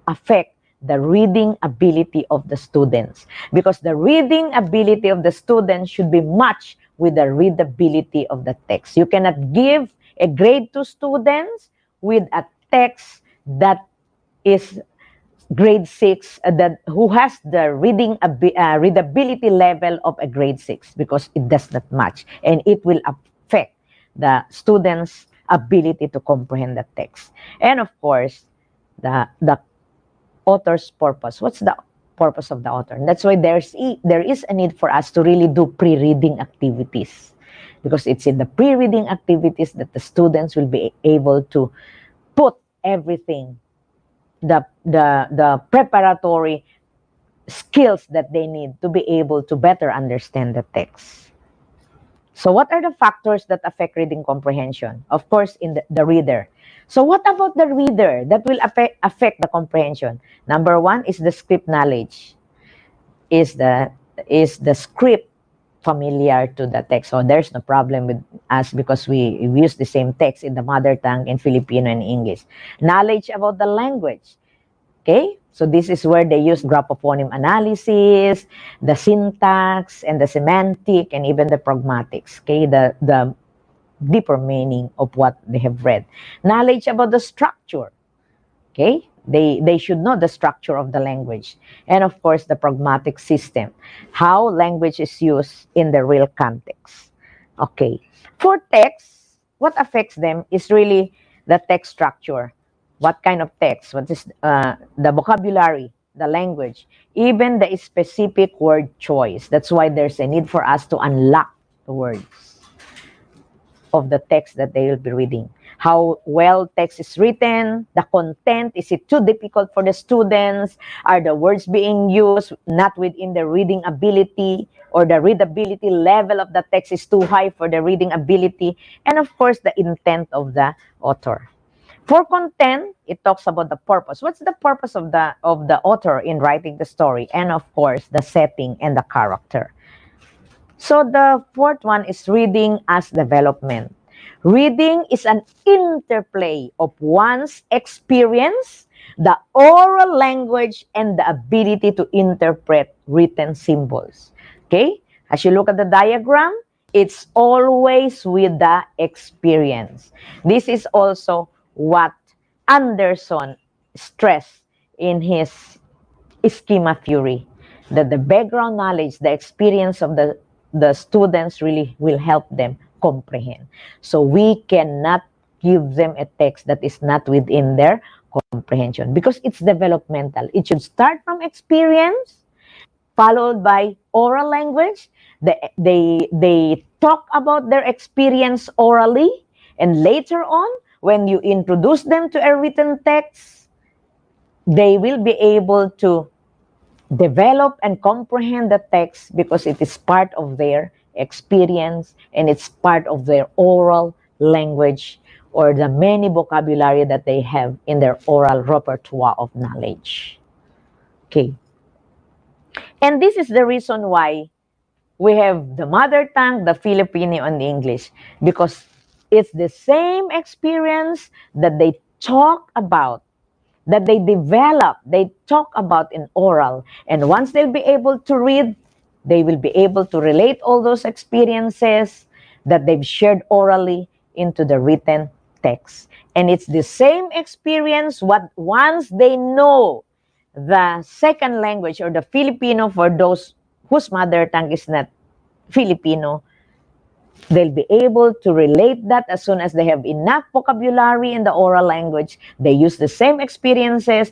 affect the reading ability of the students, because the reading ability of the students should be matched with the readability of the text. You cannot give a grade to students with a text that is grade 6 that who has the readability level of a grade 6, because it does not match, and it will affect the students' ability to comprehend the text. And of course, the author's purpose. What's the purpose of the author? And that's why there is a need for us to really do pre-reading activities, because it's in the pre-reading activities that the students will be able to put everything, the preparatory skills that they need to be able to better understand the text. So what are the factors that affect reading comprehension? Of course, in the reader. So what about the reader that will affect the comprehension? Number one is the script knowledge. Is the script familiar to the text? So there's no problem with us, because we use the same text in the mother tongue, in Filipino and English. Knowledge about the language. Okay, so this is where they use graphophonic analysis, the syntax, and the semantic, and even the pragmatics. Okay, the deeper meaning of what they have read. Knowledge about the structure. Okay, they should know the structure of the language. And of course, the pragmatic system, how language is used in the real context. Okay, for text, what affects them is really the text structure. What kind of text? What is the vocabulary, the language, even the specific word choice. That's why there's a need for us to unlock the words of the text that they will be reading. How well text is written, the content, is it too difficult for the students? Are the words being used not within the reading ability, or the readability level of the text is too high for the reading ability? And of course, the intent of the author. For content, it talks about the purpose. What's the purpose of the author in writing the story? And of course, the setting and the character. So the fourth one is reading as development. Reading is an interplay of one's experience, the oral language, and the ability to interpret written symbols. Okay? As you look at the diagram, it's always with the experience. This is also what Anderson stressed in his schema theory, that the background knowledge, the experience of the students really will help them comprehend. So we cannot give them a text that is not within their comprehension, because it's developmental. It should start from experience, followed by oral language. They talk about their experience orally, and later on, when you introduce them to a written text, they will be able to develop and comprehend the text, because it is part of their experience and it's part of their oral language, or the many vocabulary that they have in their oral repertoire of knowledge. Okay. And this is the reason why we have the mother tongue, the Filipino, and the English, because it's the same experience that they talk about, that they develop, they talk about in oral. And once they'll be able to read, they will be able to relate all those experiences that they've shared orally into the written text. And it's the same experience once they know the second language, or the Filipino, for those whose mother tongue is not Filipino, they'll be able to relate that as soon as they have enough vocabulary in the oral language. They use the same experiences,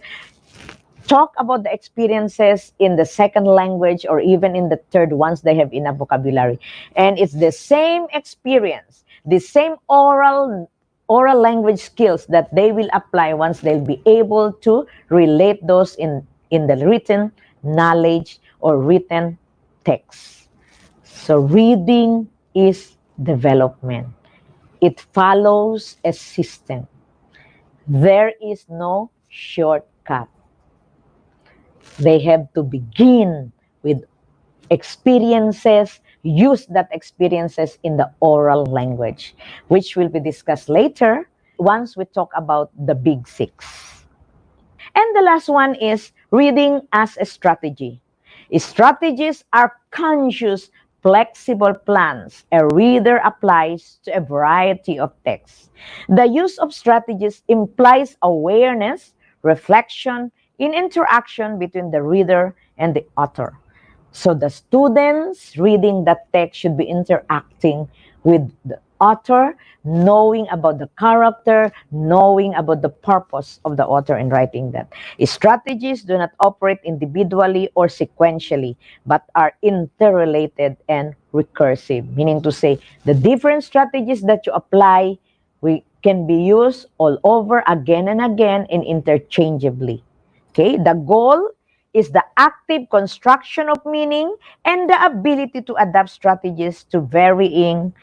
talk about the experiences in the second language, or even in the third, once they have enough vocabulary. And it's the same experience, the same oral language skills that they will apply once they'll be able to relate those in the written knowledge or written text. So reading is development. It follows a system. There is no shortcut. They have to begin with experiences, use that experiences in the oral language, which will be discussed later once we talk about the big six. And the last one is reading as a strategy. Strategies are conscious, flexible plans a reader applies to a variety of texts. The use of strategies implies awareness, reflection, in interaction between the reader and the author. So the students reading the text should be interacting with the author, knowing about the character, knowing about the purpose of the author in writing that. Strategies do not operate individually or sequentially, but are interrelated and recursive, meaning to say the different strategies that you apply we can be used all over again and again and interchangeably. Okay, the goal is the active construction of meaning and the ability to adapt strategies to varying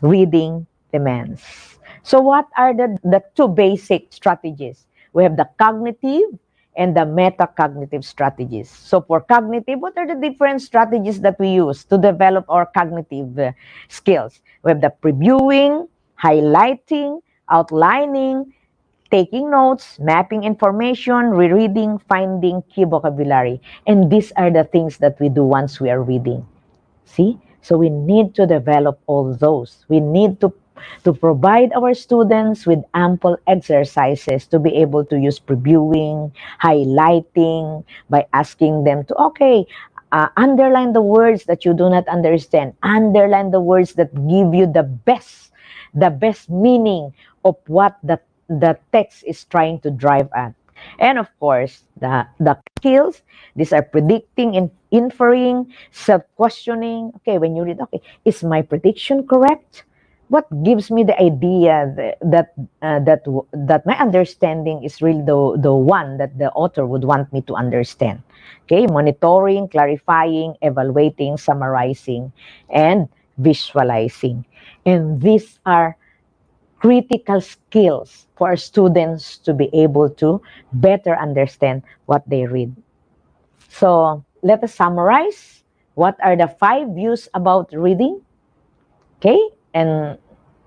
reading demands. So what are the two basic strategies? We have the cognitive and the metacognitive strategies. So for cognitive, what are the different strategies that we use to develop our cognitive skills? We have the previewing, highlighting, outlining, taking notes, mapping information, rereading, finding key vocabulary. And these are the things that we do once we are reading. See? So we need to develop all those. We need to provide our students with ample exercises to be able to use previewing, highlighting, by asking them to, okay, underline the words that you do not understand. Underline the words that give you the best meaning of what the text is trying to drive at. And of course, the skills, these are predicting and inferring, self-questioning. Okay, when you read, okay, is my prediction correct? What gives me the idea that my understanding is really the one that the author would want me to understand? Okay, monitoring, clarifying, evaluating, summarizing, and visualizing. And these are critical skills for our students to be able to better understand what they read. So let us summarize. What are the 5 views about reading? Okay, and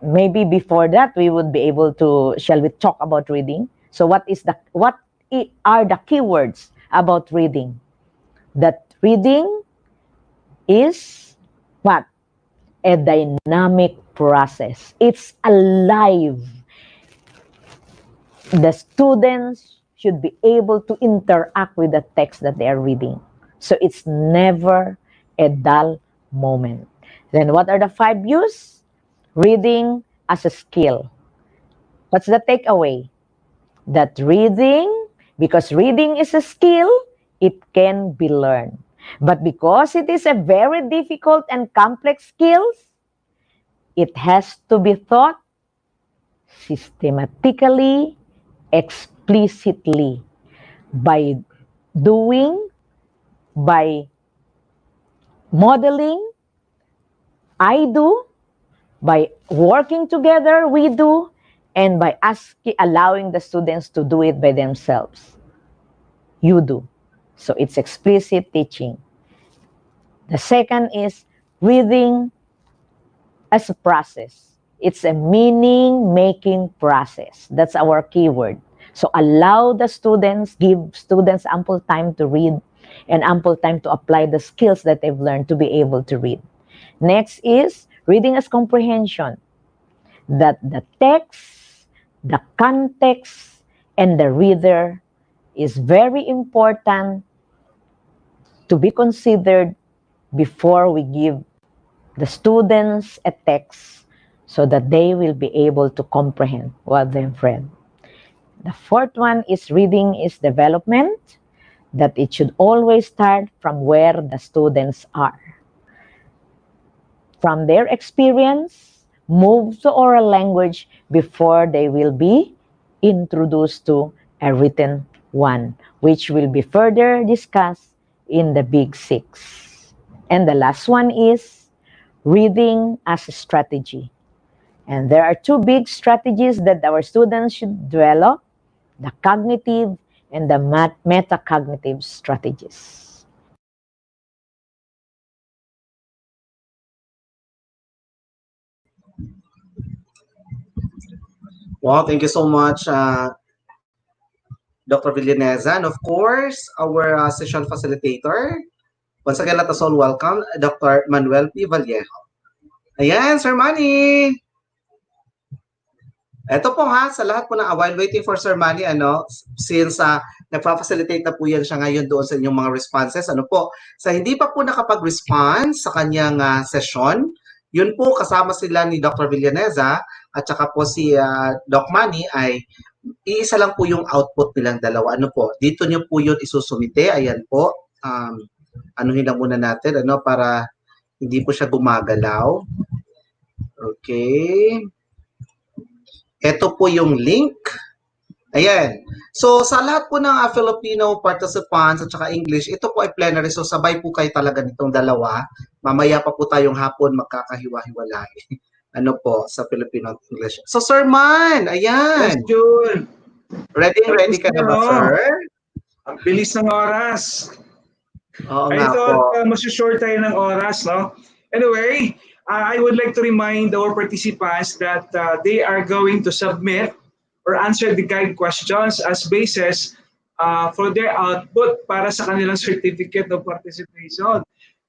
maybe before that we would be able to, shall we talk about reading? So what are the keywords about reading? That reading is what? A dynamic process. It's alive. The students should be able to interact with the text that they are reading. So it's never a dull moment. Then what are the 5 views? Reading as a skill. What's the takeaway? That reading, because reading is a skill, it can be learned. But because it is a very difficult and complex skill, it has to be taught systematically, explicitly, by doing, by modeling, I do, by working together, we do, and by allowing the students to do it by themselves. You do. So it's explicit teaching. The second is reading as a process. It's a meaning-making process. That's our keyword. So allow the students, give students ample time to read and ample time to apply the skills that they've learned to be able to read. Next is reading as comprehension. That the text, the context, and the reader is very important to be considered before we give the students a text so that they will be able to comprehend what they've read. The fourth one is reading is development, that it should always start from where the students are. From their experience, move to oral language before they will be introduced to a written one, which will be further discussed in the Big Six. And the last one is reading as a strategy. And there are 2 big strategies that our students should develop, the cognitive and the metacognitive strategies. Wow, thank you so much, Dr. Villaneza, and of course, our session facilitator. Once again, let us all welcome Dr. Manuel P. Vallejo. Ayan, Sir Manny! Ito po ha, sa lahat po na while waiting for Sir Manny, since nagpa-facilitate na po yan siya ngayon doon sa inyong mga responses, sa hindi pa po nakapag-response sa kanyang session, yun po kasama sila ni Dr. Villaneza at saka po si Doc Manny ay iisa lang po yung output nilang dalawa. Dito niyo po yun isusumite. Ayan po. Anuhin lang muna natin para hindi po siya gumagalaw. Okay. Ito po yung link. Ayan. So, sa lahat po ng Filipino participants at saka English, ito po ay plenary. So, sabay po kayo talaga nitong dalawa. Mamaya pa po tayong hapon magkakahiwa-hiwalay. Sa Filipino at English. So, Sir Man, ayan. Yes, June. Ready ka na ba, sir? Ang bilis ng oras. Oo I nga thought po. masusure tayo ng oras, no? Anyway, I would like to remind our participants that they are going to submit or answer the guide questions as basis for their output para sa kanilang certificate of participation.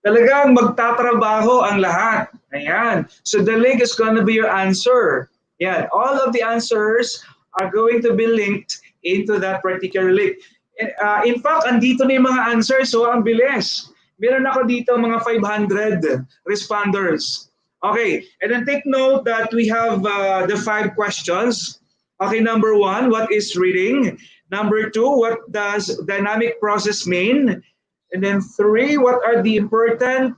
Talagang magtatrabaho ang lahat. Ayan. So the link is going to be your answer. Yan. All of the answers are going to be linked into that particular link. In fact, andito na yung mga answers, so ang bilis. Meron ako dito mga 500 responders. Okay, and then take note that we have the 5 questions. Okay, number 1, what is reading? Number 2, what does dynamic process mean? And then 3, what are the important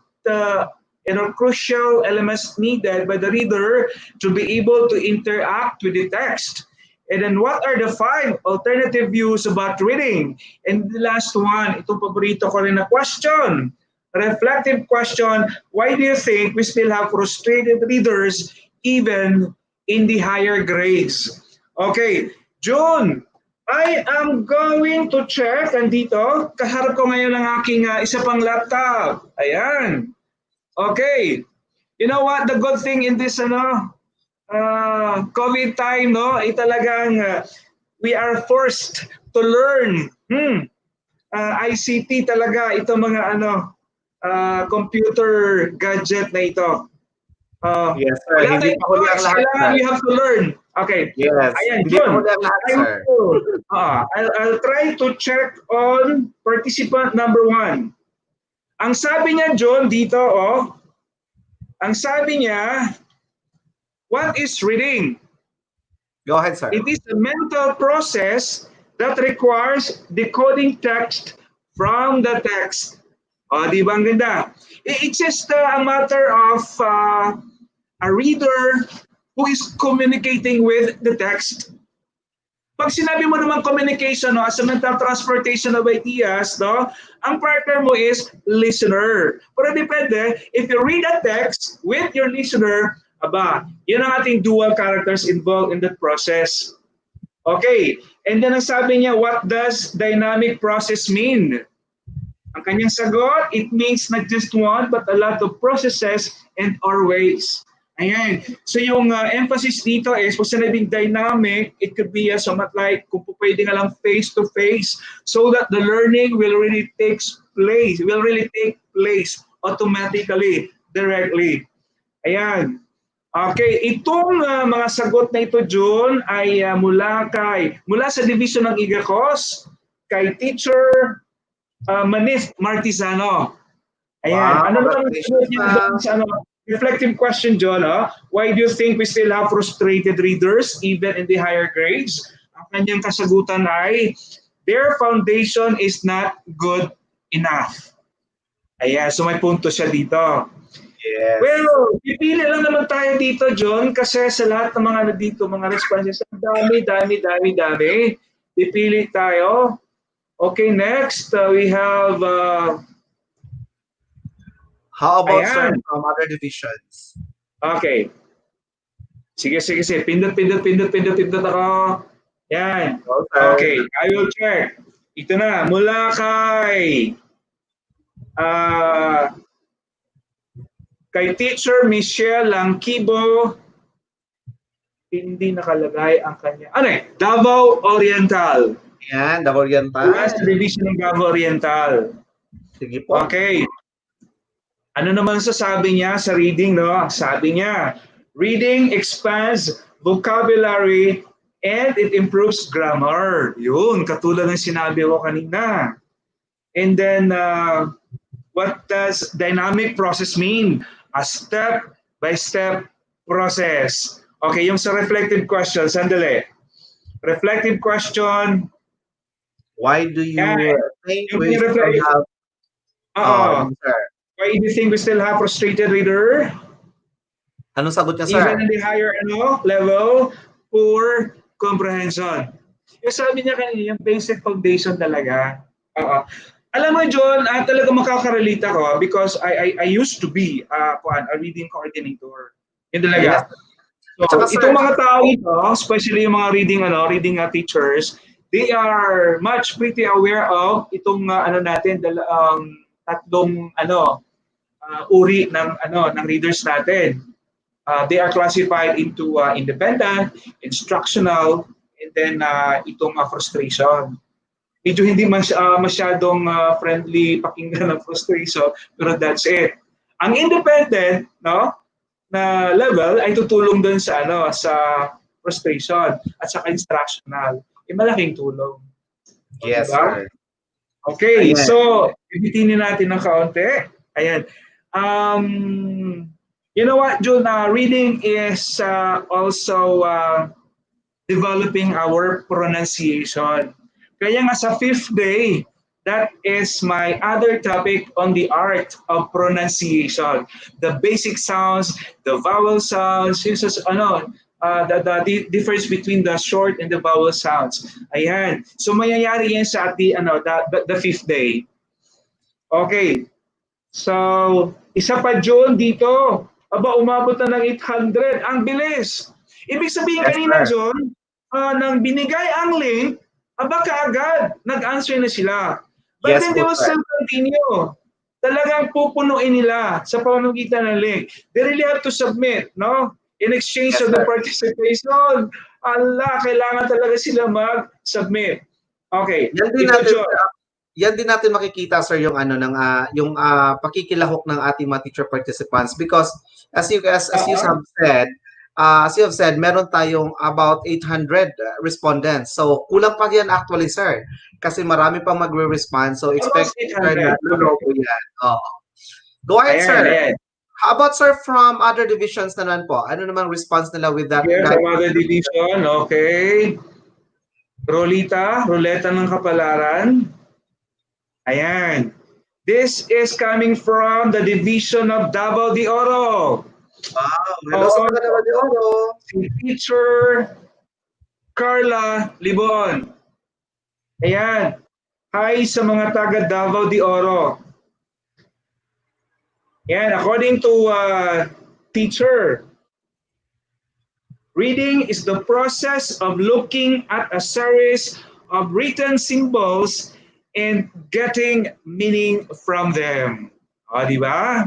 crucial elements needed by the reader to be able to interact with the text? And then what are the 5 alternative views about reading? And the last one, itong paborito ko rin na question. Reflective question, why do you think we still have frustrated readers even in the higher grades? Okay, June, I am going to check, andito, kaharap ko ngayon ang aking isa pang laptop. Ayan. Okay. You know what, the good thing in this COVID time, no, talagang we are forced to learn ICT talaga, ito mga computer gadget na ito. Yes, sir. Hindi pa huli ang lahat, sir. You have to learn. Okay. Yes. Ayan, Hindi pa huli ang lahat, sir. I'll try to check on participant number 1. Ang sabi niya, John, dito, ang sabi niya, what is reading? Go ahead, sir. It is a mental process that requires decoding text from the text. Di ba ang ganda? It's just a matter of a reader who is communicating with the text. Pag sinabi mo naman communication, as a mental transportation of ideas, ang partner mo is listener. Pero depende, if you read a text with your listener, yun ang ating dual characters involved in that process. Okay, and then ang sabi niya, what does dynamic process mean? Ang kanyang sagot, it means not just one, but a lot of processes and or ways. Ayan. So yung emphasis dito is, kung sinabing dynamic, it could be somewhat like, kung pwede nga lang face-to-face, so that the learning will really take place automatically, directly. Ayan. Okay, itong mga sagot na ito, June, ay mula sa division ng IGACOS, kay Teacher Manif Martizano. Ayan. Wow, Ano naman reflective question, John? Why do you think we still have frustrated readers even in the higher grades? Ang kanyang kasagutan ay, their foundation is not good enough. Ayan, so may punto siya dito. Yes. Well, pipili lang naman tayo dito, John, kasi sa lahat ng mga dito, mga responses, dami. Pipili tayo. Okay, next, we have... how about, sir, from other divisions? Okay. Sige. Pindot ako. Yan. Okay, I will check. Ito na, mula kay Teacher Michelle Langkibo, hindi nakalagay ang kanya. Davao Oriental. Yan, Davao Oriental. Mula sa Division ng Davao Oriental. Sige po. Okay. Ano naman sasabi niya sa reading, no? Sabi niya, reading expands vocabulary and it improves grammar. Yun, katulad ng sinabi ko kanina. And then, what does dynamic process mean? A step-by-step process. Okay, yung sa reflective question, sandali. Reflective question. Why do you think Yung we still have... sir. Why do you think we still have frustrated reader? Anong sagot niya, sir? Even in the higher level, poor comprehension. Yung sabi niya kanina, yung basic foundation talaga. Alam mo, John, talaga makakarelate ako because I used to be a reading coordinator. Yun talaga. Yes. So, itong mga tao ito, especially yung mga reading teachers, they are pretty aware of itong tatlong uri ng readers natin. They are classified into independent, instructional, and then itong frustration. Medyo hindi masyadong friendly pakinggan ng frustration, pero that's it. Ang independent, no, na level ay tutulong dun sa sa frustration at saka instructional. Malaking tulong. Yes, diba? sir. Okay, Ayan. so ibitinin natin ng kaunti. Ayan. You know what, June? Reading is also developing our pronunciation. Kaya nga sa 5th day, that is my other topic on the art of pronunciation. The basic sounds, the vowel sounds, the difference between the short and the vowel sounds. Ayan. So mayayari yan sa the 5th day. Okay. So, isa pa John dito. Aba, umabot na ng 800. Ang bilis. Ibig sabihin kanina, John, nang binigay ang link, aba kaagad, nag-answer na sila. But then they will still continue. Talagang pupunuin nila sa pamamagitan ng link. They really have to submit, no? In exchange of the participation. Allah, kailangan talaga sila mag-submit. Okay. Yan din natin makikita, sir, yung pakikilahok ng ating mga teacher participants because as you have said, meron tayong about 800 respondents. So, kulang pa yan actually, sir. Kasi marami pang magre-respond. So, expect na lulobo yan. Go ahead, sir. How about, sir, from other divisions naman po? Ano namang response nila with that? Okay, from other division, okay. Ruleta ng kapalaran. Ayan. This is coming from the division of Davao de Oro. Wow, hello sa mga Davao de Oro. Si Teacher Carla Libon. Ayan. Hi sa mga taga Davao de Oro. Ayan, according to teacher, reading is the process of looking at a series of written symbols and getting meaning from them. Di ba?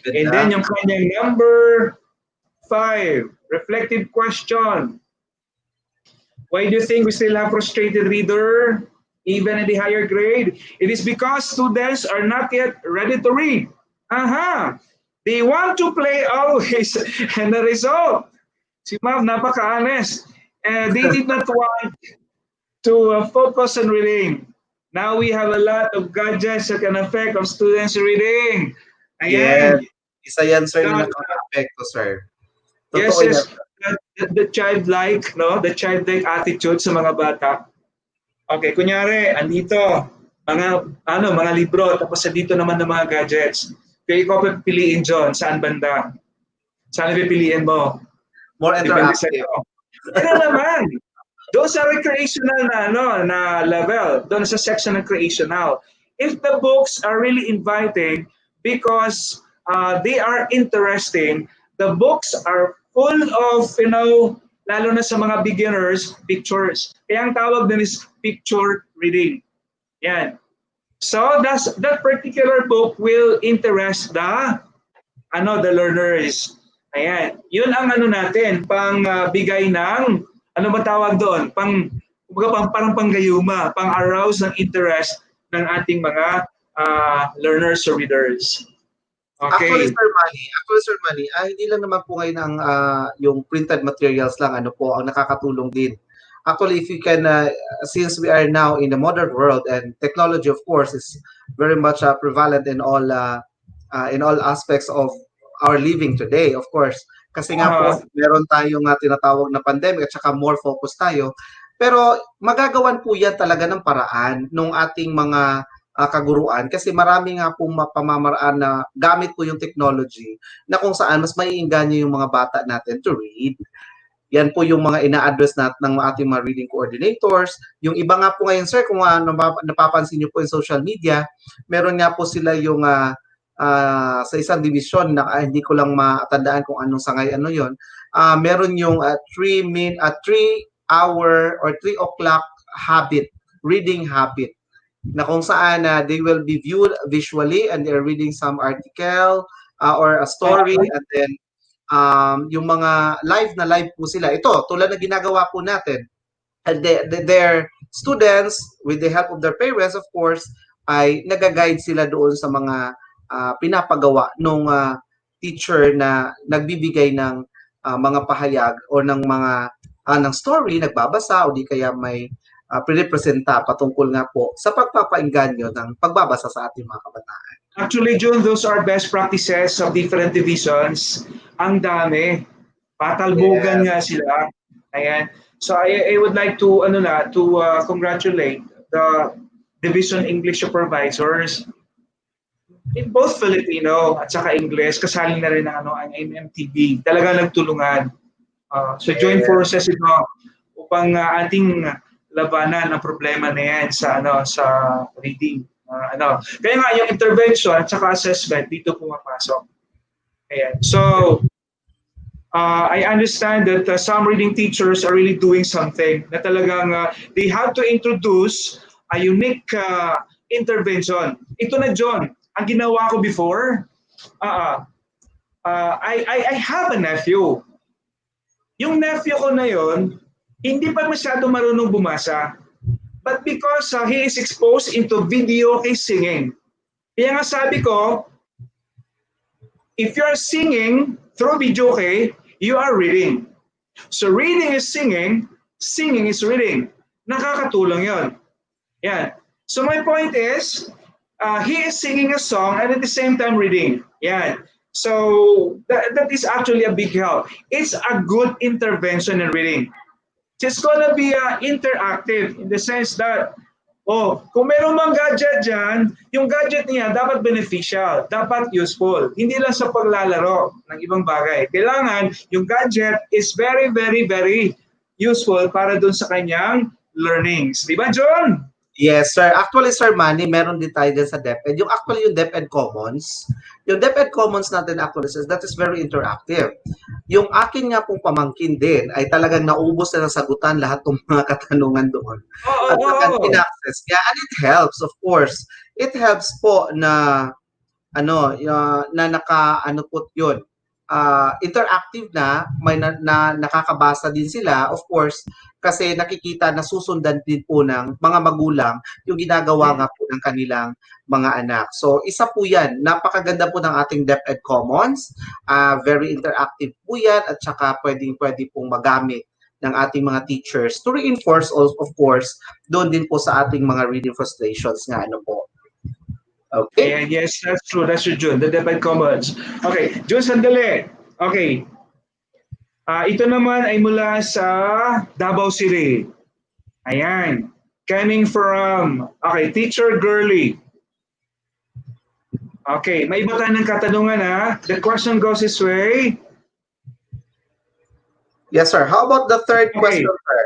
And then yung kanyang number 5, reflective question. Why do you think we still have frustrated reader even in the higher grade? It is because students are not yet ready to read. They want to play always and the result, si ma'am napaka-honest. They did not want to focus on reading. Now we have a lot of gadgets that can affect of students reading. Ayan. Yes. Isa yan, sir, yung nakaka-apekto, sir. Totoo yes. The childlike, no? The childlike attitude sa mga bata. Okay, kunyari, andito, mga libro, tapos dito naman ng mga gadgets. Kaya ikaw pipiliin, John, saan banda? Saan pipiliin mo? More interactive. Ano naman? Doon sa recreational na level, doon sa section ng recreational. If the books are really inviting because they are interesting, the books are full of, lalo na sa mga beginners, pictures. Kaya ang tawag din is picture reading. Yan. So that particular book will interest the learners. Ayan. Yun ang natin, pang bigay ng, ano ba tawag doon? kumbaga parang panggayuma, pang-arouse ng interest ng ating mga learners or readers. Actually, Okay. Sir Manny, hindi lang naman po ngayon ang yung printed materials lang ano po ang nakakatulong din. Actually, if you can, since we are now in the modern world and technology, of course, is very much prevalent in all aspects of our living today, of course. Kasi nga po, meron tayong tinatawag na pandemic at saka more focus tayo. Pero magagawan po yan talaga ng paraan nung ating mga kaguruan kasi marami nga pong pamamaraan na gamit po yung technology na kung saan mas maiinganyo yung mga bata natin to read. Yan po yung mga ina-address ng ating mga reading coordinators. Yung iba nga po ngayon, sir, kung napapansin niyo po in social media, meron nga po sila yung sa isang division na hindi ko lang matandaan kung anong sangay ano yon. Meron yung 3 hour or 3 o'clock habit, reading habit, na kung saan they will be viewed visually and they're reading some article or a story and then yung mga live po sila. Ito, tulad na ginagawa po natin. And their students, with the help of their parents, of course, ay nag-guide sila doon sa mga pinapagawa ng teacher na nagbibigay ng mga pahayag o ng mga ng story, nagbabasa o di kaya may pinipresenta patungkol nga po sa pagpapainganyo ng pagbabasa sa ating mga kabataan. Actually, June, those are best practices of different divisions. Ang dami. Patalbogan nga sila. Ayan. So I would like to congratulate the division English supervisors in both Filipino at saka English. Kasali na rin ang MMTB. Talaga nagtulungan. So join forces ito upang ating labanan ang problema na yan sa reading. Kaya nga yung intervention at saka assessment dito pumapasok. Ayan. So I understand that some reading teachers are really doing something na talagang they have to introduce a unique intervention. Ito na, John, ang ginawa ko before, I have a nephew. Yung nephew ko na yon, hindi pa masyado marunong bumasa. But because he is exposed into video singing. Kaya nga sabi ko, if you're singing through video, you are reading. So reading is singing is reading. Nakakatulong yon. Yan. So my point is, he is singing a song and at the same time reading. Yan. So that is actually a big help. It's a good intervention in reading. It's gonna be interactive in the sense that, kung meron mang gadget dyan, yung gadget niya dapat beneficial, dapat useful. Hindi lang sa paglalaro ng ibang bagay. Kailangan yung gadget is very, very, very useful para dun sa kanyang learnings. Di ba, John? Yes, sir. Actually, Sir Manny, meron din tayo dyan sa DepEd. Yung DepEd Commons, yung DepEd Commons natin actually, that is very interactive. Yung akin nga pong pamangkin din ay talagang naubos na sagutan lahat ng mga katanungan doon. At in-access niya. And it helps, of course. It helps po na po yun. Interactive na, may nakakabasa din sila, of course, kasi nakikita na susundan din po ng mga magulang yung ginagawa nga po ng kanilang mga anak. So, isa po yan. Napakaganda po ng ating DepEd Commons. Very interactive po yan at saka pwede pong magamit ng ating mga teachers to reinforce, of course, doon din po sa ating mga reading frustrations nga po. Okay. And yes, that's true. That's true, June. The DepEd Commons. Okay, June, sandali. Okay. Ito naman ay mula sa Davao City. Ayan. Coming from, Teacher Girly. Okay, may iba tayong katanungan The question goes this way. Yes, sir. How about the third question, sir?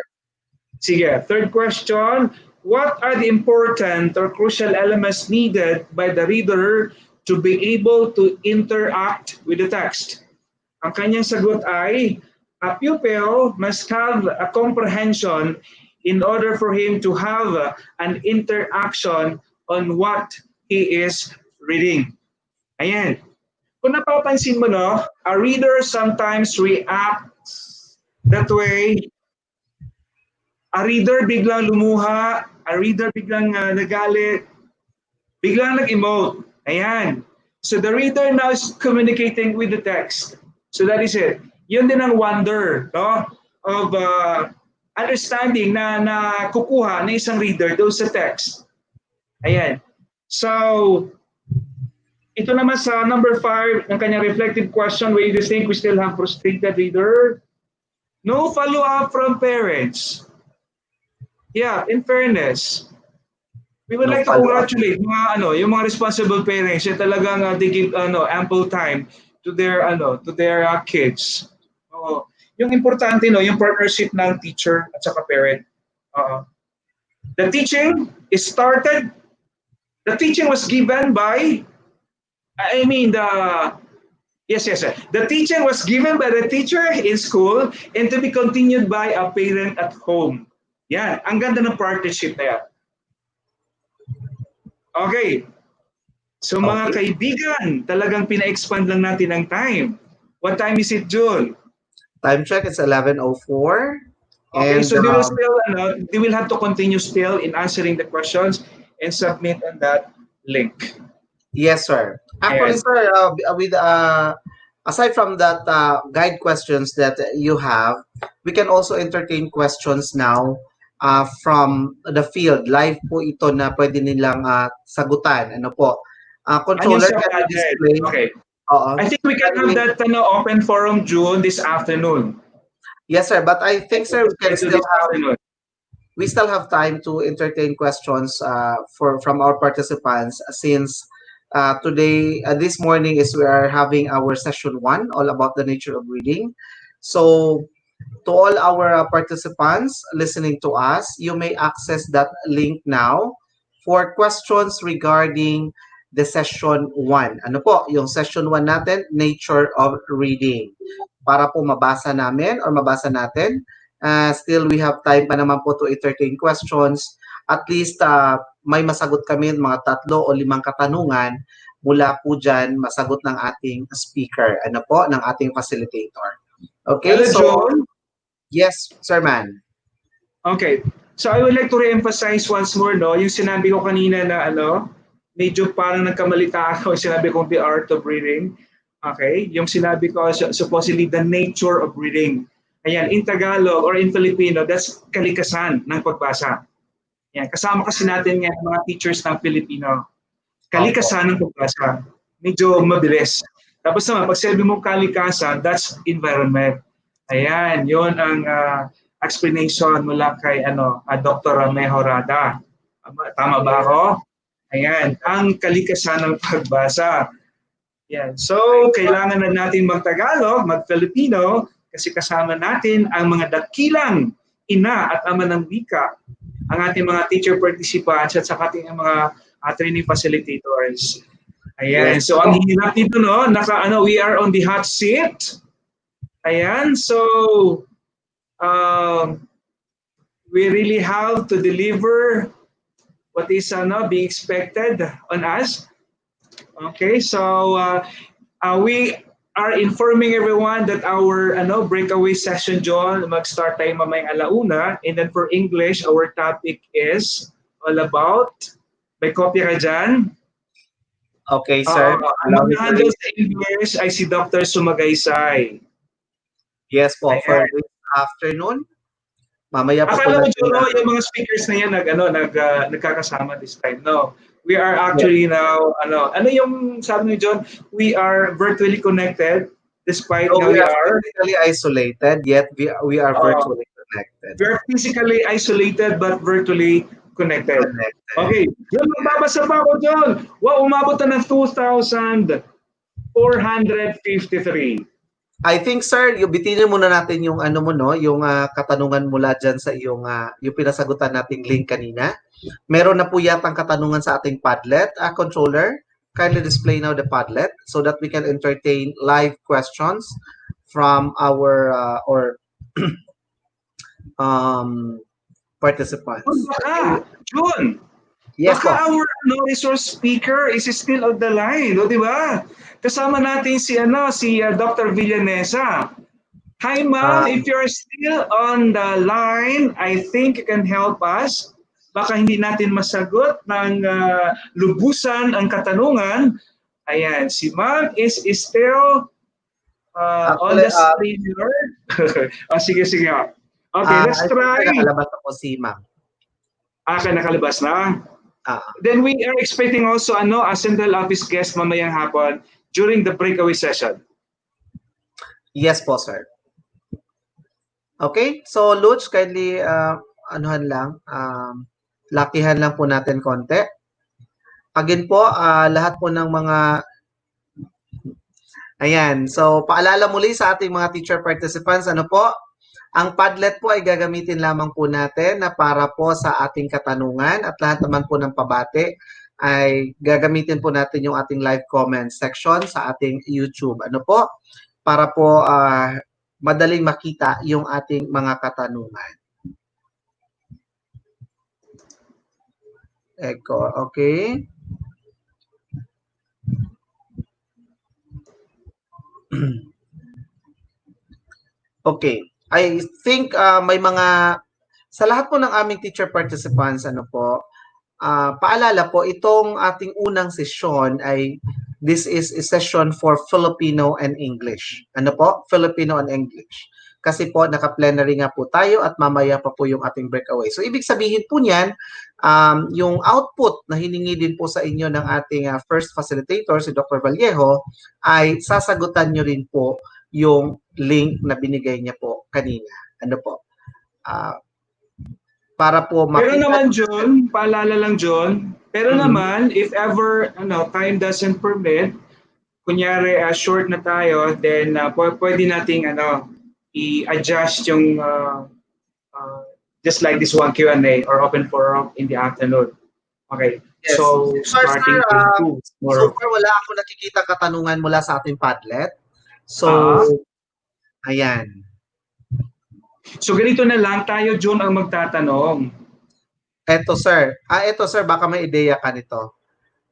Sige, third question. What are the important or crucial elements needed by the reader to be able to interact with the text? Ang kanyang sagot ay, a pupil must have a comprehension in order for him to have an interaction on what he is reading. Ayan. Kung napapansin mo, a reader sometimes reacts that way A reader biglang lumuha, a reader biglang nagalit, biglang nag-emote. Ayan. So the reader now is communicating with the text. So that is it. Yun din ang wonder, no? Of understanding na kukuha ng isang reader doon sa text. Ayan. So, ito naman sa number 5, ng kanyang reflective question, where you think we still have frustrated reader? No follow-up from parents. Yeah, in fairness, we would like to congratulate yung mga responsible parents na talagang they give ample time to their kids. Yung importante yung partnership ng teacher at saka parent. The teaching is started. The teaching was given by the teaching was given by the teacher in school and to be continued by a parent at home. Yan, ang ganda ng partnership na yan. Okay. So mga kaibigan, talagang pina-expand lang natin ang time. What time is it, June? Time check, it's 11:04. Okay, And, so they will have to continue still in answering the questions and submit on that link. Yes, sir. Actually, sir, aside from that guide questions that you have, we can also entertain questions now from the field. Live po ito na pwede nilang sagutan. Ano po? Controller, can you display? Okay. I think we can have that open forum, June, this afternoon. Yes, sir. But I think, sir, we still have time to entertain questions from our participants since today, this morning we are having our session 1, all about the nature of reading. So to all our participants listening to us, you may access that link now for questions regarding the session 1. Ano po, yung session 1 natin, nature of reading. Para po mabasa namin or mabasa natin. Still, we have time pa naman po to entertain questions. At least, may masagot kami mga 3 o 5 katanungan mula po dyan, masagot ng ating speaker, ng ating facilitator. Okay, John? Yes, sir, man. Okay, so I would like to re-emphasize once more, yung sinabi ko kanina na medyo parang nagkamalita ako, sinabi ko the art of reading. Okay, yung sinabi ko supposedly the nature of reading. Ayan, in Tagalog or in Filipino, that's kalikasan ng pagbasa. Yan, kasama kasi natin ngayon mga teachers ng Filipino. Kalikasan ng pagbasa. Medyo mabilis. Tapos naman, pag sabi mo kalikasan, that's environment. Ayan, yun ang explanation mula kay Dr. Mejorada. Tama ba ako? Ayan, ang kalikasan ng pagbasa. Yan. So, kailangan na natin mag-Tagalog, mag-Filipino, kasi kasama natin ang mga dakilang ina at ama ng wika, ang ating mga teacher participants at sa ating mga training facilitators. Ayan. So, ang hirap nito, we are on the hot seat. Ayan. So, we really have to deliver what is be expected on us. Okay. So, we are informing everyone that our breakaway session, John, mag-start tayo mamayang 1:00. And then for English, our topic is all about, may kopya ka dyan? Okay, sir. Ang handle sa English ay si Dr. Sumagaysay. Yes po, for this afternoon. Mamaya po Akala mo, John, yung mga speakers na yan nagkakasama this time. No. We are actually now, yung sabi ni John, we are virtually connected despite we are physically isolated, yet we are virtually connected. We are physically isolated but virtually connected. Okay, John, magbabasa pa ako, John. Wow, umabot na ng 2,453. I think, sir, bitinin muna natin yung yung katanungan mula dyan sa yung pinasagutan nating link kanina. Meron na po yatang katanungan sa ating Padlet. Controller, kindly display now the Padlet so that we can entertain live questions from our participants. June, yes, baka our resource speaker is still on the line, di ba? Kasama natin si Dr. Villanesa. Hi, ma'am. If you're still on the line, I think you can help us. Baka hindi natin masagot ng lubusan ang katanungan. Ayan, si ma'am is still on Actually, the screen here. Sige, sige. Okay, let's I think try. nakalabas na po si ma'am. Nakalabas na. Then we are expecting also a central office guest mamayang hapon during the breakaway session. Yes po, sir. Okay, so Lutz, kindly anuhan lang, lakihan lang po natin konti. Again po, lahat po ng mga ayan, so paalala muli sa ating mga teacher participants, ano po, ang Padlet po ay gagamitin lamang po natin na para po sa ating katanungan at lahat naman po ng pabati ay gagamitin po natin yung ating live comment section sa ating YouTube. Ano po? Para po madaling makita yung ating mga katanungan. Eko, okay. Okay. I think may mga sa lahat po ng aming teacher participants, ano po, paalala po, itong ating unang session ay this is a session for Filipino and English. Ano po? Filipino and English. Kasi po, naka-plenary nga po tayo at mamaya pa po yung ating breakaway. So, ibig sabihin po niyan, yung output na hiningi din po sa inyo ng ating first facilitator, si Dr. Vallejo, ay sasagutan nyo rin po yung link na binigay niya po kanina. Ano po? Para po makita. Pero naman, John, paalala lang, John, pero naman, if ever time doesn't permit, kunyari short na tayo, then pwede nating i-adjust yung just like this one Q&A or open forum in the afternoon. Okay. Yes. So, starting in 2 tomorrow. So far, wala ako nakikita katanungan mula sa ating Padlet. So, ayan. So, ganito na lang tayo, John, ang magtatanong. Eto, sir. Eto, sir, baka may ideya ka nito.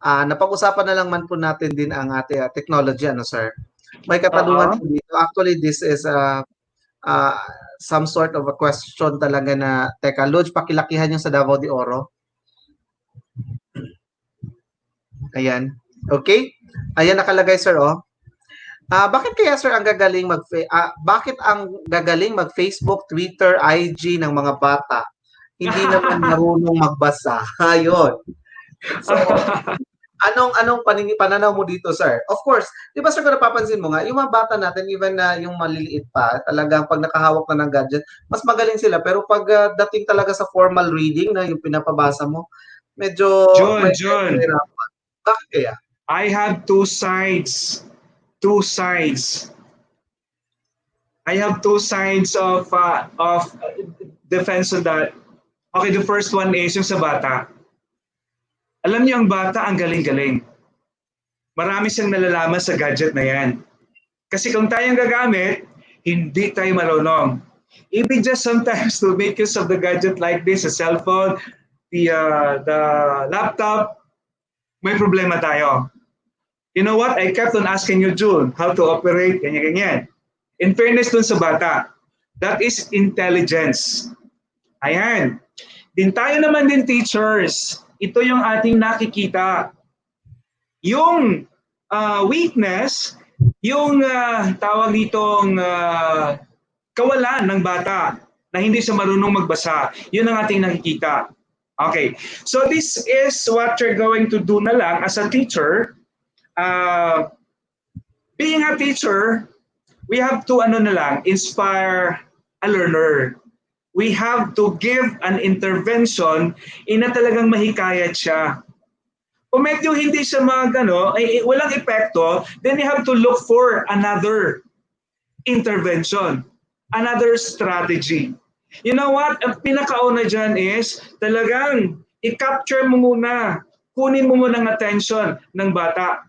Napag-usapan na lang man po natin din ang ating technology, ano, sir? May katanungan po dito. Actually, this is some sort of a question talaga na, teka, Lodge, pakilakihan yung sa Davao de Oro. Ayan. Okay? Ayan nakalagay, sir, oh. Bakit kaya, sir, ang gagaling mag-Facebook, Twitter, IG ng mga bata? Hindi naman marunong magbasa. Ayun. So, anong pananaw mo dito, sir? Of course, di ba, sir, kung napapansin mo nga, yung mga bata natin, even na yung maliliit pa, talagang pag nakahawak na ng gadget, mas magaling sila. Pero pag dating talaga sa formal reading, na yung pinapabasa mo, medyo... John. Bakit kaya? I have two sides. I have two sides of defense of that. Okay, the first one is yung sa bata. Alam niyo, ang bata, ang galing-galing. Marami siyang nalalaman sa gadget na yan. Kasi kung tayong gagamit, hindi tayo marunong. Even just sometimes to make use of the gadget like this, a cellphone, the laptop, may problema tayo. You know what? I kept on asking you, June, how to operate, ganyan-ganyan. In fairness dun sa bata, that is intelligence. Ayan. Din tayo naman din teachers, ito yung ating nakikita. Yung weakness, yung tawag ditong kawalan ng bata na hindi siya marunong magbasa, yun ang ating nakikita. Okay, so this is what you're going to do na lang as a teacher. Being a teacher, we have to inspire a learner. We have to give an intervention na talagang mahikayat siya. Kung medyo hindi siya walang epekto, then you have to look for another intervention, another strategy. You know what? Ang pinakauna dyan is talagang i-capture mo muna, kunin mo muna ng attention ng bata.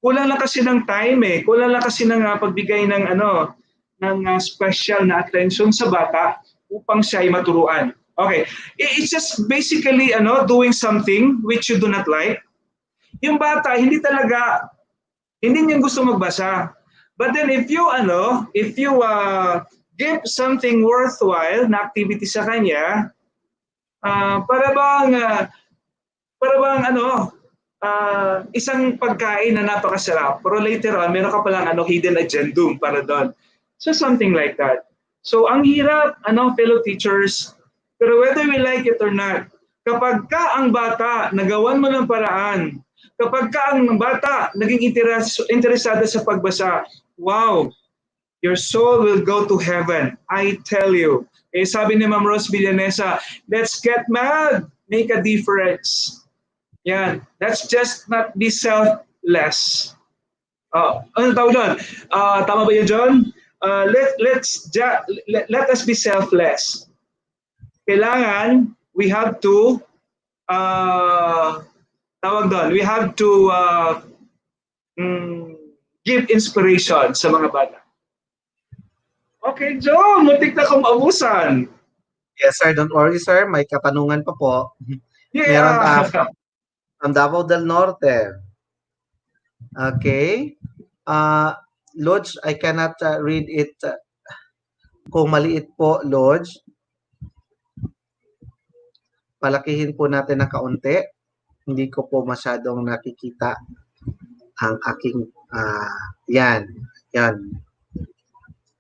Kulang lang kasi ng time kulang lang kasi ng pagbigay ng special na attention sa bata upang siya ay maturuan. Okay, it's just basically doing something which you do not like. Yung bata hindi niya gusto magbasa. But then if you give something worthwhile na activity sa kanya, para bang isang pagkain na napakasarap, pero later on meron ka palang hidden agendum para doon. So something like that. So ang hirap fellow teachers, pero whether we like it or not, kapag ka ang bata nagawan mo ng paraan, kapag ka ang bata naging interesado sa pagbasa, wow, your soul will go to heaven. I tell you. Eh, sabi ni Ma'am Rose Villanesa, let's get mad, make a difference. Yan. Let's just not be selfless. Ano tawag doon? Tama ba yun, John? Let us be selfless. Kailangan, we have to, we have to give inspiration sa mga bata. Okay, John, muntik na akong maubusan. Yes, sir. Don't worry, sir. May katanungan pa po. Yeah. Meron from Davao del Norte. Okay. Lodge, I cannot read it. Kung maliit po, Lodge, palakihin po natin ng kaunti. Hindi ko po masyadong nakikita ang aking, yan.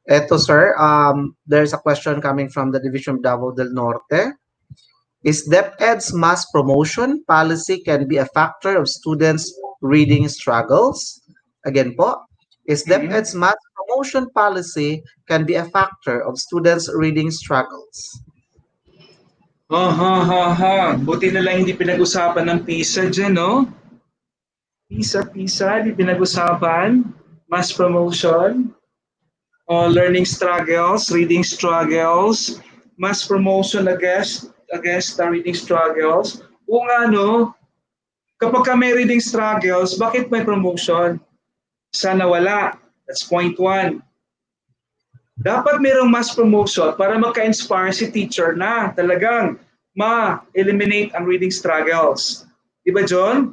Eto, sir, there's a question coming from the Division of Davao del Norte. Is DepEd's mass promotion policy can be a factor of students' reading struggles? Again po, is DepEd's mass promotion policy can be a factor of students' reading struggles? Buti na lang hindi pinag-usapan ng PISA dyan, no? PISA, di pinag-usapan. Mass promotion. Learning struggles, reading struggles. Mass promotion against the reading struggles. Kung kapag may reading struggles, bakit may promotion? Sana wala. That's point 1. Dapat mayroong mass promotion para maka-inspire si teacher na talagang ma-eliminate ang reading struggles. Diba, John?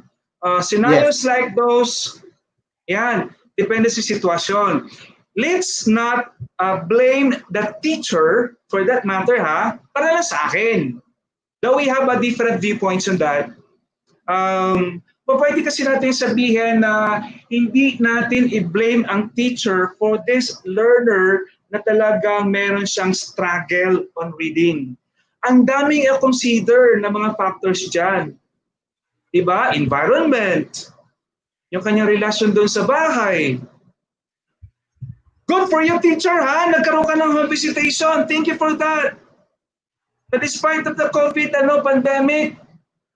Scenarios like those, yan, depende sa sitwasyon. Let's not blame the teacher for that matter, para lang sa akin. Though we have a different viewpoints on that. Pwede kasi natin sabihin na hindi natin i-blame ang teacher for this learner na talagang meron siyang struggle on reading. Ang daming i-consider na mga factors dyan. Diba? Environment. Yung kanyang relasyon doon sa bahay. Good for you, teacher, nagkaroon ka ng home visitation. Thank you for that. But despite of the COVID pandemic,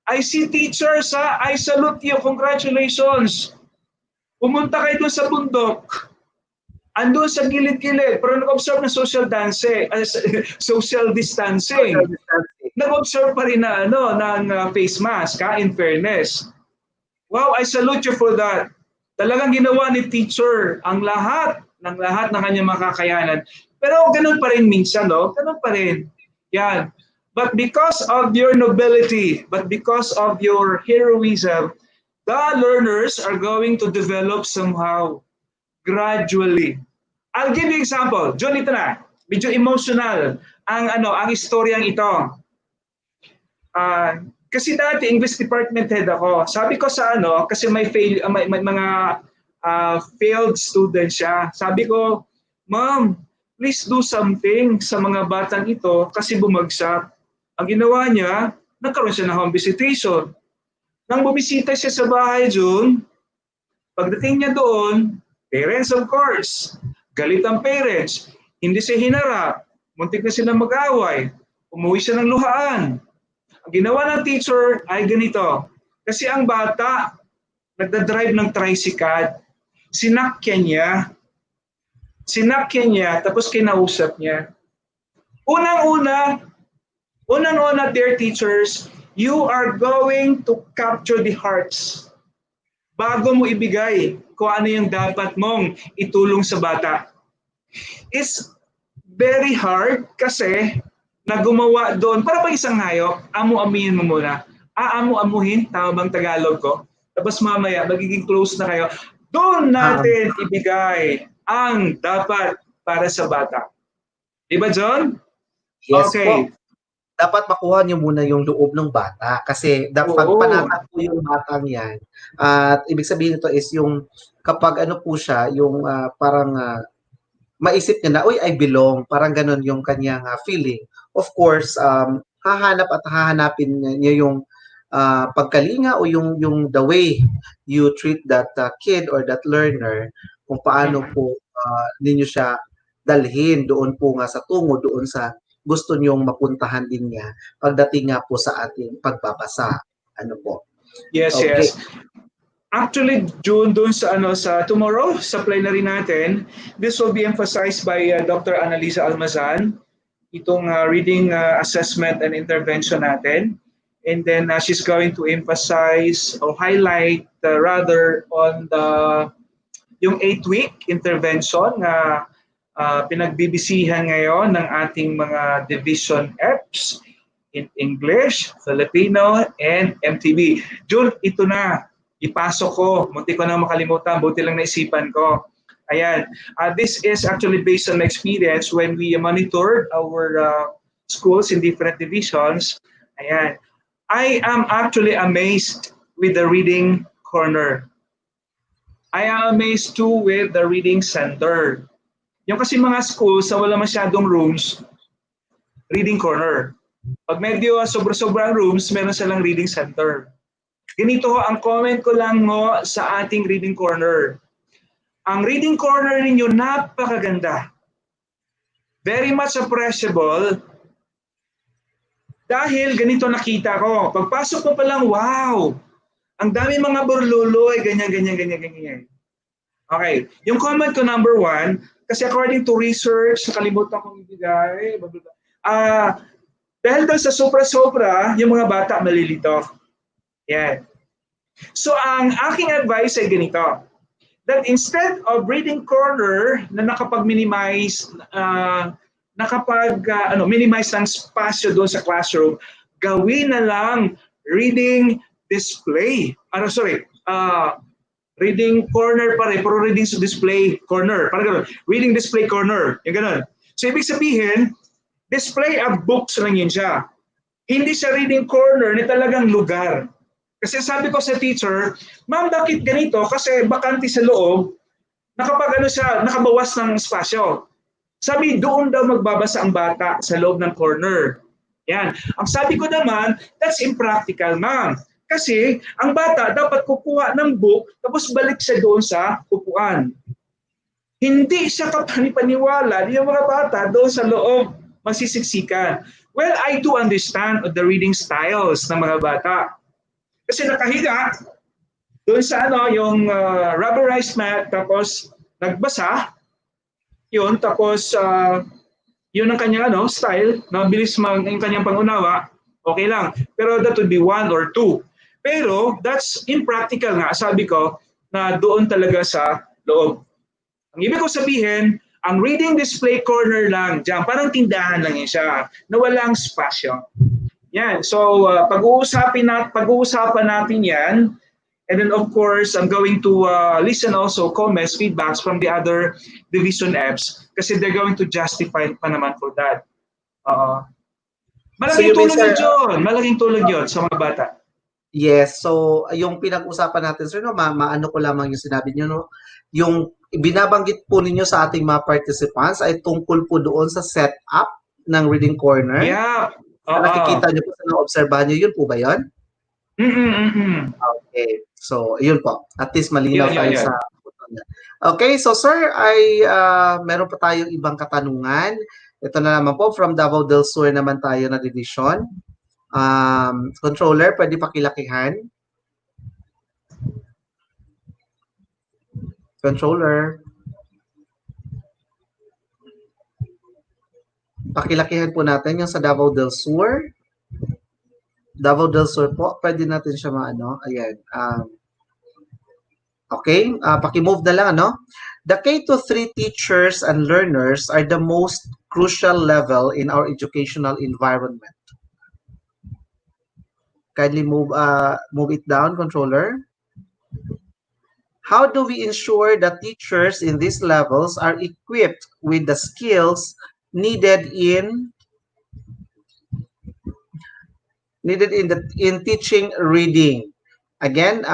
I see teachers, I salute you. Congratulations. Pumunta kayo doon sa bundok. Andun sa gilid-gilid, pero nag-observe ng social distancing. Nag-observe pa rin na ng face mask, in fairness. Wow, I salute you for that. Talagang ginawa ni teacher ang lahat ng kanyang makakayanan. Pero ganun pa rin minsan, ganun pa rin. Yan. But because of your nobility, but because of your heroism, the learners are going to develop somehow, gradually. I'll give you example. John, ito na. Medyo emotional ang istoryang ito. Kasi dati English department head ako. Sabi ko sa kasi may mga failed student siya. Sabi ko, Ma'am, please do something sa mga batang ito kasi bumagsak. Ang ginawa niya, nagkaroon siya ng home visitation. Nang bumisita siya sa bahay, June, pagdating niya doon, parents of course, galit ang parents, hindi siya hinarap, muntik na sila mag-away, umuwi siya ng luhaan. Ang ginawa ng teacher ay ganito, kasi ang bata, nagdadrive ng tricycle, sinakyan niya, tapos kinausap niya. Unang-una, dear teachers, you are going to capture the hearts bago mo ibigay kung ano yung dapat mong itulong sa bata. It's very hard kasi na gumawa doon, para pag isang hayop, amu-amuhin mo muna. Aamu-amuhin, tama bang Tagalog ko? Tapos mamaya, magiging close na kayo. Doon natin ibigay ang dapat para sa bata. Di ba, John? Yes Okay. po. Dapat makuha niyo muna yung loob ng bata kasi pag Oo. panatag po yung batang yan, at ibig sabihin nito is yung kapag ano po siya, yung parang maisip niya na, uy, I belong. Parang ganun yung kanyang feeling. Of course, hahanapin niya yung pagkalinga o yung the way you treat that kid or that learner, kung paano po ninyo siya dalhin doon po nga sa tungo, doon sa gusto niyong mapuntahan din niya pagdating nga po sa ating pagbabasa. Ano po? Yes, Okay. yes. Actually, June, dun sa tomorrow sa plenary natin, this will be emphasized by Dr. Annalisa Almazan, itong reading assessment and intervention natin. And then she's going to emphasize or highlight rather on yung 8-week intervention na pinagbibisihan ngayon ng ating mga division Fs in English, Filipino, and MTB. June, ito na. Ipasok ko. Munti ko na makalimutan. Buti lang naisipan ko. Ayan. This is actually based on my experience when we monitored our schools in different divisions. Ayan. I am actually amazed with the reading corner. I am amazed too with the reading center. Yung kasi mga schools na wala masyadong rooms, reading corner. Pag medyo sobra-sobra rooms, meron silang reading center. Ganito ho, ang comment ko lang mo sa ating reading corner. Ang reading corner ninyo napakaganda. Very much appreciable. Dahil ganito nakita ko. Pagpasok ko pa lang, wow! Ang dami mga burluloy, ganyan, ganyan, ganyan, ganyan. Okay. Yung comment ko number 1, kasi according to research, nakalimutan kong ibigay. Dahil doon sa sobra-sobra, yung mga bata malilito. Yan. So, ang aking advice ay ganito. That instead of reading corner na nakapag-minimize, minimize ng spasyo doon sa classroom, gawin na lang reading display. Reading corner pa rin, pero reading display corner. Parang gano'n. Reading display corner. Yung gano'n. So, ibig sabihin, display of books lang yun siya. Hindi siya reading corner ni talagang lugar. Kasi sabi ko sa teacher, ma'am, bakit ganito? Kasi bakante sa loob, nakabawas ng espasyo. Sabi, doon daw magbabasa ang bata sa loob ng corner. Yan. Ang sabi ko naman, that's impractical, ma'am. Kasi ang bata dapat kukuha ng book tapos balik siya doon sa upuan. Hindi siya kapanipaniwala yung mga bata doon sa loob masisiksikan. Well, I do understand the reading styles ng mga bata. Kasi nakahiga doon sa yung rubberized mat tapos nagbasa yun tapos yun ang kanyang style, mabilis yung kanyang pangunawa, okay lang. Pero that would be 1 or 2. Pero that's impractical nga, sabi ko, na doon talaga sa loob. Ang ibig ko sabihin, ang reading display corner lang, dyan, parang tindahan lang yun siya, na walang spasyo. Yan, so pag-uusapan natin yan, and then of course, I'm going to listen also comments, feedbacks from the other division Fs, kasi they're going to justify pa naman for that. Malaking tulong yun, John. Malaking tulong yun sa mga bata. Yes, so yung pinag-usapan natin, sir, maano ko lamang yung sinabi niyo, no? Yung binabanggit po ninyo sa ating mga participants ay tungkol po doon sa setup ng reading corner. Yeah. Nakikita niyo po sa na-obserbahan niyo, yun po ba yun? Okay, so yun po. At least malinaw tayo sa... Okay, so sir, ay meron pa tayong ibang katanungan. Ito na naman po, from Davao del Sur naman tayo na division. Controller, pwede pakilakihan. Controller. Pakilakihan po natin yung sa Davao del Sur. Davao del Sur po, pwede natin siya maano. Ayan. Okay, paki-move na lang, ano? The K-3 teachers and learners are the most crucial level in our educational environment. Kindly move it down, controller. How do we ensure that teachers in these levels are equipped with the skills needed in teaching reading? Again,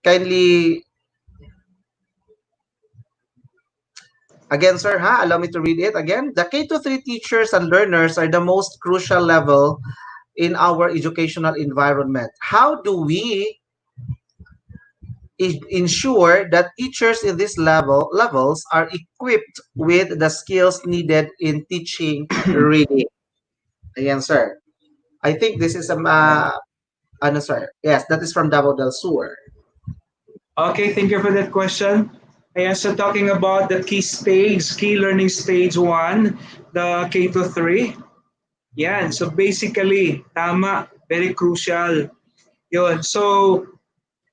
kindly again, sir, allow me to read it again. The K to 3 teachers and learners are the most crucial level in our educational environment. How do we ensure that teachers in these levels are equipped with the skills needed in teaching reading? Ayan, sir. I think this is ano, sir? Yes, that is from Davao del Sur. Okay, thank you for that question. Ayan, so talking about the key learning stage 1, the K to 3. Yan, so basically, tama, very crucial. Yun, so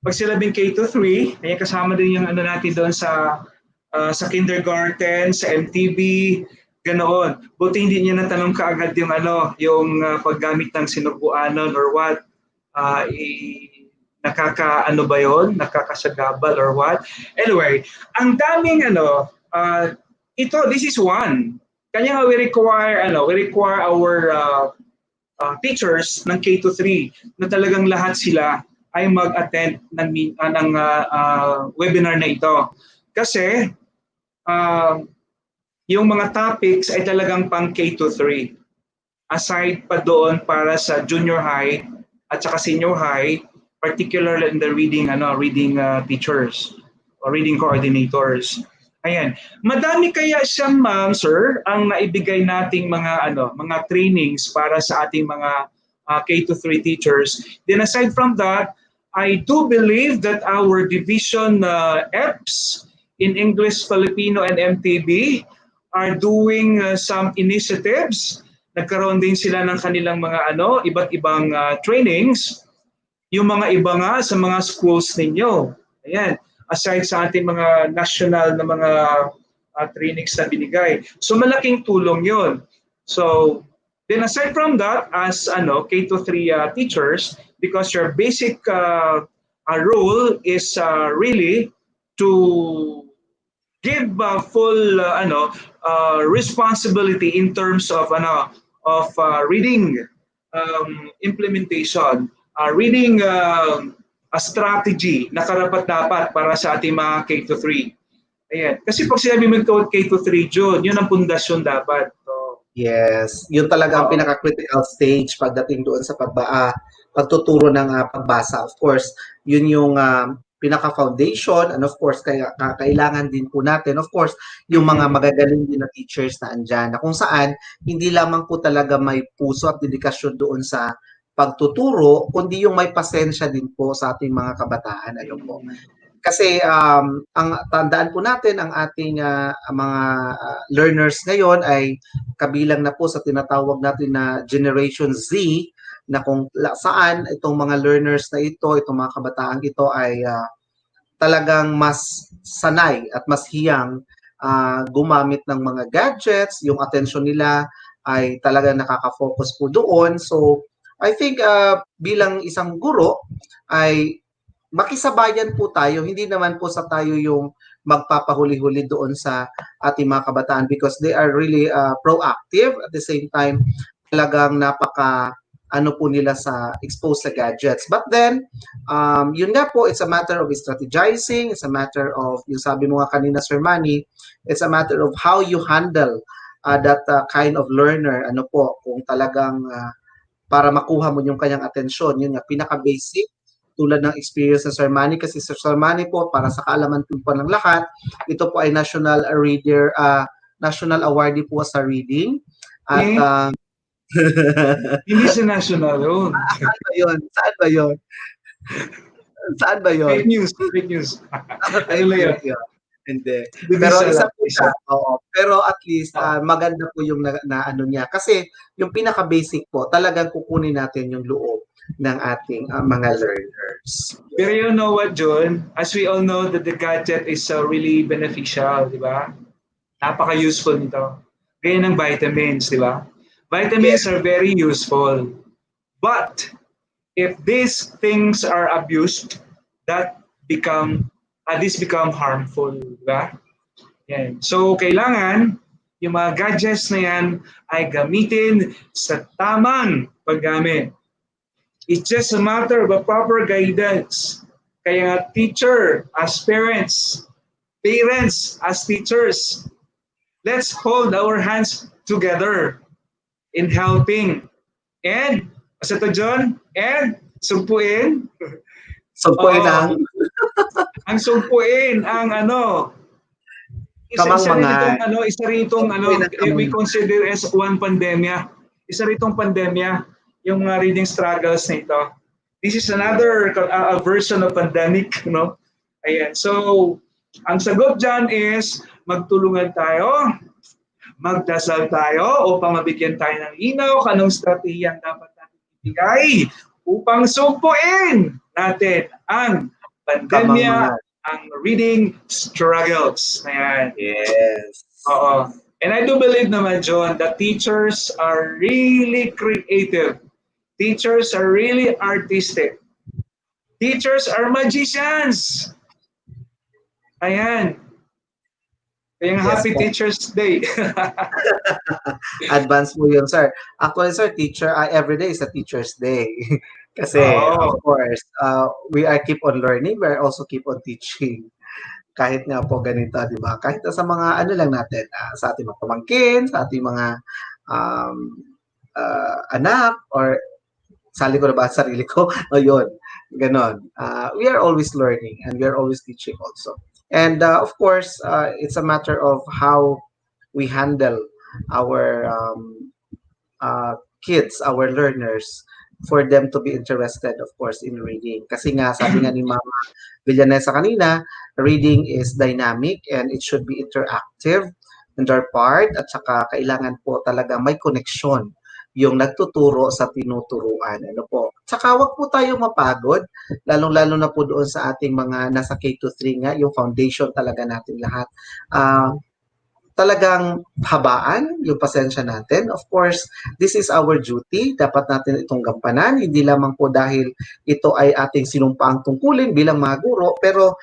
pag sinabing K to 3, ayan, kasama din yung ano natin doon sa kindergarten, sa MTB, ganoon. Buti hindi niya natanong kaagad yung paggamit ng sinubuanon or what. Uh, nakakaano ba yon? Nakakasagabal or what? Anyway, ang daming this is one. Kanya nga we require our teachers ng K to 3 na talagang lahat sila ay mag-attend ng webinar na ito. Kasi yung mga topics ay talagang pang K to 3. Aside pa doon para sa junior high at saka senior high, particularly in the reading teachers or reading coordinators. Ayan. Madami kaya siya, ma'am, sir, ang naibigay nating mga trainings para sa ating mga K to 3 teachers. Then aside from that, I do believe that our division EPS in English, Filipino, and MTB are doing some initiatives. Nagkaroon din sila ng kanilang mga iba't ibang trainings. Yung mga iba nga sa mga schools ninyo. Ayan. Aside sa ating mga national na mga trainings na binigay. So malaking tulong yun. So then aside from that, as K to 3 teachers, because your basic role is really to give full responsibility in terms of reading implementation, reading a strategy na karapat-dapat para sa ating mga K to 3. Ayan. Kasi pag sinabi mo K to 3, June, yun ang pundasyon dapat. So, yes, yun talaga ang pinaka-critical stage pagdating doon sa pagtuturo ng pagbasa. Of course, yun yung pinaka-foundation, and of course, kailangan din po natin, of course, yung mga magagaling din na teachers na andyan, na kung saan, hindi lamang po talaga may puso at dedikasyon doon sa pagtuturo, kundi yung may pasensya din po sa ating mga kabataan. Ayun po. Kasi ang tandaan po natin, ang ating mga learners ngayon ay kabilang na po sa tinatawag natin na Generation Z, na kung saan itong mga learners na ito, itong mga kabataan ito ay talagang mas sanay at mas hiyang gumamit ng mga gadgets, yung attention nila ay talagang nakaka-focus po doon. So, I think bilang isang guro ay makisabayan po tayo, hindi naman po sa tayo yung magpapahuli-huli doon sa ating mga kabataan because they are really proactive. At the same time, talagang po nila sa exposed sa gadgets. But then, yun nga po, it's a matter of strategizing, it's a matter of, yung sabi mo nga kanina, Sir Manny, it's a matter of how you handle that kind of learner, kung talagang para makuha mo yung kanyang atensyon. Yun nga, pinaka-basic, tulad ng experience ng Sir Manny, kasi Sir Manny po, para sa kaalaman po ng lahat, ito po ay national awardee po sa reading. At hindi sa national yun. Saan ba yun? Saan ba yun? Fake news. Ano yun? Hindi. Pero isa po siya. Pero at least maganda po yung na niya. Kasi yung pinaka-basic po, talagang kukunin natin yung loob ng ating mga learners. Pero you know what, John? As we all know that the gadget is really beneficial, di ba? Napaka-useful nito. Gaya ng vitamins, di ba? Vitamins are very useful. But if these things are abused, that become harmful, di ba? Yan. So, kailangan yung mga gadgets na yan ay gamitin sa tamang paggamit. It's just a matter of a proper guidance. Kaya nga, teacher as parents, parents as teachers, let's hold our hands together in helping. And, asa to John? And, sumpuin. Sumpuin ang ang sumpuin, ang isa ritong we consider as one pandemya. Isa ritong pandemya, yung reading struggles na ito. This is another version of pandemic, no? Ayan. So, ang sagot dyan is magtulungan tayo, magdasal tayo upang mabigyan tayo ng inaw kanong strategiya ang dapat natin ibigay upang sumpuin natin ang pandemya, ang reading struggles. Ayan. Yes. Oo. And I do believe naman, John, that teachers are really creative. Teachers are really artistic. Teachers are magicians. Ayan. Kaya Happy Teacher's Day. Advance mo yun, sir. Actually, sir, every day is a Teacher's Day. Kasi, of course, we are keep on learning, we are also keep on teaching. Kahit nga po ganito, di ba? Kahit sa mga lang natin, sa ating mga pamangkin, sa ating mga anak, or sali ko na ba sarili ko? O yun, ganon. We are always learning and we are always teaching also. And of course, it's a matter of how we handle our kids, our learners, for them to be interested, of course, in reading. Kasi nga, sabi nga ni Mama Villanesa kanina, reading is dynamic and it should be interactive in their part, at saka kailangan po talaga may connection yung nagtuturo sa tinuturuan. Ano po? Tsaka wag po tayo mapagod, lalong-lalo na po doon sa ating mga nasa K-3 nga, yung foundation talaga natin lahat. Talagang habaan yung pasensya natin. Of course, this is our duty. Dapat natin itong gampanan. Hindi lamang po dahil ito ay ating sinumpaang tungkulin bilang mga guro, pero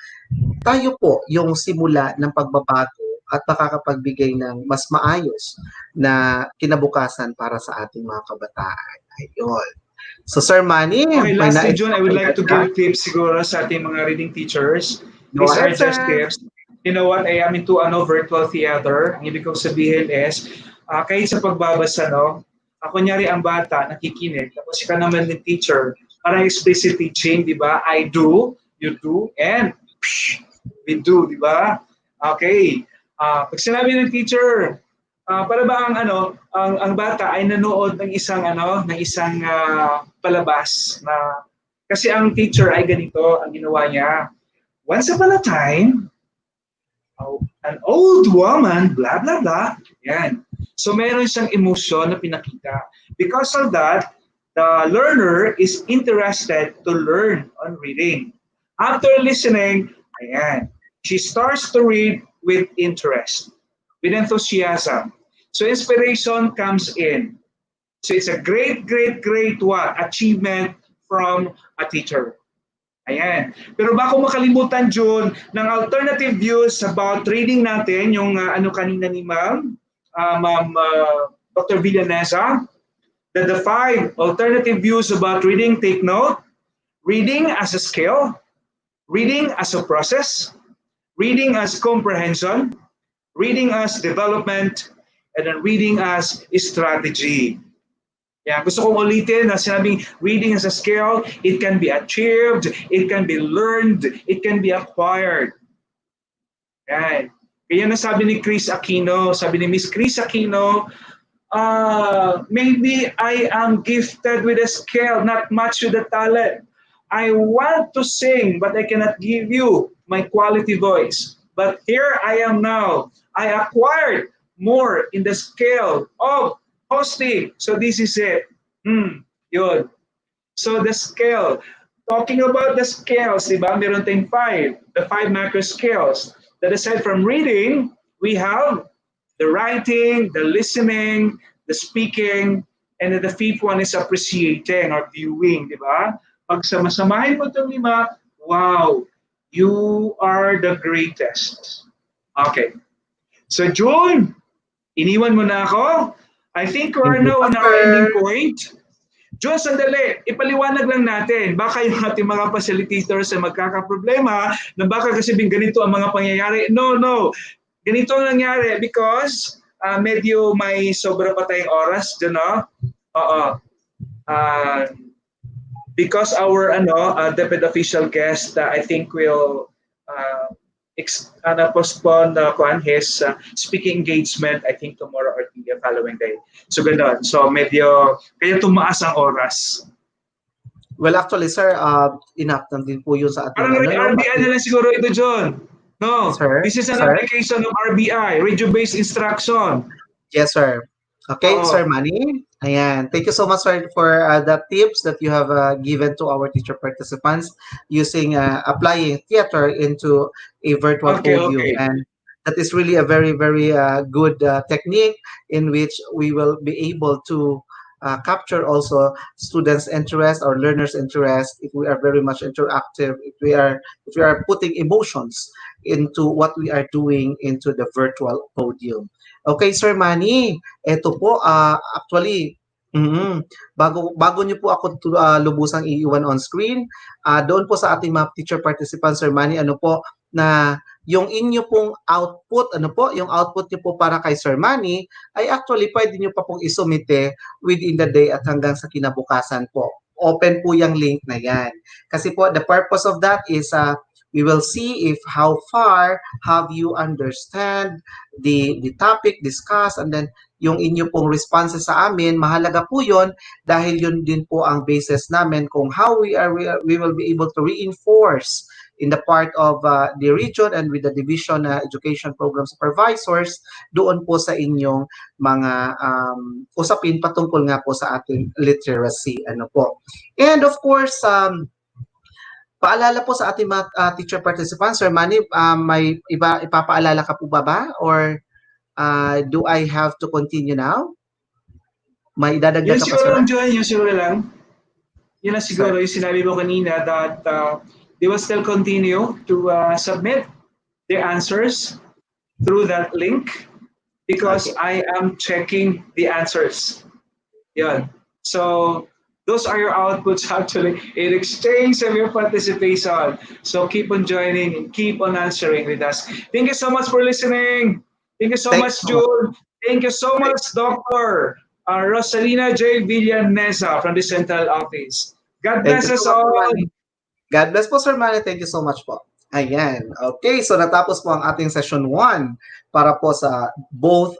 tayo po yung simula ng pagbabago at makakapagbigay ng mas maayos na kinabukasan para sa ating mga kabataan. Ayun. So, Sir Manny, okay, lastly, June, I would like to give tips siguro sa ating mga reading teachers. These are just tips. You know what, I am into virtual theater. Ang ibig kong sabihin is, kahit sa pagbabasa, kunyari ang bata nakikinig, tapos ka naman ng teacher, parang explicit teaching, di ba? I do, you do, and we do, di ba? Okay. Pag sinabi ng teacher, para ba ang bata ay nanood ng isang palabas na kasi ang teacher ay ganito ang ginawa niya. Once upon a time, an old woman, blah, blah, blah. Yan. So meron siyang emosyon na pinakita. Because of that, the learner is interested to learn on reading. After listening, ayan, she starts to read with interest, with enthusiasm. So inspiration comes in. So it's a great achievement from a teacher. Ayan. Pero bako makalimutan, June, ng alternative views about reading natin, yung kanina ni Ma'am Dr. Villanesa, the 5 alternative views about reading. Take note. Reading as a skill, reading as a process, reading as comprehension, reading as development, and then reading as strategy. Yeah, gusto kong ulitin na sinabing reading as a skill, it can be achieved, it can be learned, it can be acquired. Yan. Kaya nasabi ni Chris Aquino, sabi ni Miss Chris Aquino, maybe I am gifted with a skill, not much with a talent. I want to sing, but I cannot give you my quality voice. But here I am now. I acquired more in the skill of hosting. So this is it. Yun. So the skill. Talking about the skills, diba? Meron tayong 5. The 5 macro skills. That aside from reading, we have the writing, the listening, the speaking, and then the 5th one is appreciating or viewing, diba? Pag samasamahin mo itong 5, wow, You are the greatest. Okay. So June, iniwan mo na ako. I think we are Hindi now pa, on our sir. ending point. June, sandali, ipaliwanag lang natin. Baka yung ating mga facilitators ay magkakaproblema na baka kasi ganito ang mga pangyayari. No, no. Ganito ang nangyari because medyo may sobra pa tayong oras dyan, no? Oo. Uh, because our deputy official guest, I think will postpone his speaking engagement, I think tomorrow or the following day. So gano'n. So medyo, kaya tumaas ang oras. Well, actually, sir, enough na din po yun sa ating Parang RBI na lang siguro ito, John. No, Sir, this is an sir? application of RBI, radio-based instruction. Yes, sir. Okay, Oo. Sir Manny. Ayan. Thank you so much, sir, for the tips that you have given to our teacher participants using applying theater into a virtual Okay, podium. okay. And that is really a very, very good technique in which we will be able to capture also students' interest or learners' interest if we are very much interactive, if we are putting emotions into what we are doing into the virtual podium. Okay, Sir Manny, eto po, actually, bago niyo po ako lubusang iiwan on screen, doon po sa ating mga teacher participants, Sir Manny, ano po, na yung inyo pong output, ano po, yung output niyo po para kay Sir Manny, ay actually pwede niyo pa pong isumite within the day at hanggang sa kinabukasan po. Open po yung link na yan. Kasi po, the purpose of that is we will see if how far have you understand the topic discussed, and then yung inyo pong responses sa amin, mahalaga po yon dahil yun din po ang basis namin kung how we will be able to reinforce in the part of the region and with the division education program supervisors doon po sa inyong mga usapin patungkol nga po sa ating literacy, ano po. And of course, paalala po sa ating mga teacher participants, Sir Manny, may ipapaalala ka po ba? Or do I have to continue now? May idadagdag Yun ka pa, siguro sir? lang, John, yun siguro lang. Yun lang siguro, Sir. yung sinabi mo kanina that they will still continue to submit their answers through that link because Okay. I am checking the answers. Yun. So, those are your outputs actually in exchange of your participation. So keep on joining and keep on answering with us. Thank you so much for listening. Thank you so Thank much, you so much. June. Thank you so much, Dr. Rosalina J. Villanesa from the Central Office. God Thank bless you so us much, Sir all. Manny. God bless po, Sir Manny. Thank you so much po. Ayan. Okay, so natapos po ang ating session 1 para po sa both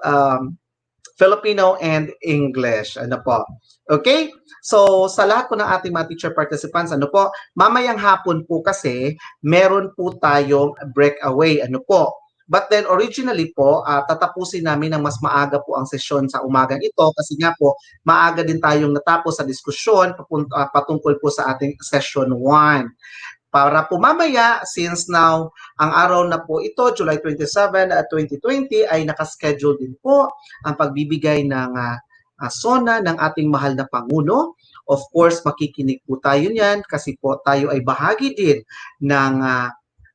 Filipino and English. Ano po? Okay? So, sa lahat po ng ating mga teacher participants, ano po, mamayang hapon po kasi, meron po tayong breakaway. Ano po? But then, originally po, tatapusin namin ng mas maaga po ang sesyon sa umagang ito kasi nga po, maaga din tayong natapos sa diskusyon patungkol po sa ating session 1. Para po mamaya, since now, ang araw na po ito, July 27 at 2020, ay nakaschedule din po ang pagbibigay ng SONA ng ating mahal na Pangulo. Of course, makikinig po tayo niyan kasi po tayo ay bahagi din ng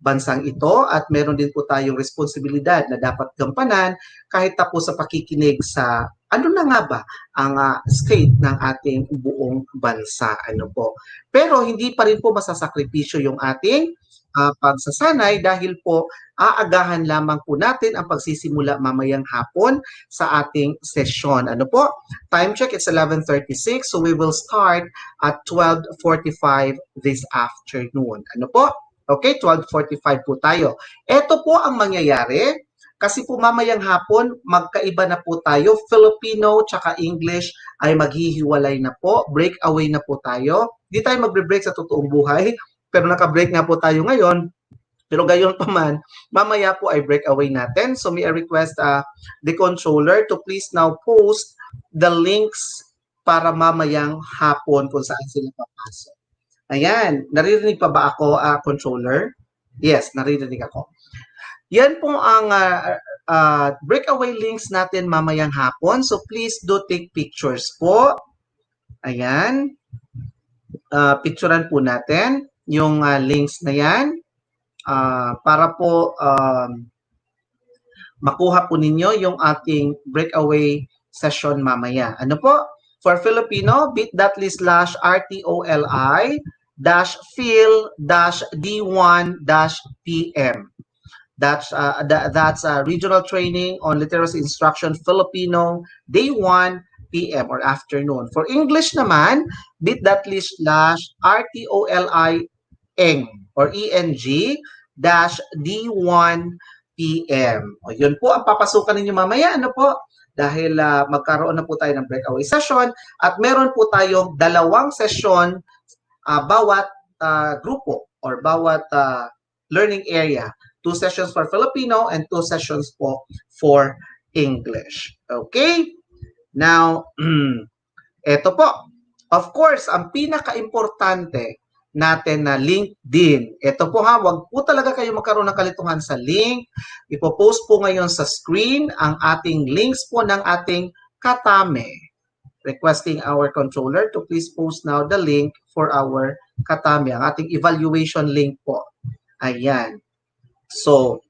bansang ito at meron din po tayong responsibilidad na dapat gampanan kahit tapos sa pakikinig sa ano na nga ba ang state ng ating buong bansa. Ano po. Pero hindi pa rin po masasakripisyo yung ating pagsasanay dahil po aagahan lamang po natin ang pagsisimula mamayang hapon sa ating session. Ano po? Time check, it's 11:36, so we will start at 12:45 this afternoon. Ano po? Okay, 12:45 po tayo. Ito po ang mangyayari. Kasi po mamayang hapon, magkaiba na po tayo. Filipino tsaka English ay maghihiwalay na po. Breakaway na po tayo. Hindi tayo magbe-break sa totoong buhay, pero naka-break nga po tayo ngayon. Pero gayon pa man, mamaya po ay breakaway natin. So may I request the controller to please now post the links para mamayang hapon kung saan sila papasok. Ayan, naririnig pa ba ako, controller? Yes, naririnig ako. Yan po ang breakaway links natin mamayang hapon. So please do take pictures po. Ayan. Picturean po natin yung links na yan. para po makuha po ninyo yung ating breakaway session mamaya. Ano po? For Filipino, bit.ly/RTOLI-fil-D1-PM. That's regional training on literacy instruction Filipino day 1 p.m. or afternoon. For English naman, bit.ly/RTOLI-ENG or ENG dash D1 p.m. O, yun po ang papasukan ninyo mamaya. Ano po? Dahil magkaroon na po tayo ng breakaway session at meron po tayong dalawang session bawat grupo or bawat learning area. 2 sessions for Filipino and 2 sessions po for English. Okay? Now, eto po. Of course, ang pinaka-importante natin na LinkedIn. Ito po ha, wag po talaga kayo magkaroon ng kalituhan sa link. Ipopost po ngayon sa screen ang ating links po ng ating Katame. Requesting our controller to please post now the link for our Katame, ang ating evaluation link po. Ayan. So,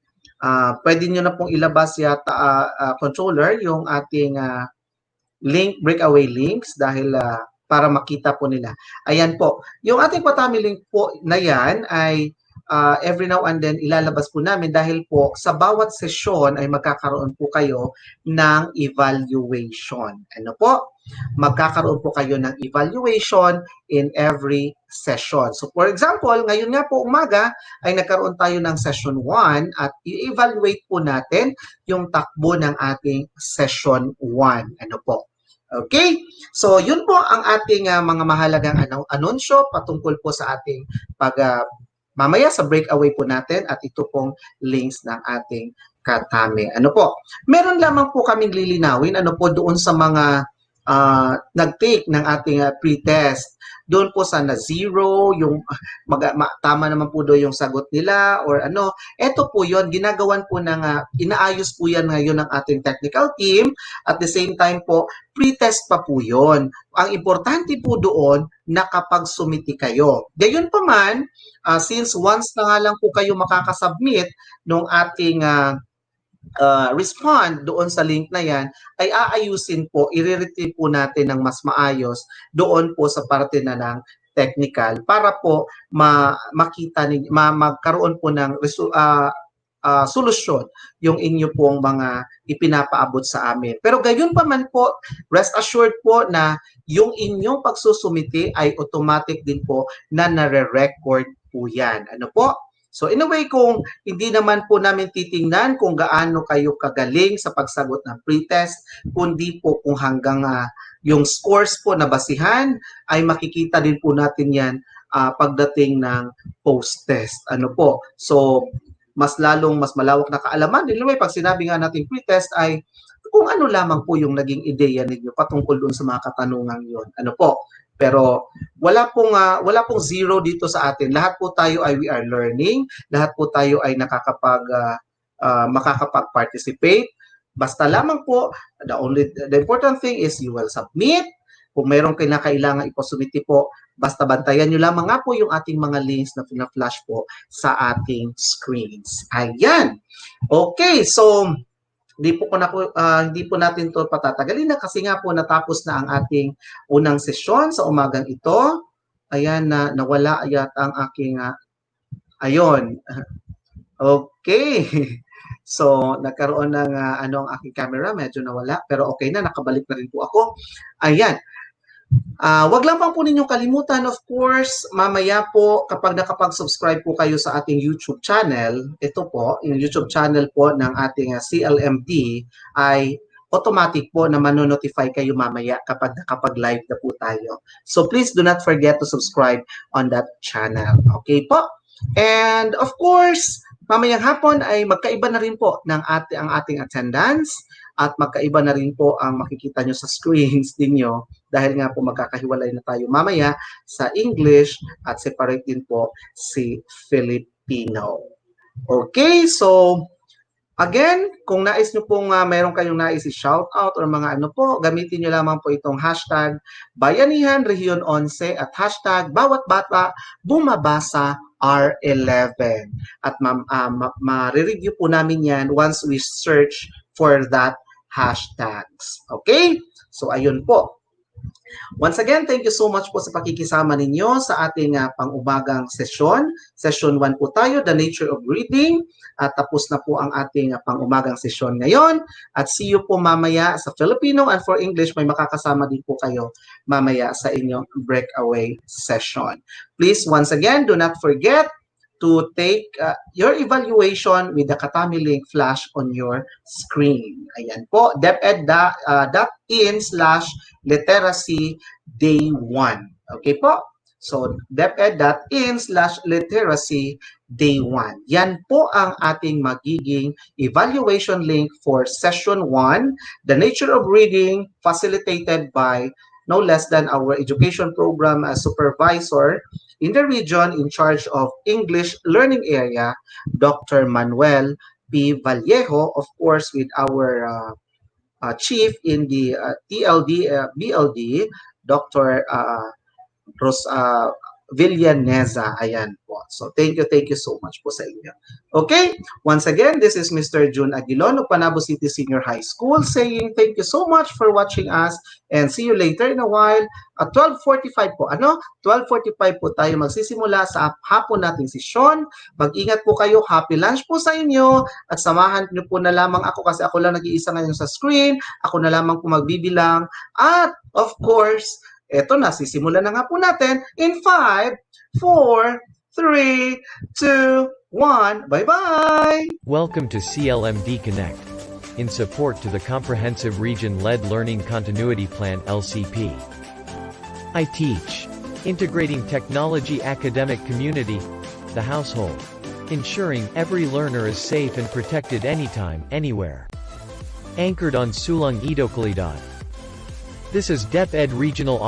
pwede nyo na pong ilabas yata, controller, yung ating link, breakaway links dahil para makita po nila. Ayan po. Yung ating Patami link po na yan ay every now and then ilalabas po namin dahil po sa bawat session ay magkakaroon po kayo ng evaluation. Ano po? Magkakaroon po kayo ng evaluation in every session. So for example, ngayon nga po umaga ay nagkaroon tayo ng session 1 at i-evaluate po natin yung takbo ng ating session 1. Ano po? Okay? So yun po ang ating mga mahalagang anunsyo patungkol po sa ating mamaya sa breakaway po natin at ito pong links ng ating Katame. Ano po? Meron lamang po kaming lilinawin ano po doon sa mga nag-take ng ating pre-test. Doon po sana zero, yung tama naman po doon yung sagot nila or ano. Ito po yon ginagawan po ng, inaayos po yan ngayon ng ating technical team. At the same time po, pre-test pa po yon. Ang importante po doon, nakapag-sumiti kayo. Gayon pa man, since once na nga lang po kayo makakasubmit ng ating respond doon sa link na yan, ay aayusin po, i-retrieve po natin ng mas maayos doon po sa parte na ng technical para po makita magkaroon po ng solusyon yung inyo pong mga ipinapaabot sa amin. Pero gayon pa man po, rest assured po na yung inyong pagsusumiti ay automatic din po na nare-record po yan. Ano po? So in a way, kung hindi naman po namin titingnan kung gaano kayo kagaling sa pagsagot ng pretest, kundi po kung hanggang yung scores po na basihan, ay makikita din po natin yan pagdating ng post-test. Ano po? So mas malawak na kaalaman. Anyway, pag sinabi nga natin pretest ay kung ano lamang po yung naging ideya ninyo patungkol doon sa mga katanungan yon. Ano po? Pero wala pong zero dito sa atin. Lahat po tayo ay we are learning. Lahat po tayo ay makakapag-participate. Basta lamang po, the important thing is you will submit. Kung mayroong kailangan ipasumiti po, basta bantayan nyo lamang nga po yung ating mga links na pina-flash po sa ating screens. Ayan. Okay, so hindi po natin to patatagalin na kasi nga po natapos na ang ating unang sesyon sa umagang ito. Ayan na nawala yata ang aking ayon. Okay. So nagkaroon ng ang aking camera, medyo nawala pero okay na, nakabalik na rin po ako. Ayan. Wag lang po ninyong kalimutan, of course, mamaya po kapag nakapag-subscribe po kayo sa ating YouTube channel, ito po, yung YouTube channel po ng ating CLMD ay automatic po na manonotify kayo mamaya kapag nakapag-live na po tayo. So please do not forget to subscribe on that channel. Okay po? And of course, mamayang hapon ay magkaiba na rin po ang ating attendance at magkaiba na rin po ang makikita nyo sa screens ninyo dahil nga po magkakahiwalay na tayo mamaya sa English at separate din po si Filipino. Okay, so Again, kung nais nyo pong meron kayong nais i-shoutout or mga ano po, gamitin nyo lamang po itong hashtag Bayanihan Rehiyon 11 at hashtag Bawat Bata Bumabasa R11. At ma-review po namin yan once we search for that hashtags. Okay? So, ayun po. Once again, thank you so much po sa pakikisama ninyo sa ating pang-umagang sesyon. Session 1 po tayo, The Nature of Reading. At tapos na po ang ating pang-umagang sesyon ngayon. At see you po mamaya sa Filipino, and for English, may makakasama din po kayo mamaya sa inyong breakaway session. Please, once again, do not forget to take your evaluation with the Katami link flash on your screen. Ayan po, deped.in/literacy day 1. Okay po? So, deped.in/literacy day 1. Yan po ang ating magiging evaluation link for session 1, The Nature of Reading, facilitated by no less than our education program supervisor in the region in charge of English learning area, Dr. Manuel P. Vallejo, of course, with our chief in the BLD, Dr. Villaneza. Ayan po. So, thank you so much po sa inyo. Okay? Once again, this is Mr. June Aguilon of Panabo City Senior High School saying thank you so much for watching us and see you later in a while. At 12:45 po. 12:45 po tayo magsisimula sa hapon nating sesyon. Mag-ingat po kayo. Happy lunch po sa inyo. At samahan niyo po na lamang ako kasi ako lang nag-iisa ngayon sa screen. Ako na lamang po magbibilang. At, of course, eto na, sisimulan na nga po natin in 5, 4, 3, 2, 1. Bye-bye! Welcome to CLMD Connect. In support to the Comprehensive Region-Led Learning Continuity Plan LCP. I teach. Integrating technology academic community, the household. Ensuring every learner is safe and protected anytime, anywhere. Anchored on Sulong Idokalidad. This is DepEd Regional Office.